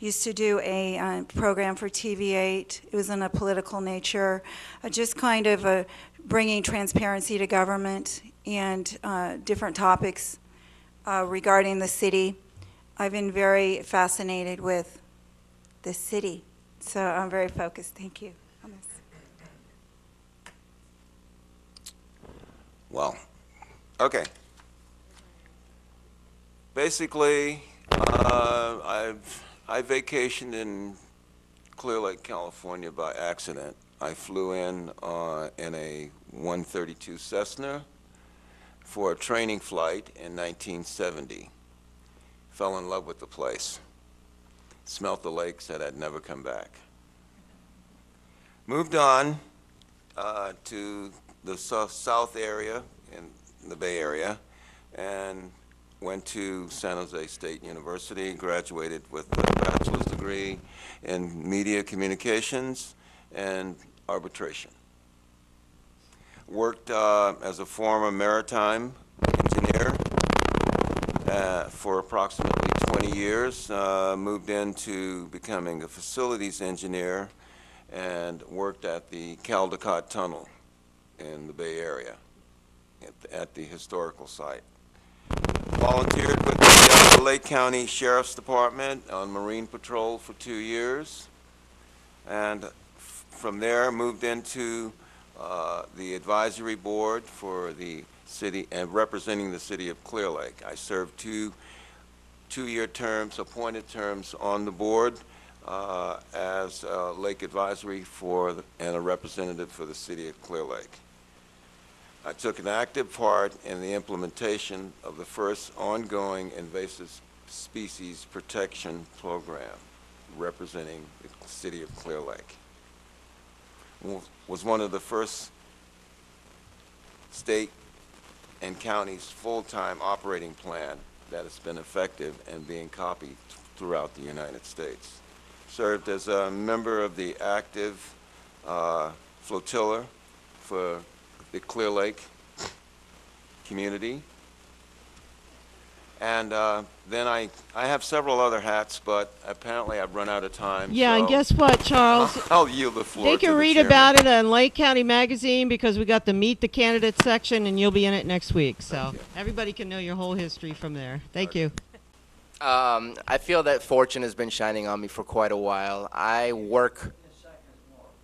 used to do a program for TV8. It was in a political nature, just kind of bringing transparency to government and different topics regarding the city. I've been very fascinated with the city, so I'm very focused. Thank you on this. Well, okay. Basically, I vacationed in Clear Lake, California by accident. I flew in a 132 Cessna for a training flight in 1970. Fell in love with the place. Smelt the lake, said I'd never come back. Moved on to the south area in the Bay Area, and went to San Jose State University, graduated with a bachelor's degree in media communications and arbitration. Worked as a former maritime engineer for approximately 20 years, moved into becoming a facilities engineer, and worked at the Caldecott Tunnel in the Bay Area at the historical site. Volunteered with the the Lake County Sheriff's Department on Marine Patrol for 2 years. And from there, moved into the advisory board for the city and representing the city of Clear Lake. I served two-year terms, appointed terms on the board as Lake Advisory and a representative for the city of Clear Lake. I took an active part in the implementation of the first ongoing invasive species protection program representing the city of Clear Lake. Was one of the first state and county's full-time operating plan that has been effective and being copied throughout the United States. Served as a member of the active flotilla for the Clear Lake community. And then I have several other hats, but apparently I've run out of time. Yeah, so and guess what, Charles? I'll yield the floor They to can the read chairman. about it on Lake County Magazine because we got the Meet the Candidates section, and you'll be in it next week. So everybody can know your whole history from there. Thank you. I feel that fortune has been shining on me for quite a while. I work.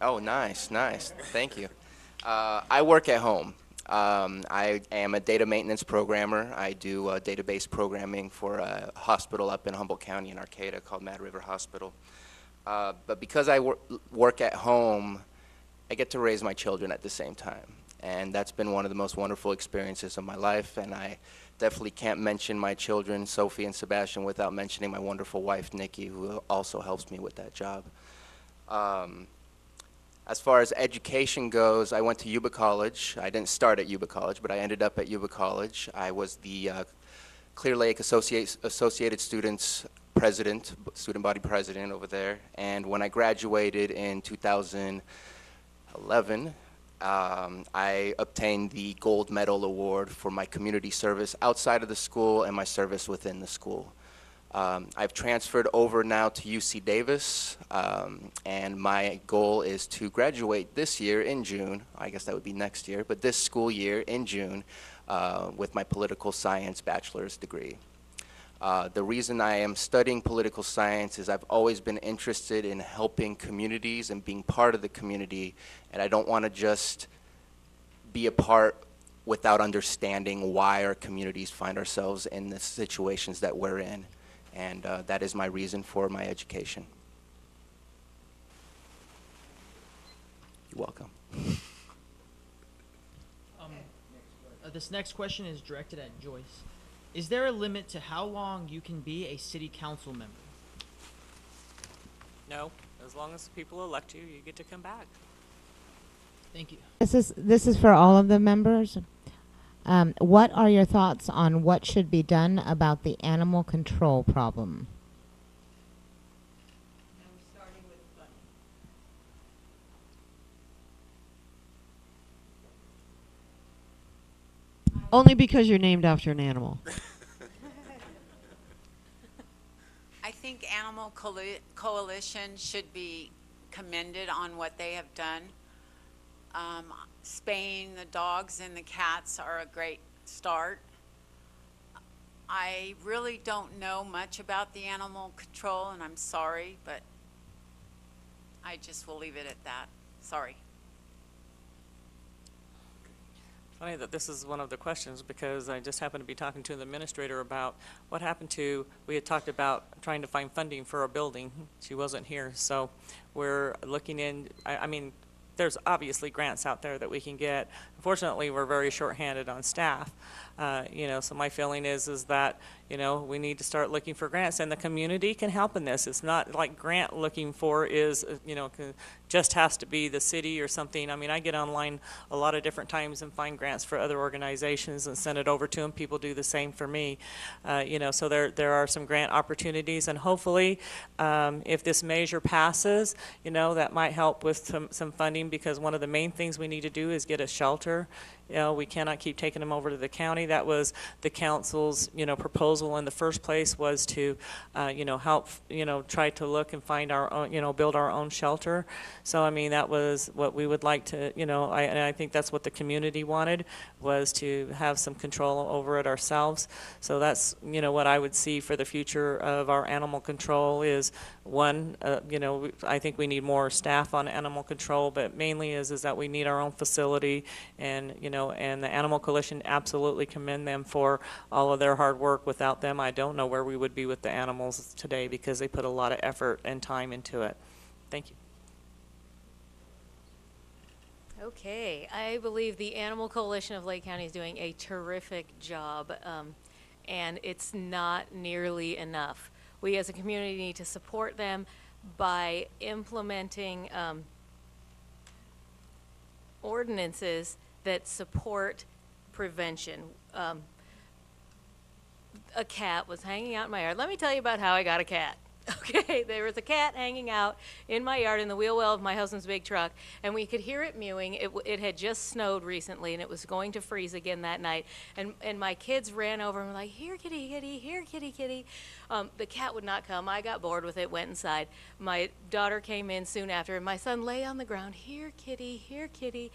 Oh, nice, nice. Thank you. I work at home. I am a data maintenance programmer. I do database programming for a hospital up in Humboldt County in Arcata called Mad River Hospital. But because I work at home, I get to raise my children at the same time. And that's been one of the most wonderful experiences of my life. And I definitely can't mention my children, Sophie and Sebastian, without mentioning my wonderful wife, Nikki, who also helps me with that job. As far as education goes, I went to Yuba College. I didn't start at Yuba College, but I ended up at Yuba College. I was the Clear Lake Associated Students president, student body president over there. And when I graduated in 2011, I obtained the Gold Medal Award for my community service outside of the school and my service within the school. I've transferred over now to UC Davis, and my goal is to graduate this year in June. I guess that would be next year, but this school year in June with my political science bachelor's degree. The reason I am studying political science is I've always been interested in helping communities and being part of the community, and I don't want to just be a part without understanding why our communities find ourselves in the situations that we're in. And that is my reason for my education. You're welcome. This next question is directed at Joyce. Is there a limit to how long you can be a city council member? No, as long as people elect you, you get to come back. Thank you. This is for all of the members. What are your thoughts on what should be done about the animal control problem? Only because you're named after an animal. I think Animal Coalition should be commended on what they have done. Spaying the dogs and the cats are a great start. I really don't know much about the animal control, and I'm sorry, but I just will leave it at that. Sorry. Funny that this is one of the questions, because I just happened to be talking to the administrator about what happened to, we had talked about trying to find funding for a building. She wasn't here, so we're looking in, I mean, there's obviously grants out there that we can get. Unfortunately, we're very shorthanded on staff. You know, so my feeling is that, you know, we need to start looking for grants, and the community can help in this. It's not like grant looking for is, you know, just has to be the city or something. I mean, I get online a lot of different times and find grants for other organizations and send it over to them. People do the same for me. You know, so there are some grant opportunities, and hopefully, if this measure passes, you know, that might help with some funding, because one of the main things we need to do is get a shelter. You know, we cannot keep taking them over to the county. That was the council's, you know, proposal proposal in the first place was to, help, try to look and find our own, build our own shelter. So, I mean, that was what we would like to, and I think that's what the community wanted, was to have some control over it ourselves. So that's, what I would see for the future of our animal control is, one, I think we need more staff on animal control, but mainly is that we need our own facility, and, and the Animal Coalition, absolutely commend them for all of their hard work. Without them, I don't know where we would be with the animals today, because they put a lot of effort and time into it. Thank you. Okay, I believe the Animal Coalition of Lake County is doing a terrific job, and it's not nearly enough. We as a community need to support them by implementing ordinances that support prevention. A cat was hanging out in my yard. Let me tell you about how I got a cat. Okay, there was a cat hanging out in my yard in the wheel well of my husband's big truck, and we could hear it mewing. It had just snowed recently, and it was going to freeze again that night. And my kids ran over and were like, "Here, kitty, kitty, here, kitty, kitty." The cat would not come. I got bored with it, went inside. My daughter came in soon after, and my son lay on the ground, "Here, kitty, here, kitty."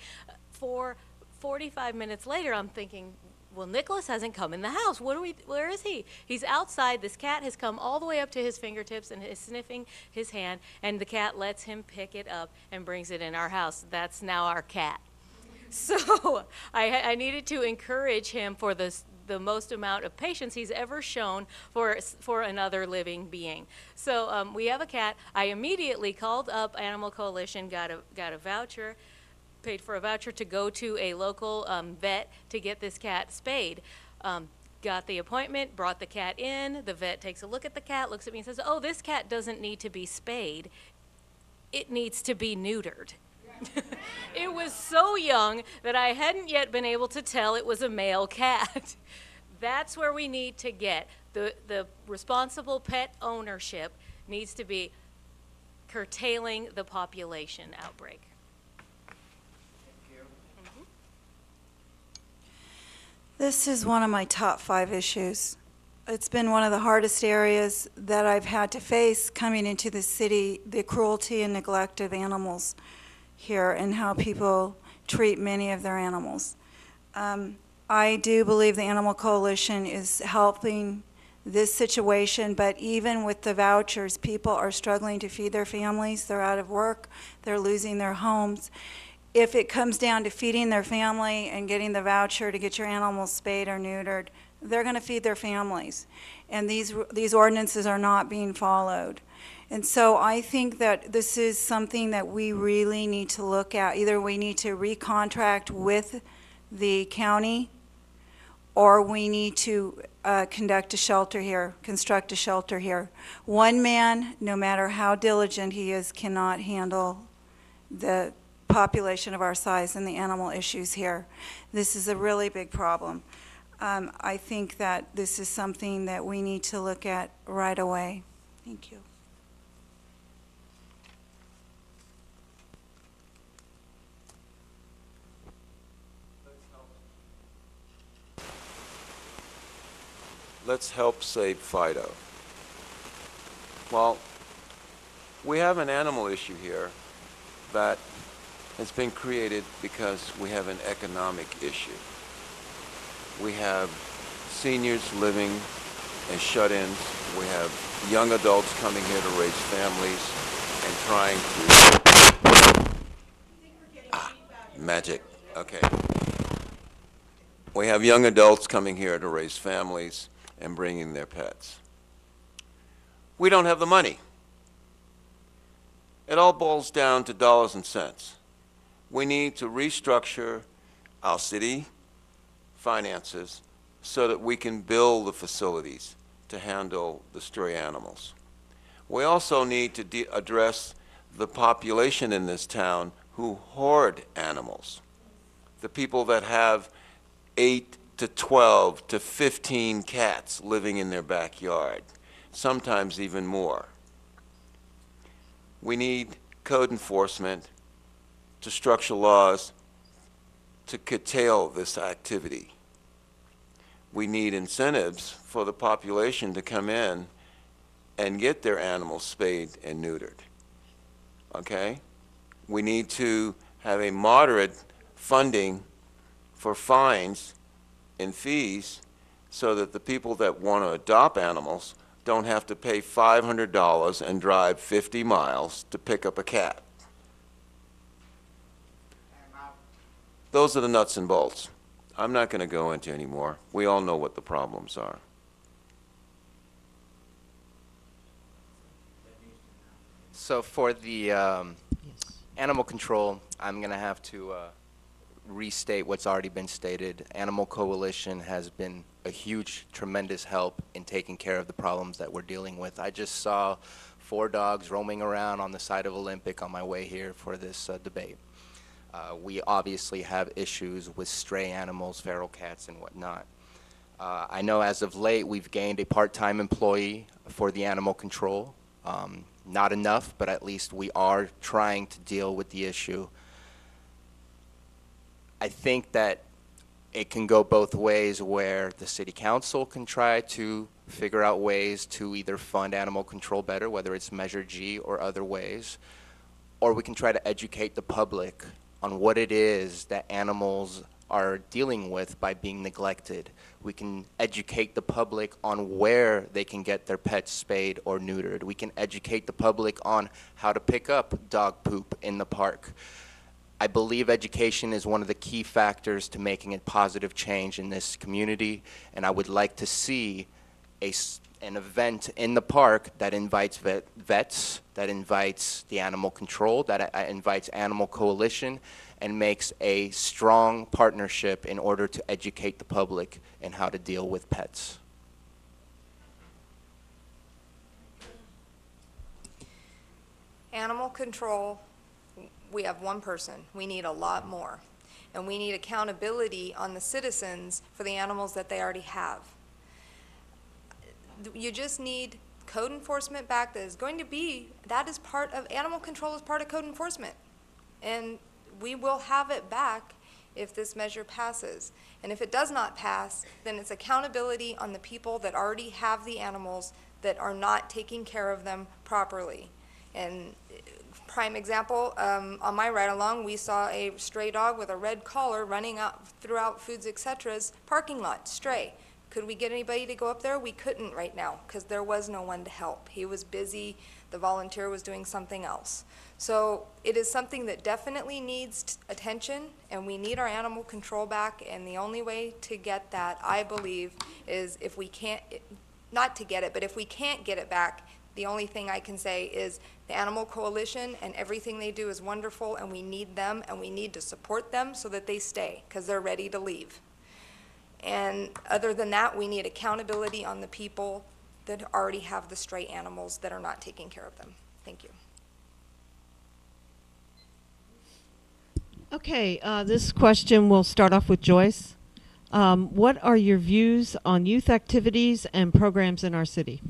For 45 minutes later, I'm thinking, well, Nicholas hasn't come in the house. Where is he? He's outside. This cat has come all the way up to his fingertips and is sniffing his hand, and the cat lets him pick it up and brings it in our house. That's now our cat. So I needed to encourage him for the most amount of patience he's ever shown for another living being. So we have a cat. I immediately called up Animal Coalition, got a voucher, paid for a voucher to go to a local vet to get this cat spayed. Got the appointment, brought the cat in. The vet takes a look at the cat, looks at me and says, "Oh, this cat doesn't need to be spayed. It needs to be neutered." It was so young that I hadn't yet been able to tell it was a male cat. That's where we need to get. The responsible pet ownership needs to be curtailing the population outbreak. This is one of my top 5 issues. It's been one of the hardest areas that I've had to face coming into the city, the cruelty and neglect of animals here and how people treat many of their animals. I do believe the Animal Coalition is helping this situation, but even with the vouchers, people are struggling to feed their families. They're out of work. They're losing their homes. If it comes down to feeding their family and getting the voucher to get your animals spayed or neutered, they're going to feed their families. And these ordinances are not being followed. And so I think that this is something that we really need to look at. Either we need to recontract with the county, or we need to construct a shelter here. One man, no matter how diligent he is, cannot handle the population of our size and the animal issues here. This is a really big problem. I think that this is something that we need to look at right away. Thank you. Let's help save Fido. Well, we have an animal issue here that has been created because we have an economic issue. We have seniors living as shut-ins. We have young adults coming here to raise families and trying to... magic. Okay. We have young adults coming here to raise families and bringing their pets. We don't have the money. It all boils down to dollars and cents. We need to restructure our city finances so that we can build the facilities to handle the stray animals. We also need to address the population in this town who hoard animals. The people that have 8 to 12 to 15 cats living in their backyard, sometimes even more. We need code enforcement to structure laws to curtail this activity. we need incentives for the population to come in and get their animals spayed and neutered. Okay? We need to have a moderate funding for fines and fees so that the people that want to adopt animals don't have to pay $500 and drive 50 miles to pick up a cat. Those are the nuts and bolts. I'm not going to go into any more. We all know what the problems are. So for the animal control, I'm going to have to restate what's already been stated. Animal Coalition has been a huge, tremendous help in taking care of the problems that we're dealing with. I just saw 4 dogs roaming around on the side of Olympic on my way here for this debate. We obviously have issues with stray animals, feral cats and whatnot. I know as of late we've gained a part-time employee for the animal control. Not enough, but at least we are trying to deal with the issue. I think that it can go both ways, where the city council can try to figure out ways to either fund animal control better, whether it's Measure G or other ways, or we can try to educate the public on what it is that animals are dealing with by being neglected. We can educate the public on where they can get their pets spayed or neutered. We can educate the public on how to pick up dog poop in the park. I believe education is one of the key factors to making a positive change in this community, and I would like to see an event in the park that invites vets, that invites the animal control, that invites Animal Coalition, and makes a strong partnership in order to educate the public in how to deal with pets. Animal control, we have one person. We need a lot more. And we need accountability on the citizens for the animals that they already have. You just need code enforcement back that is going to be, that is part of, animal control is part of code enforcement. And we will have it back if this measure passes. And if it does not pass, then it's accountability on the people that already have the animals that are not taking care of them properly. And prime example, on my ride along, we saw a stray dog with a red collar running out throughout Foods Etc's parking lot, stray. Could we get anybody to go up there? We couldn't right now because there was no one to help. He was busy, the volunteer was doing something else. So it is something that definitely needs attention, and we need our animal control back, and the only way to get that, I believe, is if we can't, not to get it, but if we can't get it back, the only thing I can say is the Animal Coalition and everything they do is wonderful, and we need them, and we need to support them so that they stay, because they're ready to leave. And other than that, we need accountability on the people that already have the stray animals that are not taking care of them. Thank you. Okay, this question will start off with Joyce. What are your views on youth activities and programs in our city?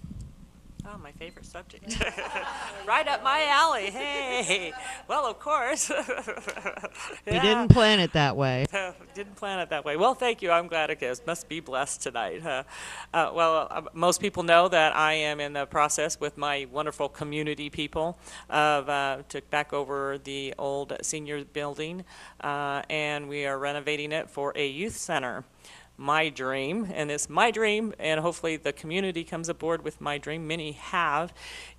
Oh, my favorite subject. Right up my alley. Hey. Well, of course. We didn't plan it that way. Didn't plan it that way. Well, thank you. I'm glad it is. Must be blessed tonight. Most people know that I am in the process with my wonderful community people of took back over the old senior building, and we are renovating it for a youth center. My dream, and it's my dream, and hopefully the community comes aboard with my dream, many have,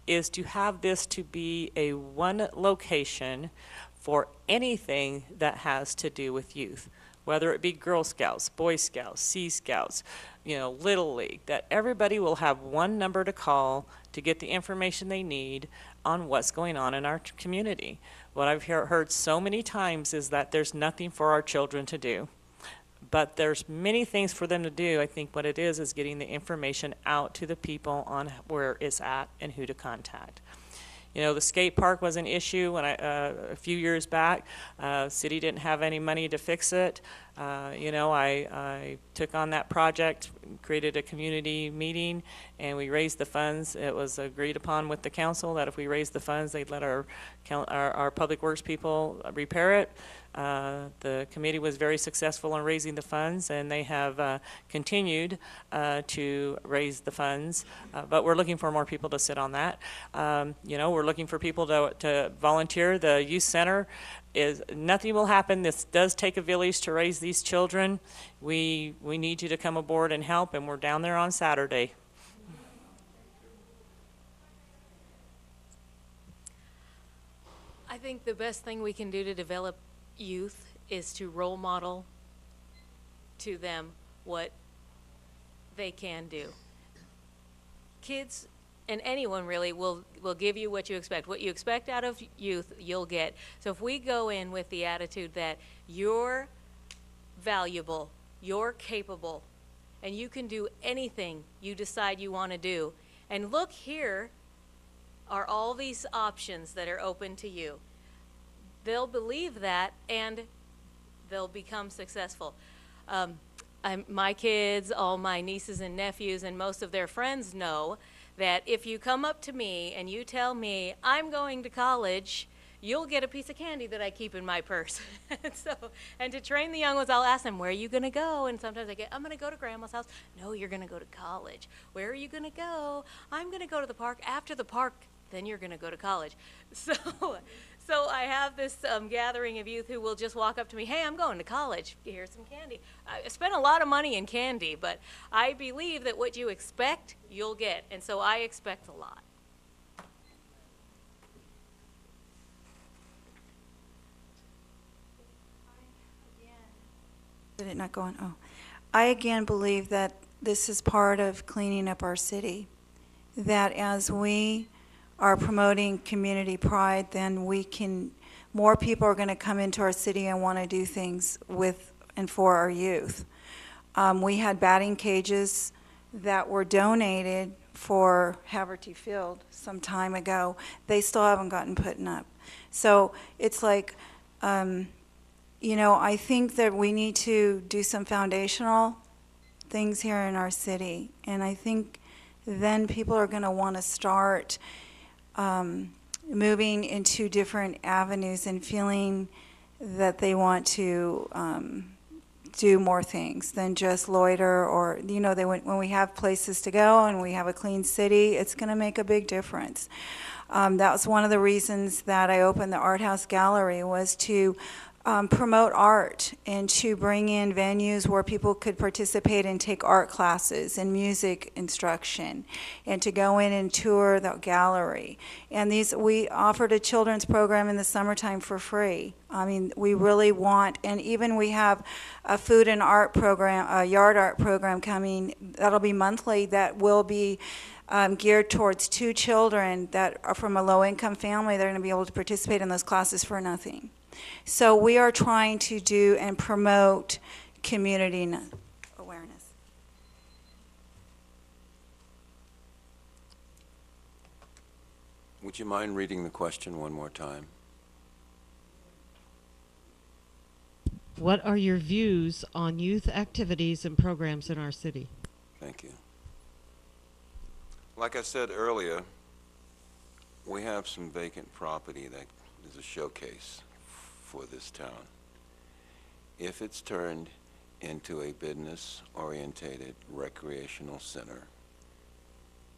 is to have this to be a one location for anything that has to do with youth, whether it be Girl Scouts, Boy Scouts, Sea Scouts, Little League, that everybody will have one number to call to get the information they need on what's going on in our community. What I've heard so many times is that there's nothing for our children to do. But there's many things for them to do. I think what it is getting the information out to the people on where it's at and who to contact. The skate park was an issue when a few years back. City didn't have any money to fix it. I took on that project, created a community meeting, and we raised the funds. It was agreed upon with the council that if we raised the funds, they'd let our public works people repair it. The committee was very successful in raising the funds, and they have continued to raise the funds, but we're looking for more people to sit on that. You know, we're looking for people to volunteer. The youth center is, nothing will happen. This does take a village to raise these children. We need you to come aboard and help, and we're down there on Saturday. I think the best thing we can do to develop youth is to role model to them what they can do. Kids, and anyone really, will give you what you expect. What you expect out of youth, you'll get. So if we go in with the attitude that you're valuable, you're capable, and you can do anything you decide you want to do, and look, here are all these options that are open to you, they'll believe that and they'll become successful. My kids, all my nieces and nephews, and most of their friends know that if you come up to me and you tell me I'm going to college, you'll get a piece of candy that I keep in my purse. And to train the young ones, I'll ask them, where are you going to go? And sometimes I get, I'm going to go to grandma's house. No, you're going to go to college. Where are you going to go? I'm going to go to the park. After the park, then you're going to go to college. So I have this gathering of youth who will just walk up to me, hey, I'm going to college. Here's some candy. I spent a lot of money in candy, but I believe that what you expect, you'll get. And so I expect a lot. Did it not go on? Oh. I again believe that this is part of cleaning up our city. That as we are promoting community pride, then more people are going to come into our city and want to do things with and for our youth. We had batting cages that were donated for Haverty Field some time ago. They still haven't gotten put up. So it's like, you know, I think that we need to do some foundational things here in our city. And I think then people are going to want to start moving into different avenues and feeling that they want to do more things than just loiter, or, you know, when we have places to go and we have a clean city, it's going to make a big difference. That was one of the reasons that I opened the Art House Gallery, was to promote art and to bring in venues where people could participate and take art classes and music instruction, and to go in and tour the gallery. And we offered a children's program in the summertime for free. I mean, we really want, and even we have a food and art program, a yard art program coming, that'll be monthly, that will be geared towards 2 children that are from a low-income family. They're going to be able to participate in those classes for nothing. So we are trying to do and promote community awareness. Would you mind reading the question one more time? What are your views on youth activities and programs in our city? Thank you. Like I said earlier, we have some vacant property that is a showcase for this town. If it's turned into a business-oriented recreational center,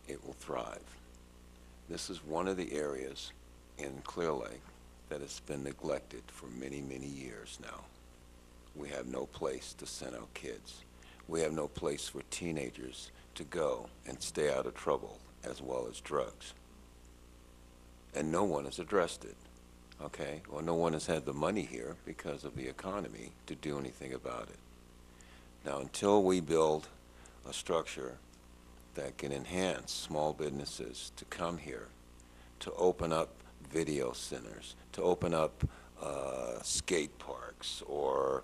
it will thrive. This is one of the areas in Clear Lake that has been neglected for many, many years now. We have no place to send our kids. We have no place for teenagers to go and stay out of trouble, as well as drugs. And no one has addressed it. Okay, well, no one has had the money here because of the economy to do anything about it. Now, until we build a structure that can enhance small businesses to come here, to open up video centers, to open up skate parks or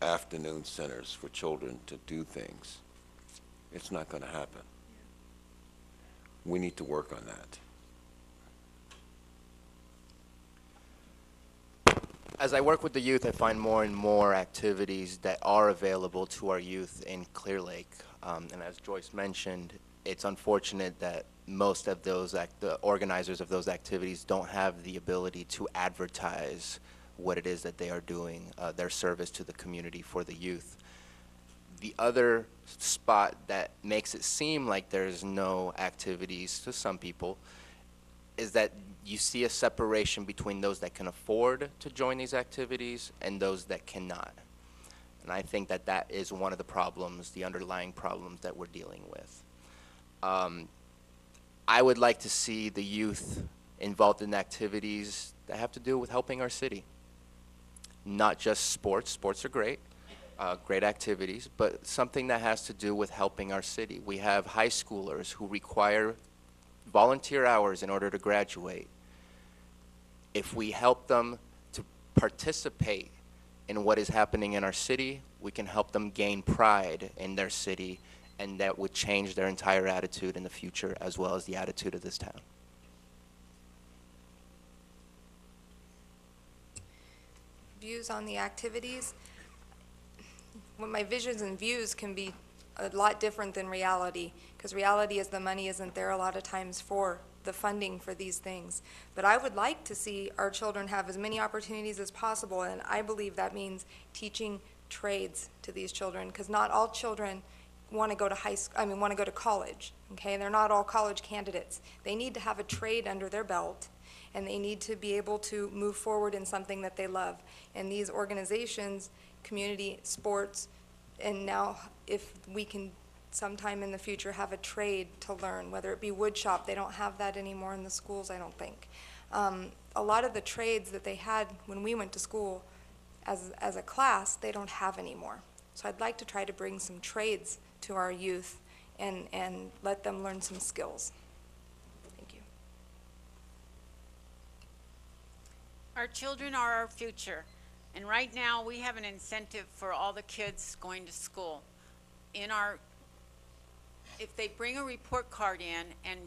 afternoon centers for children to do things, it's not going to happen. We need to work on that. As I work with the youth, I find more and more activities that are available to our youth in Clear Lake. And as Joyce mentioned, it's unfortunate that most of those, the organizers of those activities don't have the ability to advertise what it is that they are doing, their service to the community for the youth. The other spot that makes it seem like there's no activities to some people is that you see a separation between those that can afford to join these activities and those that cannot. And I think that that is one of the problems, the underlying problems that we're dealing with. I would like to see the youth involved in activities that have to do with helping our city. Not just sports. Sports are great, great activities, but something that has to do with helping our city. We have high schoolers who require volunteer hours in order to graduate. If we help them to participate in what is happening in our city, we can help them gain pride in their city, and that would change their entire attitude in the future as well as the attitude of this town. Views on the activities. Well, my visions and views can be a lot different than reality, because reality is the money isn't there a lot of times for the funding for these things. But I would like to see our children have as many opportunities as possible, and I believe that means teaching trades to these children, because not all children want to go to want to go to college, okay? They're not all college candidates. They need to have a trade under their belt, and they need to be able to move forward in something that they love. And these organizations, community, sports, and now if we can sometime in the future have a trade to learn, whether it be wood shop. They don't have that anymore in the schools, I don't think. A lot of the trades that they had when we went to school as a class, they don't have anymore. So I'd like to try to bring some trades to our youth and let them learn some skills. Thank you. Our children are our future. And right now, we have an incentive for all the kids going to school. If they bring a report card in and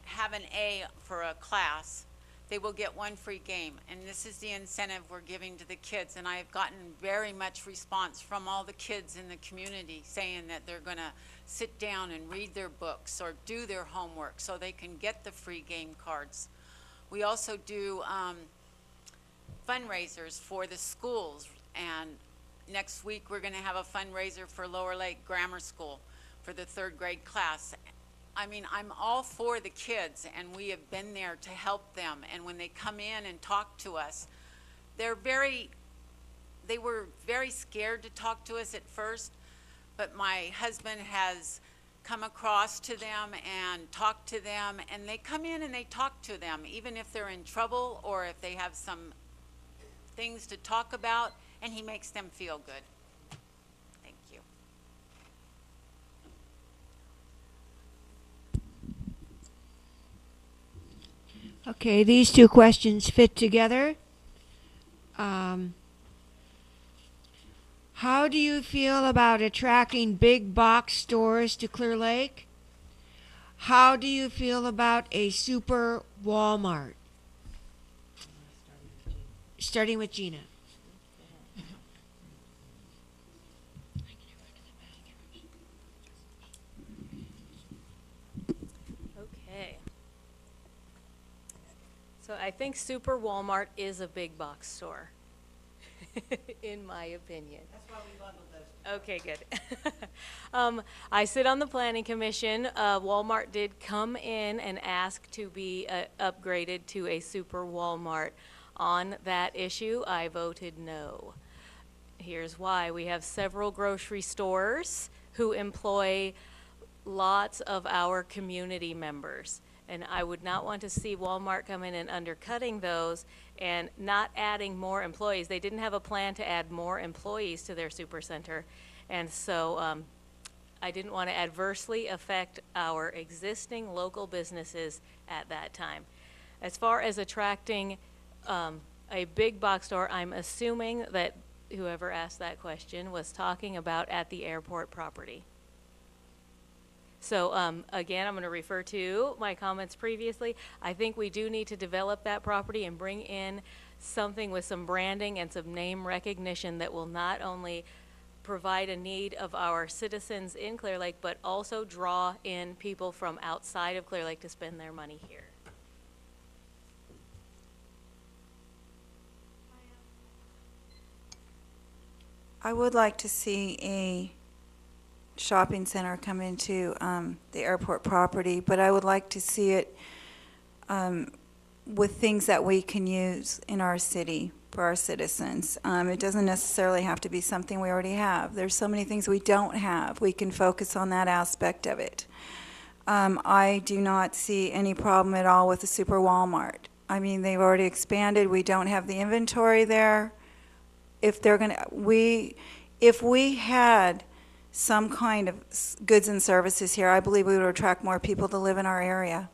have an A for a class, they will get one free game. And this is the incentive we're giving to the kids. And I have gotten very much response from all the kids in the community saying that they're going to sit down and read their books or do their homework so they can get the free game cards. We also do fundraisers for the schools, and next week we're going to have a fundraiser for Lower Lake Grammar School for the 3rd grade class. I mean, I'm all for the kids, and we have been there to help them. And when they come in and talk to us, they were very scared to talk to us at first, but my husband has come across to them and talked to them, and they come in and they talk to them, even if they're in trouble or if they have some things to talk about, and he makes them feel good. Thank you. Okay, these two questions fit together. How do you feel about attracting big box stores to Clear Lake? How do you feel about a super Walmart? Starting with Gina. Okay. So I think Super Walmart is a big box store, in my opinion. That's why we bundled those. Okay, good. I sit on the planning commission. Walmart did come in and ask to be upgraded to a Super Walmart. On that issue, I voted no. Here's why. We have several grocery stores who employ lots of our community members. And I would not want to see Walmart come in and undercutting those and not adding more employees. They didn't have a plan to add more employees to their supercenter. And so I didn't want to adversely affect our existing local businesses at that time. As far as attracting a big box store, I'm assuming that whoever asked that question was talking about at the airport property. So again, I'm going to refer to my comments previously. I think we do need to develop that property and bring in something with some branding and some name recognition that will not only provide a need of our citizens in Clear Lake, but also draw in people from outside of Clear Lake to spend their money here. I would like to see a shopping center come into the airport property, but I would like to see it with things that we can use in our city for our citizens. It doesn't necessarily have to be something we already have. There's so many things we don't have. We can focus on that aspect of it. I do not see any problem at all with the Super Walmart. I mean, they've already expanded. We don't have the inventory there. If they're going to, if we had some kind of goods and services here, I believe we would attract more people to live in our area.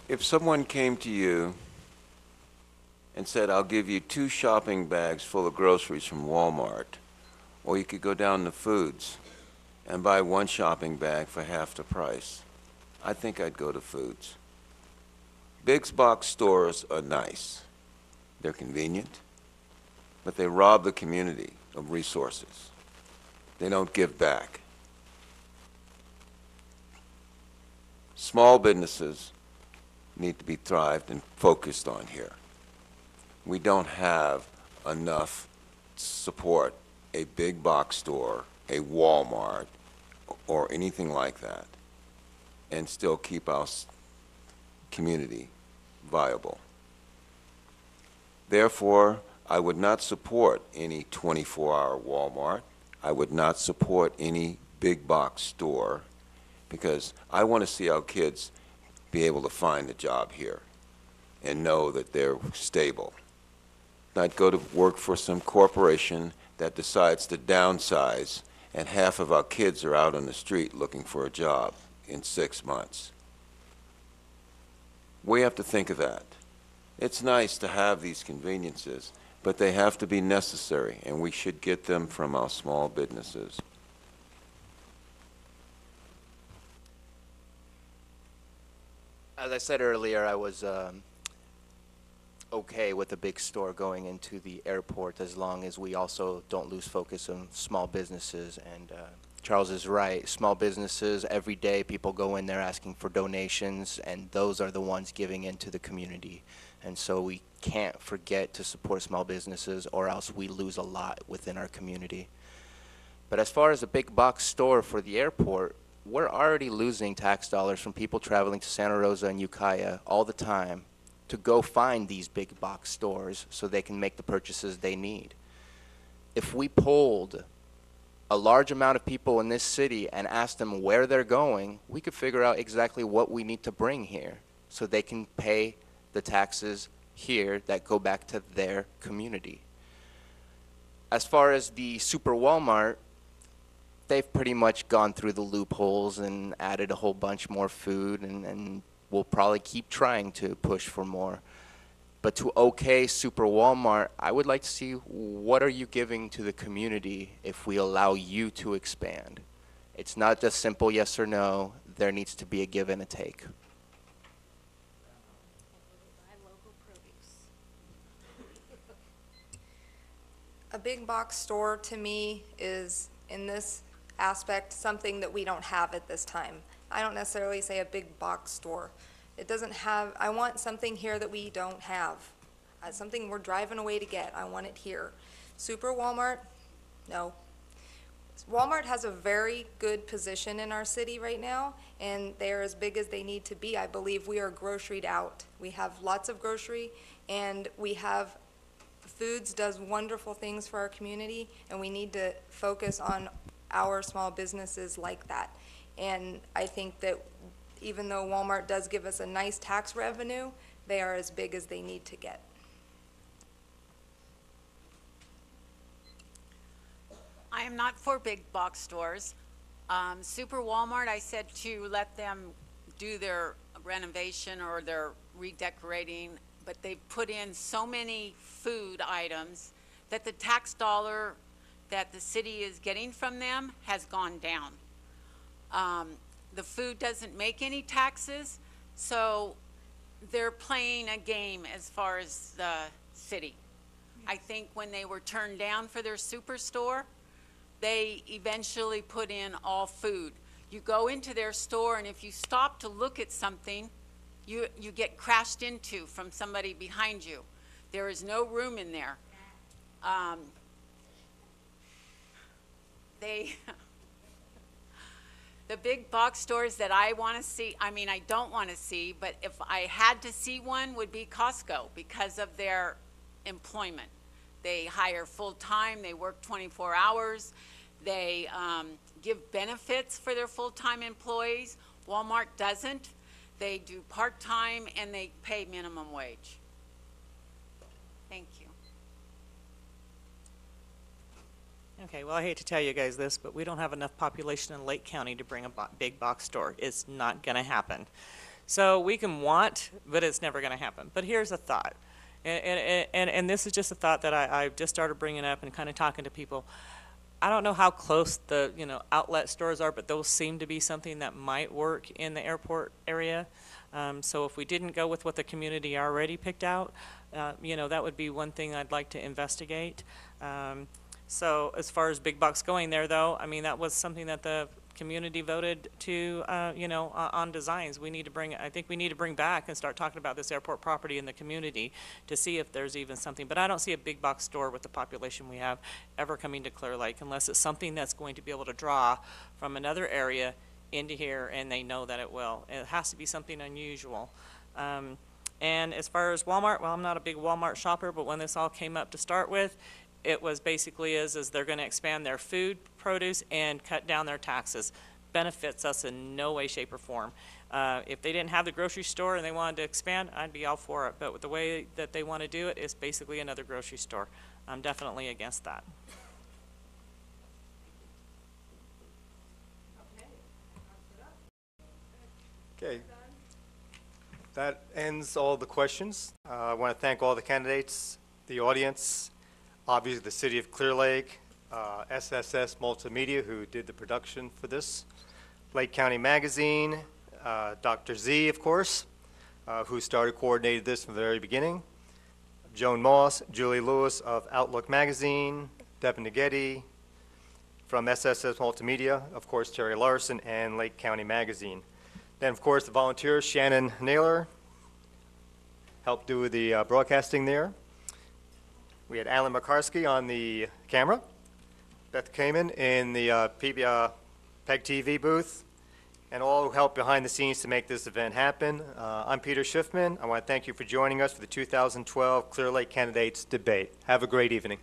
If someone came to you and said, I'll give you 2 shopping bags full of groceries from Walmart, or you could go down to Foods and buy 1 shopping bag for half the price, I think I'd go to Foods. Big box stores are nice. They're convenient, but they rob the community of resources. They don't give back. Small businesses need to be thrived and focused on here. We don't have enough support a big box store, a Walmart, or anything like that, and still keep our community viable. Therefore, I would not support any 24-hour Walmart. I would not support any big box store, because I want to see our kids be able to find a job here and know that they're stable. Not go to work for some corporation that decides to downsize, and half of our kids are out on the street looking for a job in 6 months. We have to think of that. It's nice to have these conveniences, but they have to be necessary, and we should get them from our small businesses. As I said earlier, I was okay with a big store going into the airport as long as we also don't lose focus on small businesses. And Charles is right. Small businesses, every day people go in there asking for donations, and those are the ones giving into the community. And so we can't forget to support small businesses, or else we lose a lot within our community. But as far as a big box store for the airport, we're already losing tax dollars from people traveling to Santa Rosa and Ukiah all the time to go find these big box stores so they can make the purchases they need. If we polled a large amount of people in this city and asked them where they're going, we could figure out exactly what we need to bring here so they can pay the taxes here that go back to their community. As far as the Super Walmart, they've pretty much gone through the loopholes and added a whole bunch more food, and we'll probably keep trying to push for more. But to okay Super Walmart, I would like to see, what are you giving to the community if we allow you to expand? It's not just simple yes or no. There needs to be a give and a take. A big box store to me is, in this aspect, something that we don't have at this time. I don't necessarily say a big box store. It doesn't have, I want something here that we don't have. Something we're driving away to get. I want it here. Super Walmart? No. Walmart has a very good position in our city right now, and they're as big as they need to be. I believe we are groceried out. We have lots of grocery, and we have Foods does wonderful things for our community, and we need to focus on our small businesses like that. And I think that even though Walmart does give us a nice tax revenue, they are as big as they need to get. I am not for big box stores. Super Walmart, I said to let them do their renovation or their redecorating, but they put in so many food items that the tax dollar that the city is getting from them has gone down. The food doesn't make any taxes, so they're playing a game as far as the city. I think when they were turned down for their superstore, they eventually put in all food. You go into their store, and if you stop to look at something, you get crashed into from somebody behind you. There is no room in there. The big box stores that I want to see, I mean, I don't want to see, but if I had to see one, would be Costco because of their employment. They hire full-time, they work 24 hours, they give benefits for their full-time employees. Walmart doesn't. They do part-time and they pay minimum wage. Thank you. Okay, well, I hate to tell you guys this, but we don't have enough population in Lake County to bring a big box store. It's not going to happen. So we can want, but it's never going to happen. But here's a thought, and this is just a thought that I've just started bringing up and kind of talking to people. I don't know how close the outlet stores are, but those seem to be something that might work in the airport area. So if we didn't go with what the community already picked out, that would be one thing I'd like to investigate. So as far as big box going there, though, I mean, that was something that the community voted to, on designs. I think we need to bring back and start talking about this airport property in the community to see if there's even something. But I don't see a big box store with the population we have ever coming to Clear Lake unless it's something that's going to be able to draw from another area into here, and they know that it will. It has to be something unusual. And as far as Walmart, well, I'm not a big Walmart shopper, but when this all came up to start with, it was basically is they're going to expand their food, produce, and cut down their taxes. Benefits us in no way, shape, or form. If they didn't have the grocery store and they wanted to expand, I'd be all for it. But with the way that they want to do it, it's basically another grocery store. I'm definitely against that. Okay. That ends all the questions. I want to thank all the candidates, the audience, obviously the City of Clear Lake, SSS Multimedia, who did the production for this, Lake County Magazine, Dr. Z, of course, who coordinated this from the very beginning, Joan Moss, Julie Lewis of Outlook Magazine, Devin Negeti from SSS Multimedia, of course, Terry Larson, and Lake County Magazine. Then, of course, the volunteers, Shannon Naylor, helped do the broadcasting there. We had Alan McCarsky on the camera, Beth Kamen in the PEG TV booth, and all who helped behind the scenes to make this event happen. I'm Peter Schiffman. I want to thank you for joining us for the 2012 Clear Lake Candidates Debate. Have a great evening.